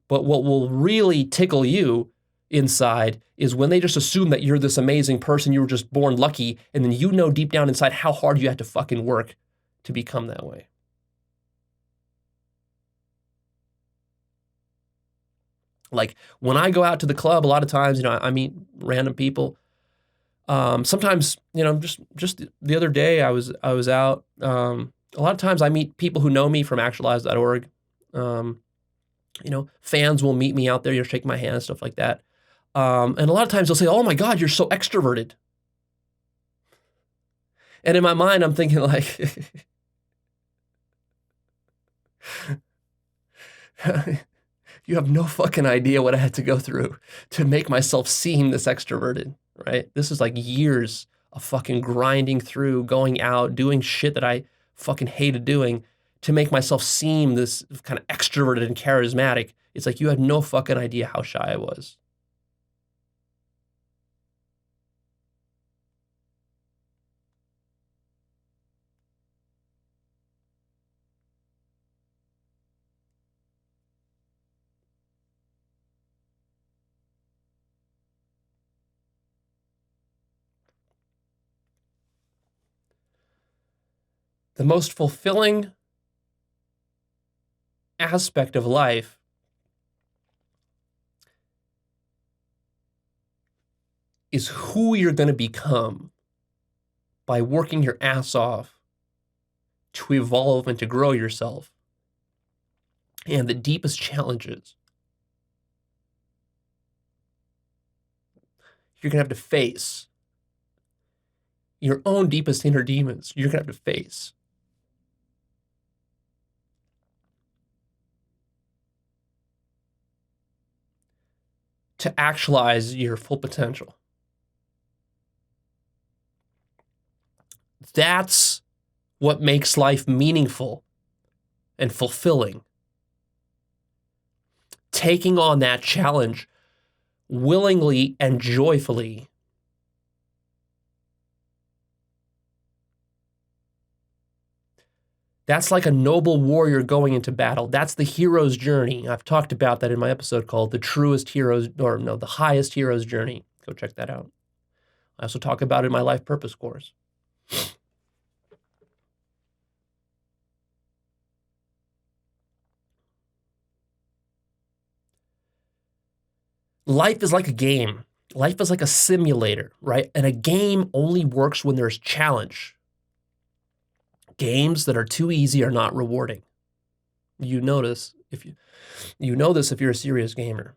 But what will really tickle you inside is when they just assume that you're this amazing person, you were just born lucky, and then deep down inside how hard you had to fucking work to become that way. Like when I go out to the club, a lot of times, I meet random people. Sometimes, just the other day I was out. A lot of times I meet people who know me from Actualized.org. Fans will meet me out there, shake my hand, stuff like that. And a lot of times they'll say, "Oh my God, you're so extroverted." And in my mind, I'm thinking like, you have no fucking idea what I had to go through to make myself seem this extroverted, right? This is like years of fucking grinding through, going out, doing shit that I fucking hated doing to make myself seem this kind of extroverted and charismatic. It's like you had no fucking idea how shy I was. The most fulfilling aspect of life is who you're going to become by working your ass off to evolve and to grow yourself. And the deepest challenges you're going to have to face, your own deepest inner demons, you're going to have to face. To actualize your full potential. That's what makes life meaningful and fulfilling. Taking on that challenge willingly and joyfully. That's like a noble warrior going into battle. That's the hero's journey. I've talked about that in my episode called The Highest Hero's Journey. Go check that out. I also talk about it in my life purpose course. Life is like a game. Life is like a simulator, right? And a game only works when there's challenge. Games that are too easy are not rewarding. You know this if you're a serious gamer.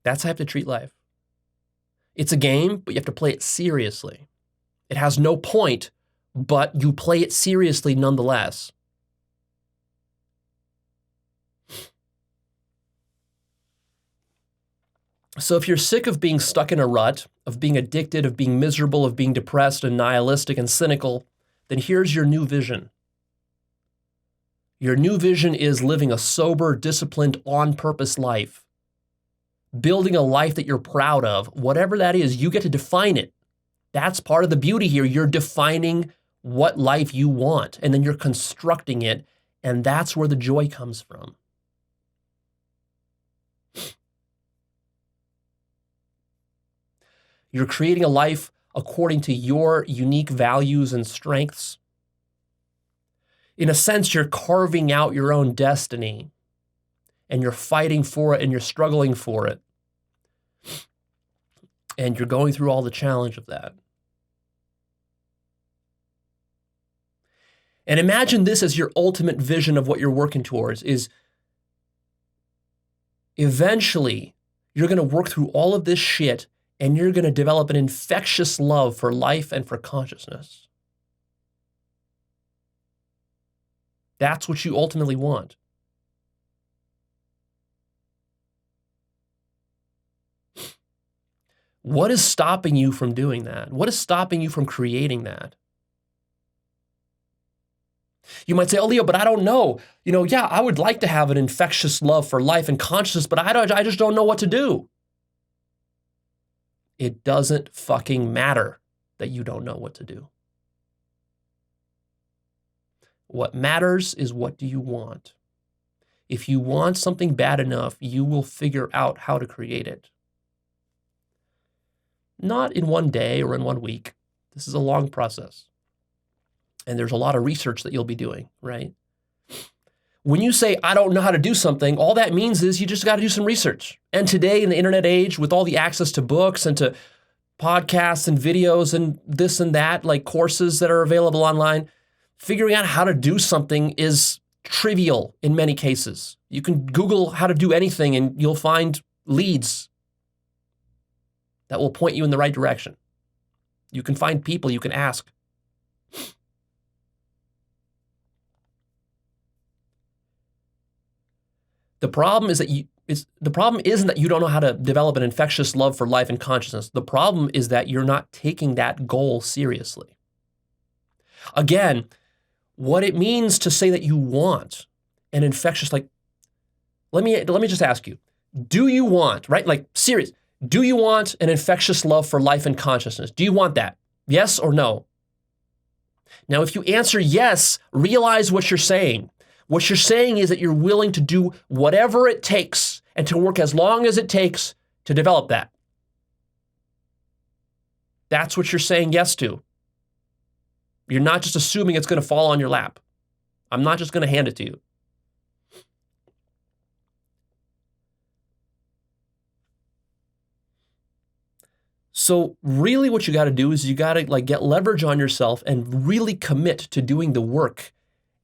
That's how you have to treat life. It's a game, but you have to play it seriously. It has no point, but you play it seriously nonetheless. So if you're sick of being stuck in a rut, of being addicted, of being miserable, of being depressed and nihilistic and cynical, then here's your new vision. Your new vision is living a sober, disciplined, on-purpose life. Building a life that you're proud of. Whatever that is, you get to define it. That's part of the beauty here. You're defining what life you want, and then you're constructing it, and that's where the joy comes from. You're creating a life according to your unique values and strengths. In a sense, you're carving out your own destiny, and you're fighting for it, and you're struggling for it. And you're going through all the challenge of that. And imagine this as your ultimate vision of what you're working towards is eventually you're going to work through all of this shit and you're going to develop an infectious love for life and for consciousness. That's what you ultimately want. What is stopping you from doing that? What is stopping you from creating that? You might say, oh, Leo, but I don't know. Yeah, I would like to have an infectious love for life and consciousness, but I just don't know what to do. It doesn't fucking matter that you don't know what to do. What matters is, what do you want? If you want something bad enough, you will figure out how to create it. Not in one day or in 1 week. This is a long process. And there's a lot of research that you'll be doing, right? When you say, I don't know how to do something, all that means is you just got to do some research. And today in the internet age, with all the access to books and to podcasts and videos and this and that, like courses that are available online, figuring out how to do something is trivial in many cases. You can Google how to do anything and you'll find leads that will point you in the right direction. You can find people you can ask. The problem is that the problem isn't that you don't know how to develop an infectious love for life and consciousness. The problem is that you're not taking that goal seriously. Again, what it means to say that you want an infectious, like, let me just ask you, do you want, right? Like, serious, do you want an infectious love for life and consciousness? Do you want that? Yes or no? Now, if you answer yes, realize what you're saying. What you're saying is that you're willing to do whatever it takes and to work as long as it takes to develop that. That's what you're saying yes to. You're not just assuming it's going to fall on your lap. I'm not just going to hand it to you. So really what you got to do is you got to get leverage on yourself and really commit to doing the work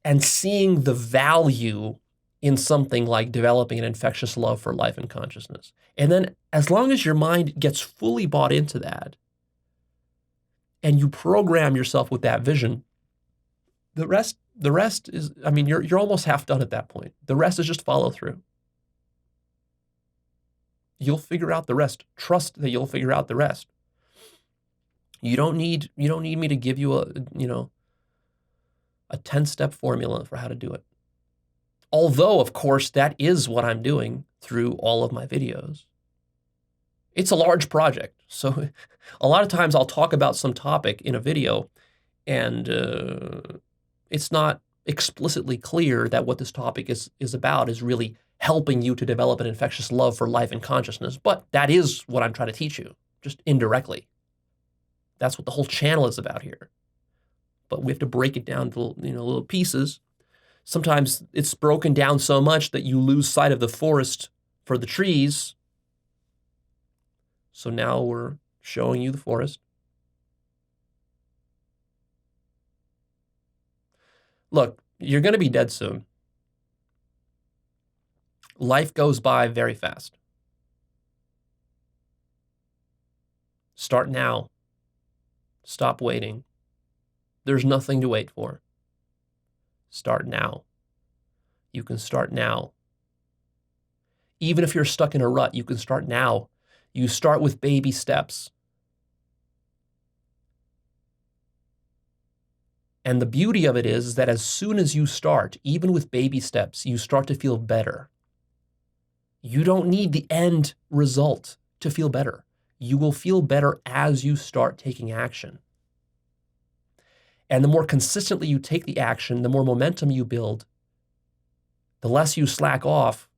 and seeing the value in something like developing an infectious love for life and consciousness. And then as long as your mind gets fully bought into that and you program yourself with that vision, the rest is, you're almost half done at that point. The rest is just follow through. You'll figure out the rest. Trust that you'll figure out the rest. You don't need me to give you a 10-step formula for how to do it. Although, of course, that is what I'm doing through all of my videos. It's a large project. So a lot of times I'll talk about some topic in a video and it's not explicitly clear that what this topic is about is really helping you to develop an infectious love for life and consciousness. But that is what I'm trying to teach you, just indirectly. That's what the whole channel is about here. But we have to break it down to little pieces. Sometimes it's broken down so much that you lose sight of the forest for the trees. So now we're showing you the forest. Look, you're going to be dead soon. Life goes by very fast. Start now. Stop waiting. There's nothing to wait for. Start now. You can start now. Even if you're stuck in a rut, you can start now. You start with baby steps. And the beauty of it is that as soon as you start, even with baby steps, you start to feel better. You don't need the end result to feel better. You will feel better as you start taking action. And the more consistently you take the action, the more momentum you build, the less you slack off,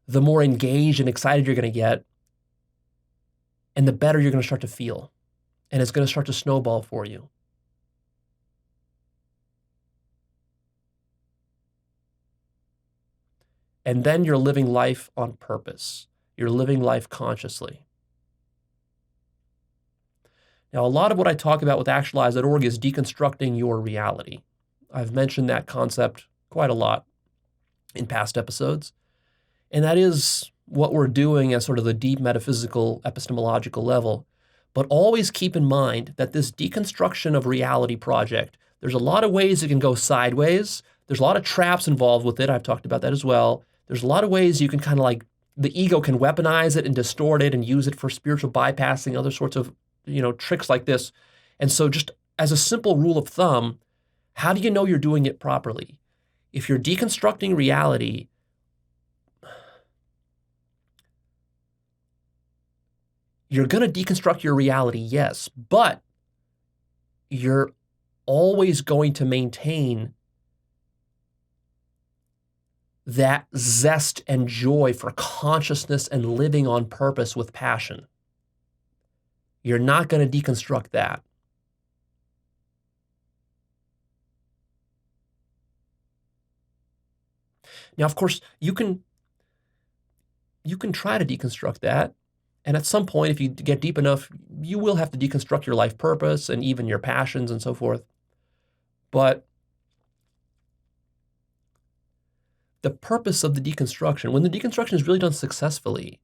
the more engaged and excited you're going to get, and the better you're going to start to feel. And it's going to start to snowball for you. And then you're living life on purpose. You're living life consciously. Now, a lot of what I talk about with Actualized.org is deconstructing your reality. I've mentioned that concept quite a lot in past episodes. And that is what we're doing at sort of the deep metaphysical, epistemological level. But always keep in mind that this deconstruction of reality project, there's a lot of ways it can go sideways. There's a lot of traps involved with it. I've talked about that as well. There's a lot of ways you can kind of the ego can weaponize it and distort it and use it for spiritual bypassing, other sorts of, tricks like this. And so just as a simple rule of thumb, how do you know you're doing it properly? If you're deconstructing reality, you're going to deconstruct your reality, yes, but you're always going to maintain that zest and joy for consciousness and living on purpose with passion. You're not going to deconstruct that. Now, of course, you can try to deconstruct that. And at some point, if you get deep enough, you will have to deconstruct your life purpose and even your passions and so forth. But the purpose of the deconstruction, when the deconstruction is really done successfully,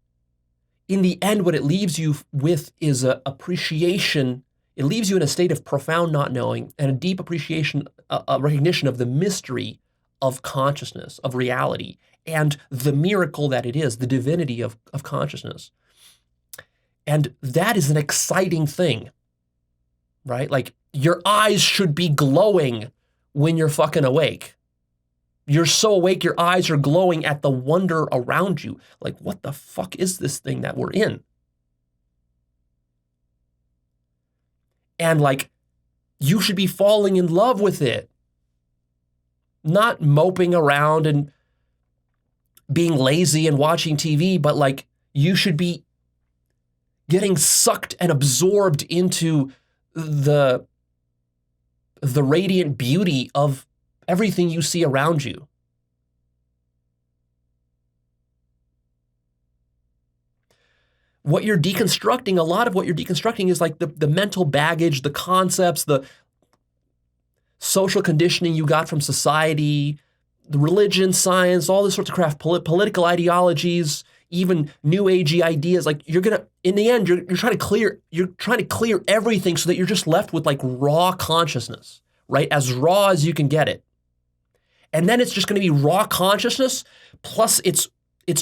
in the end, what it leaves you with is an appreciation. It leaves you in a state of profound not knowing and a deep appreciation, a recognition of the mystery of consciousness, of reality, and the miracle that it is, the divinity of consciousness. And that is an exciting thing, right? Like, your eyes should be glowing when you're fucking awake. You're so awake, your eyes are glowing at the wonder around you. Like, what the fuck is this thing that we're in? And like, you should be falling in love with it, not moping around and being lazy and watching TV, but like, you should be getting sucked and absorbed into the radiant beauty of everything you see around you. What you're deconstructing, a lot of what you're deconstructing is like the mental baggage, the concepts, the social conditioning you got from society, the religion, science, all this sorts of crap, political ideologies, even new agey ideas. Like, you're gonna, in the end, you're trying to clear everything so that you're just left with like raw consciousness, right? As raw as you can get it. And then it's just going to be raw consciousness, plus it's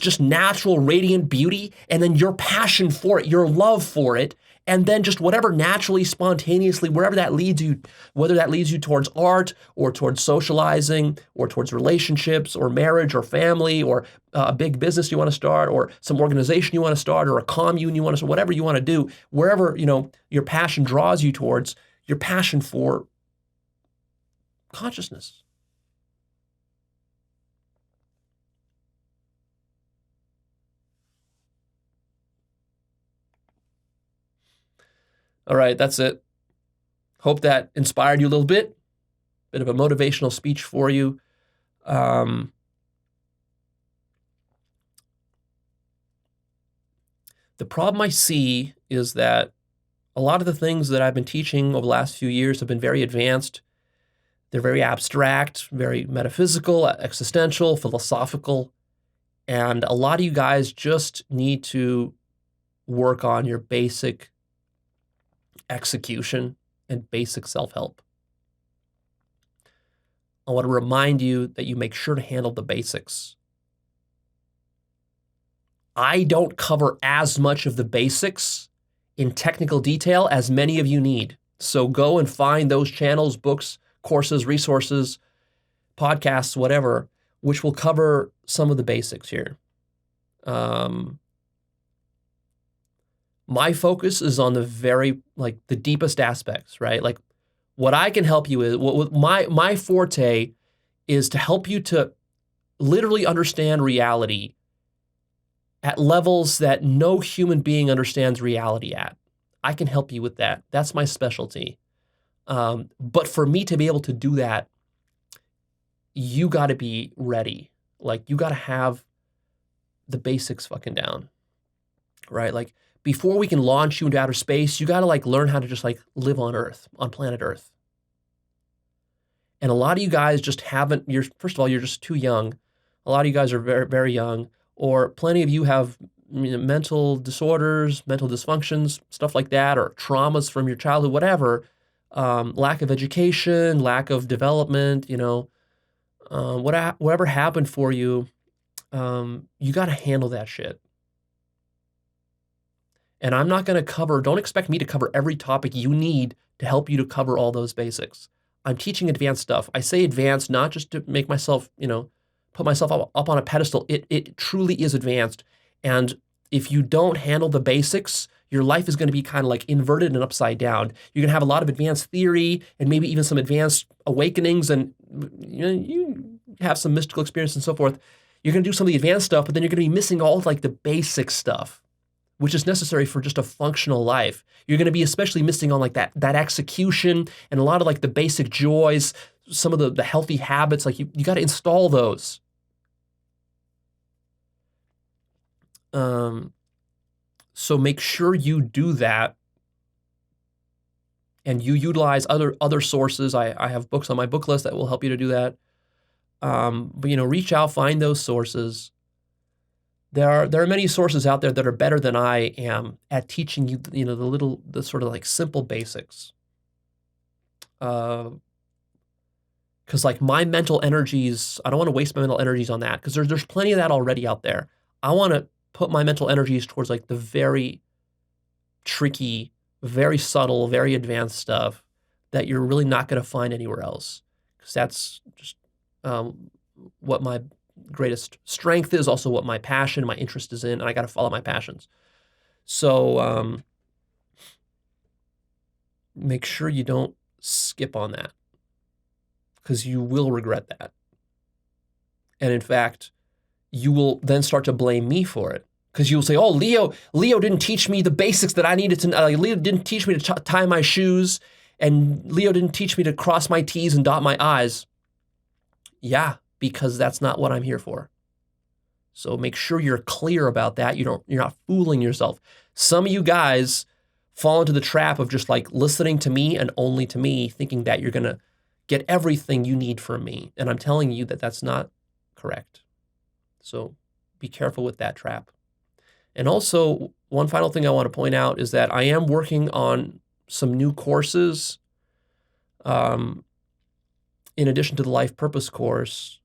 just natural radiant beauty, and then your passion for it, your love for it, and then just whatever naturally, spontaneously, wherever that leads you, whether that leads you towards art or towards socializing or towards relationships or marriage or family or a big business you want to start or some organization you want to start or a commune you want to start, whatever you want to do, wherever, your passion draws you towards, your passion for consciousness. All right, that's it. Hope that inspired you a little bit. Bit of a motivational speech for you. The problem I see is that a lot of the things that I've been teaching over the last few years have been very advanced. They're very abstract, very metaphysical, existential, philosophical. And a lot of you guys just need to work on your basic execution and basic self-help. I want to remind you that you make sure to handle the basics. I don't cover as much of the basics in technical detail as many of you need. So go and find those channels, books, courses, resources, podcasts, whatever, which will cover some of the basics here. My focus is on the deepest aspects, right? Like, what I can help you with, my forte is to help you to literally understand reality at levels that no human being understands reality at. I can help you with that. That's my specialty. But for me to be able to do that, you got to be ready. Like, you got to have the basics fucking down, right? Like, before we can launch you into outer space, you got to like learn how to just like live on Earth, on planet Earth. And a lot of you guys just haven't, first of all, you're just too young. A lot of you guys are very, very young, or plenty of you have mental disorders, mental dysfunctions, stuff like that, or traumas from your childhood, whatever, lack of education, lack of development, whatever happened for you, you got to handle that shit. And I'm not going to don't expect me to cover every topic you need to help you to cover all those basics. I'm teaching advanced stuff. I say advanced not just to make myself, put myself up on a pedestal. It truly is advanced. And if you don't handle the basics, your life is going to be kind of like inverted and upside down. You're going to have a lot of advanced theory and maybe even some advanced awakenings, and you have some mystical experience and so forth. You're going to do some of the advanced stuff, but then you're going to be missing all of like the basic stuff, which is necessary for just a functional life. You're going to be especially missing on like that execution and a lot of like the basic joys, some of the healthy habits. Like you got to install those. So make sure you do that, and you utilize other sources. I have books on my book list that will help you to do that. But reach out, find those sources. There are many sources out there that are better than I am at teaching you, the sort of like simple basics. Because like my mental energies, I don't want to waste my mental energies on that, because there's plenty of that already out there. I want to put my mental energies towards like the very tricky, very subtle, very advanced stuff that you're really not going to find anywhere else. Because that's just what my greatest strength is, also what my passion, my interest is in, and I got to follow my passions. So make sure you don't skip on that, because you will regret that. And in fact, you will then start to blame me for it, because you'll say, oh, Leo didn't teach me the basics that I needed to know. Leo didn't teach me to tie my shoes, and Leo didn't teach me to cross my T's and dot my I's. Yeah, because that's not what I'm here for. So make sure you're clear about that. You're not fooling yourself. Some of you guys fall into the trap of just like listening to me and only to me, thinking that you're going to get everything you need from me. And I'm telling you that that's not correct. So be careful with that trap. And also, one final thing I want to point out is that I am working on some new courses. In addition to the Life Purpose course,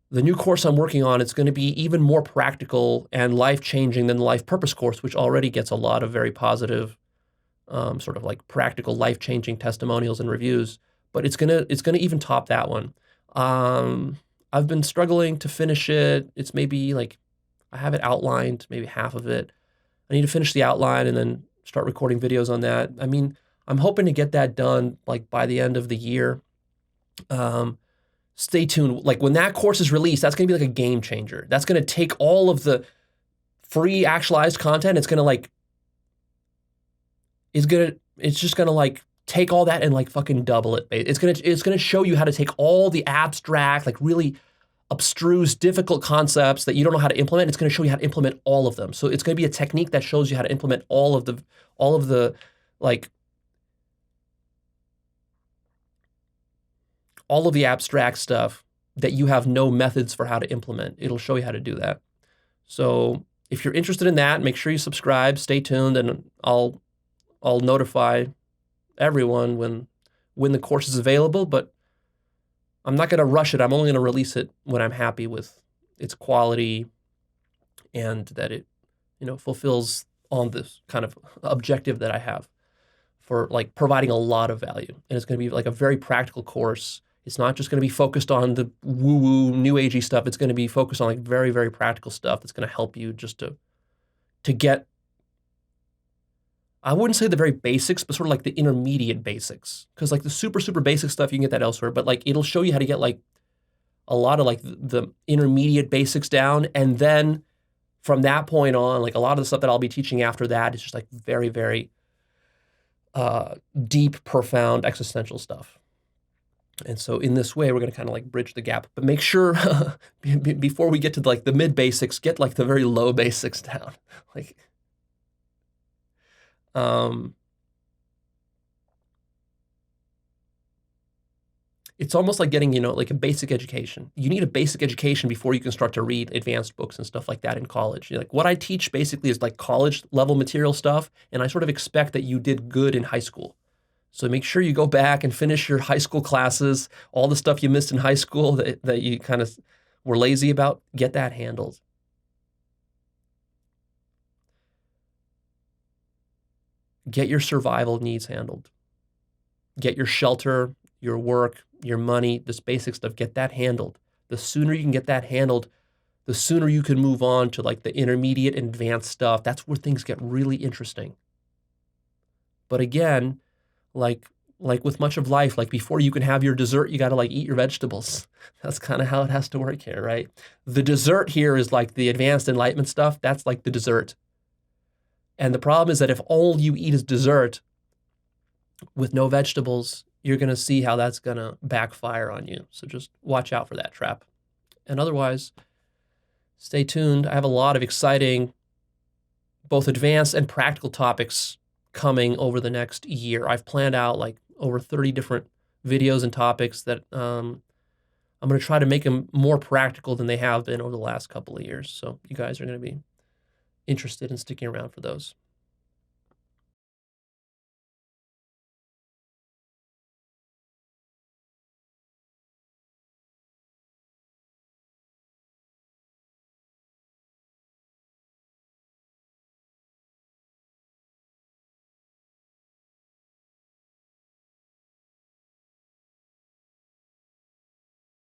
the new course I'm working on, it's going to be even more practical and life-changing than the Life Purpose course, which already gets a lot of very positive, sort of like practical, life-changing testimonials and reviews. But it's gonna even top that one. I've been struggling to finish it. It's maybe like, I have it outlined, maybe half of it. I need to finish the outline and then start recording videos on that. I mean, I'm hoping to get that done like by the end of the year. Stay tuned. Like when that course is released, that's going to be like a game changer. That's going to take all of the free actualized content. It's just going to like take all that and like fucking double it. It's going to show you how to take all the abstract, like really abstruse, difficult concepts that you don't know how to implement. It's going to show you how to implement all of them. So it's going to be a technique that shows you how to implement all of the abstract stuff that you have no methods for how to implement. It'll show you how to do that. So if you're interested in that, make sure you subscribe, stay tuned, and I'll notify everyone when the course is available, but I'm not going to rush it. I'm only going to release it when I'm happy with its quality and that it, fulfills on this kind of objective that I have for like providing a lot of value. And it's going to be like a very practical course. It's not just going to be focused on the woo-woo, new agey stuff. It's going to be focused on like very, very practical stuff that's going to help you just to get, I wouldn't say the very basics, but sort of like the intermediate basics. Because like the super, super basic stuff, you can get that elsewhere. But like it'll show you how to get like a lot of like the intermediate basics down. And then from that point on, like a lot of the stuff that I'll be teaching after that is just like very, very deep, profound, existential stuff. And so in this way, we're going to kind of like bridge the gap. But make sure before we get to like the mid basics, get like the very low basics down. Like, it's almost like getting, like a basic education. You need a basic education before you can start to read advanced books and stuff like that in college. Like what I teach basically is like college level material stuff. And I sort of expect that you did good in high school. So make sure you go back and finish your high school classes, all the stuff you missed in high school that you kind of were lazy about, get that handled. Get your survival needs handled. Get your shelter, your work, your money, this basic stuff, get that handled. The sooner you can get that handled, the sooner you can move on to like the intermediate and advanced stuff. That's where things get really interesting. But again, like with much of life, like before you can have your dessert, you got to like eat your vegetables. That's kind of how it has to work here, right? The dessert here is like the advanced enlightenment stuff. That's like the dessert. And the problem is that if all you eat is dessert with no vegetables, you're going to see how that's going to backfire on you. So just watch out for that trap. And otherwise, stay tuned. I have a lot of exciting, both advanced and practical topics coming over the next year. I've planned out like over 30 different videos and topics that I'm going to try to make them more practical than they have been over the last couple of years. So you guys are going to be interested in sticking around for those.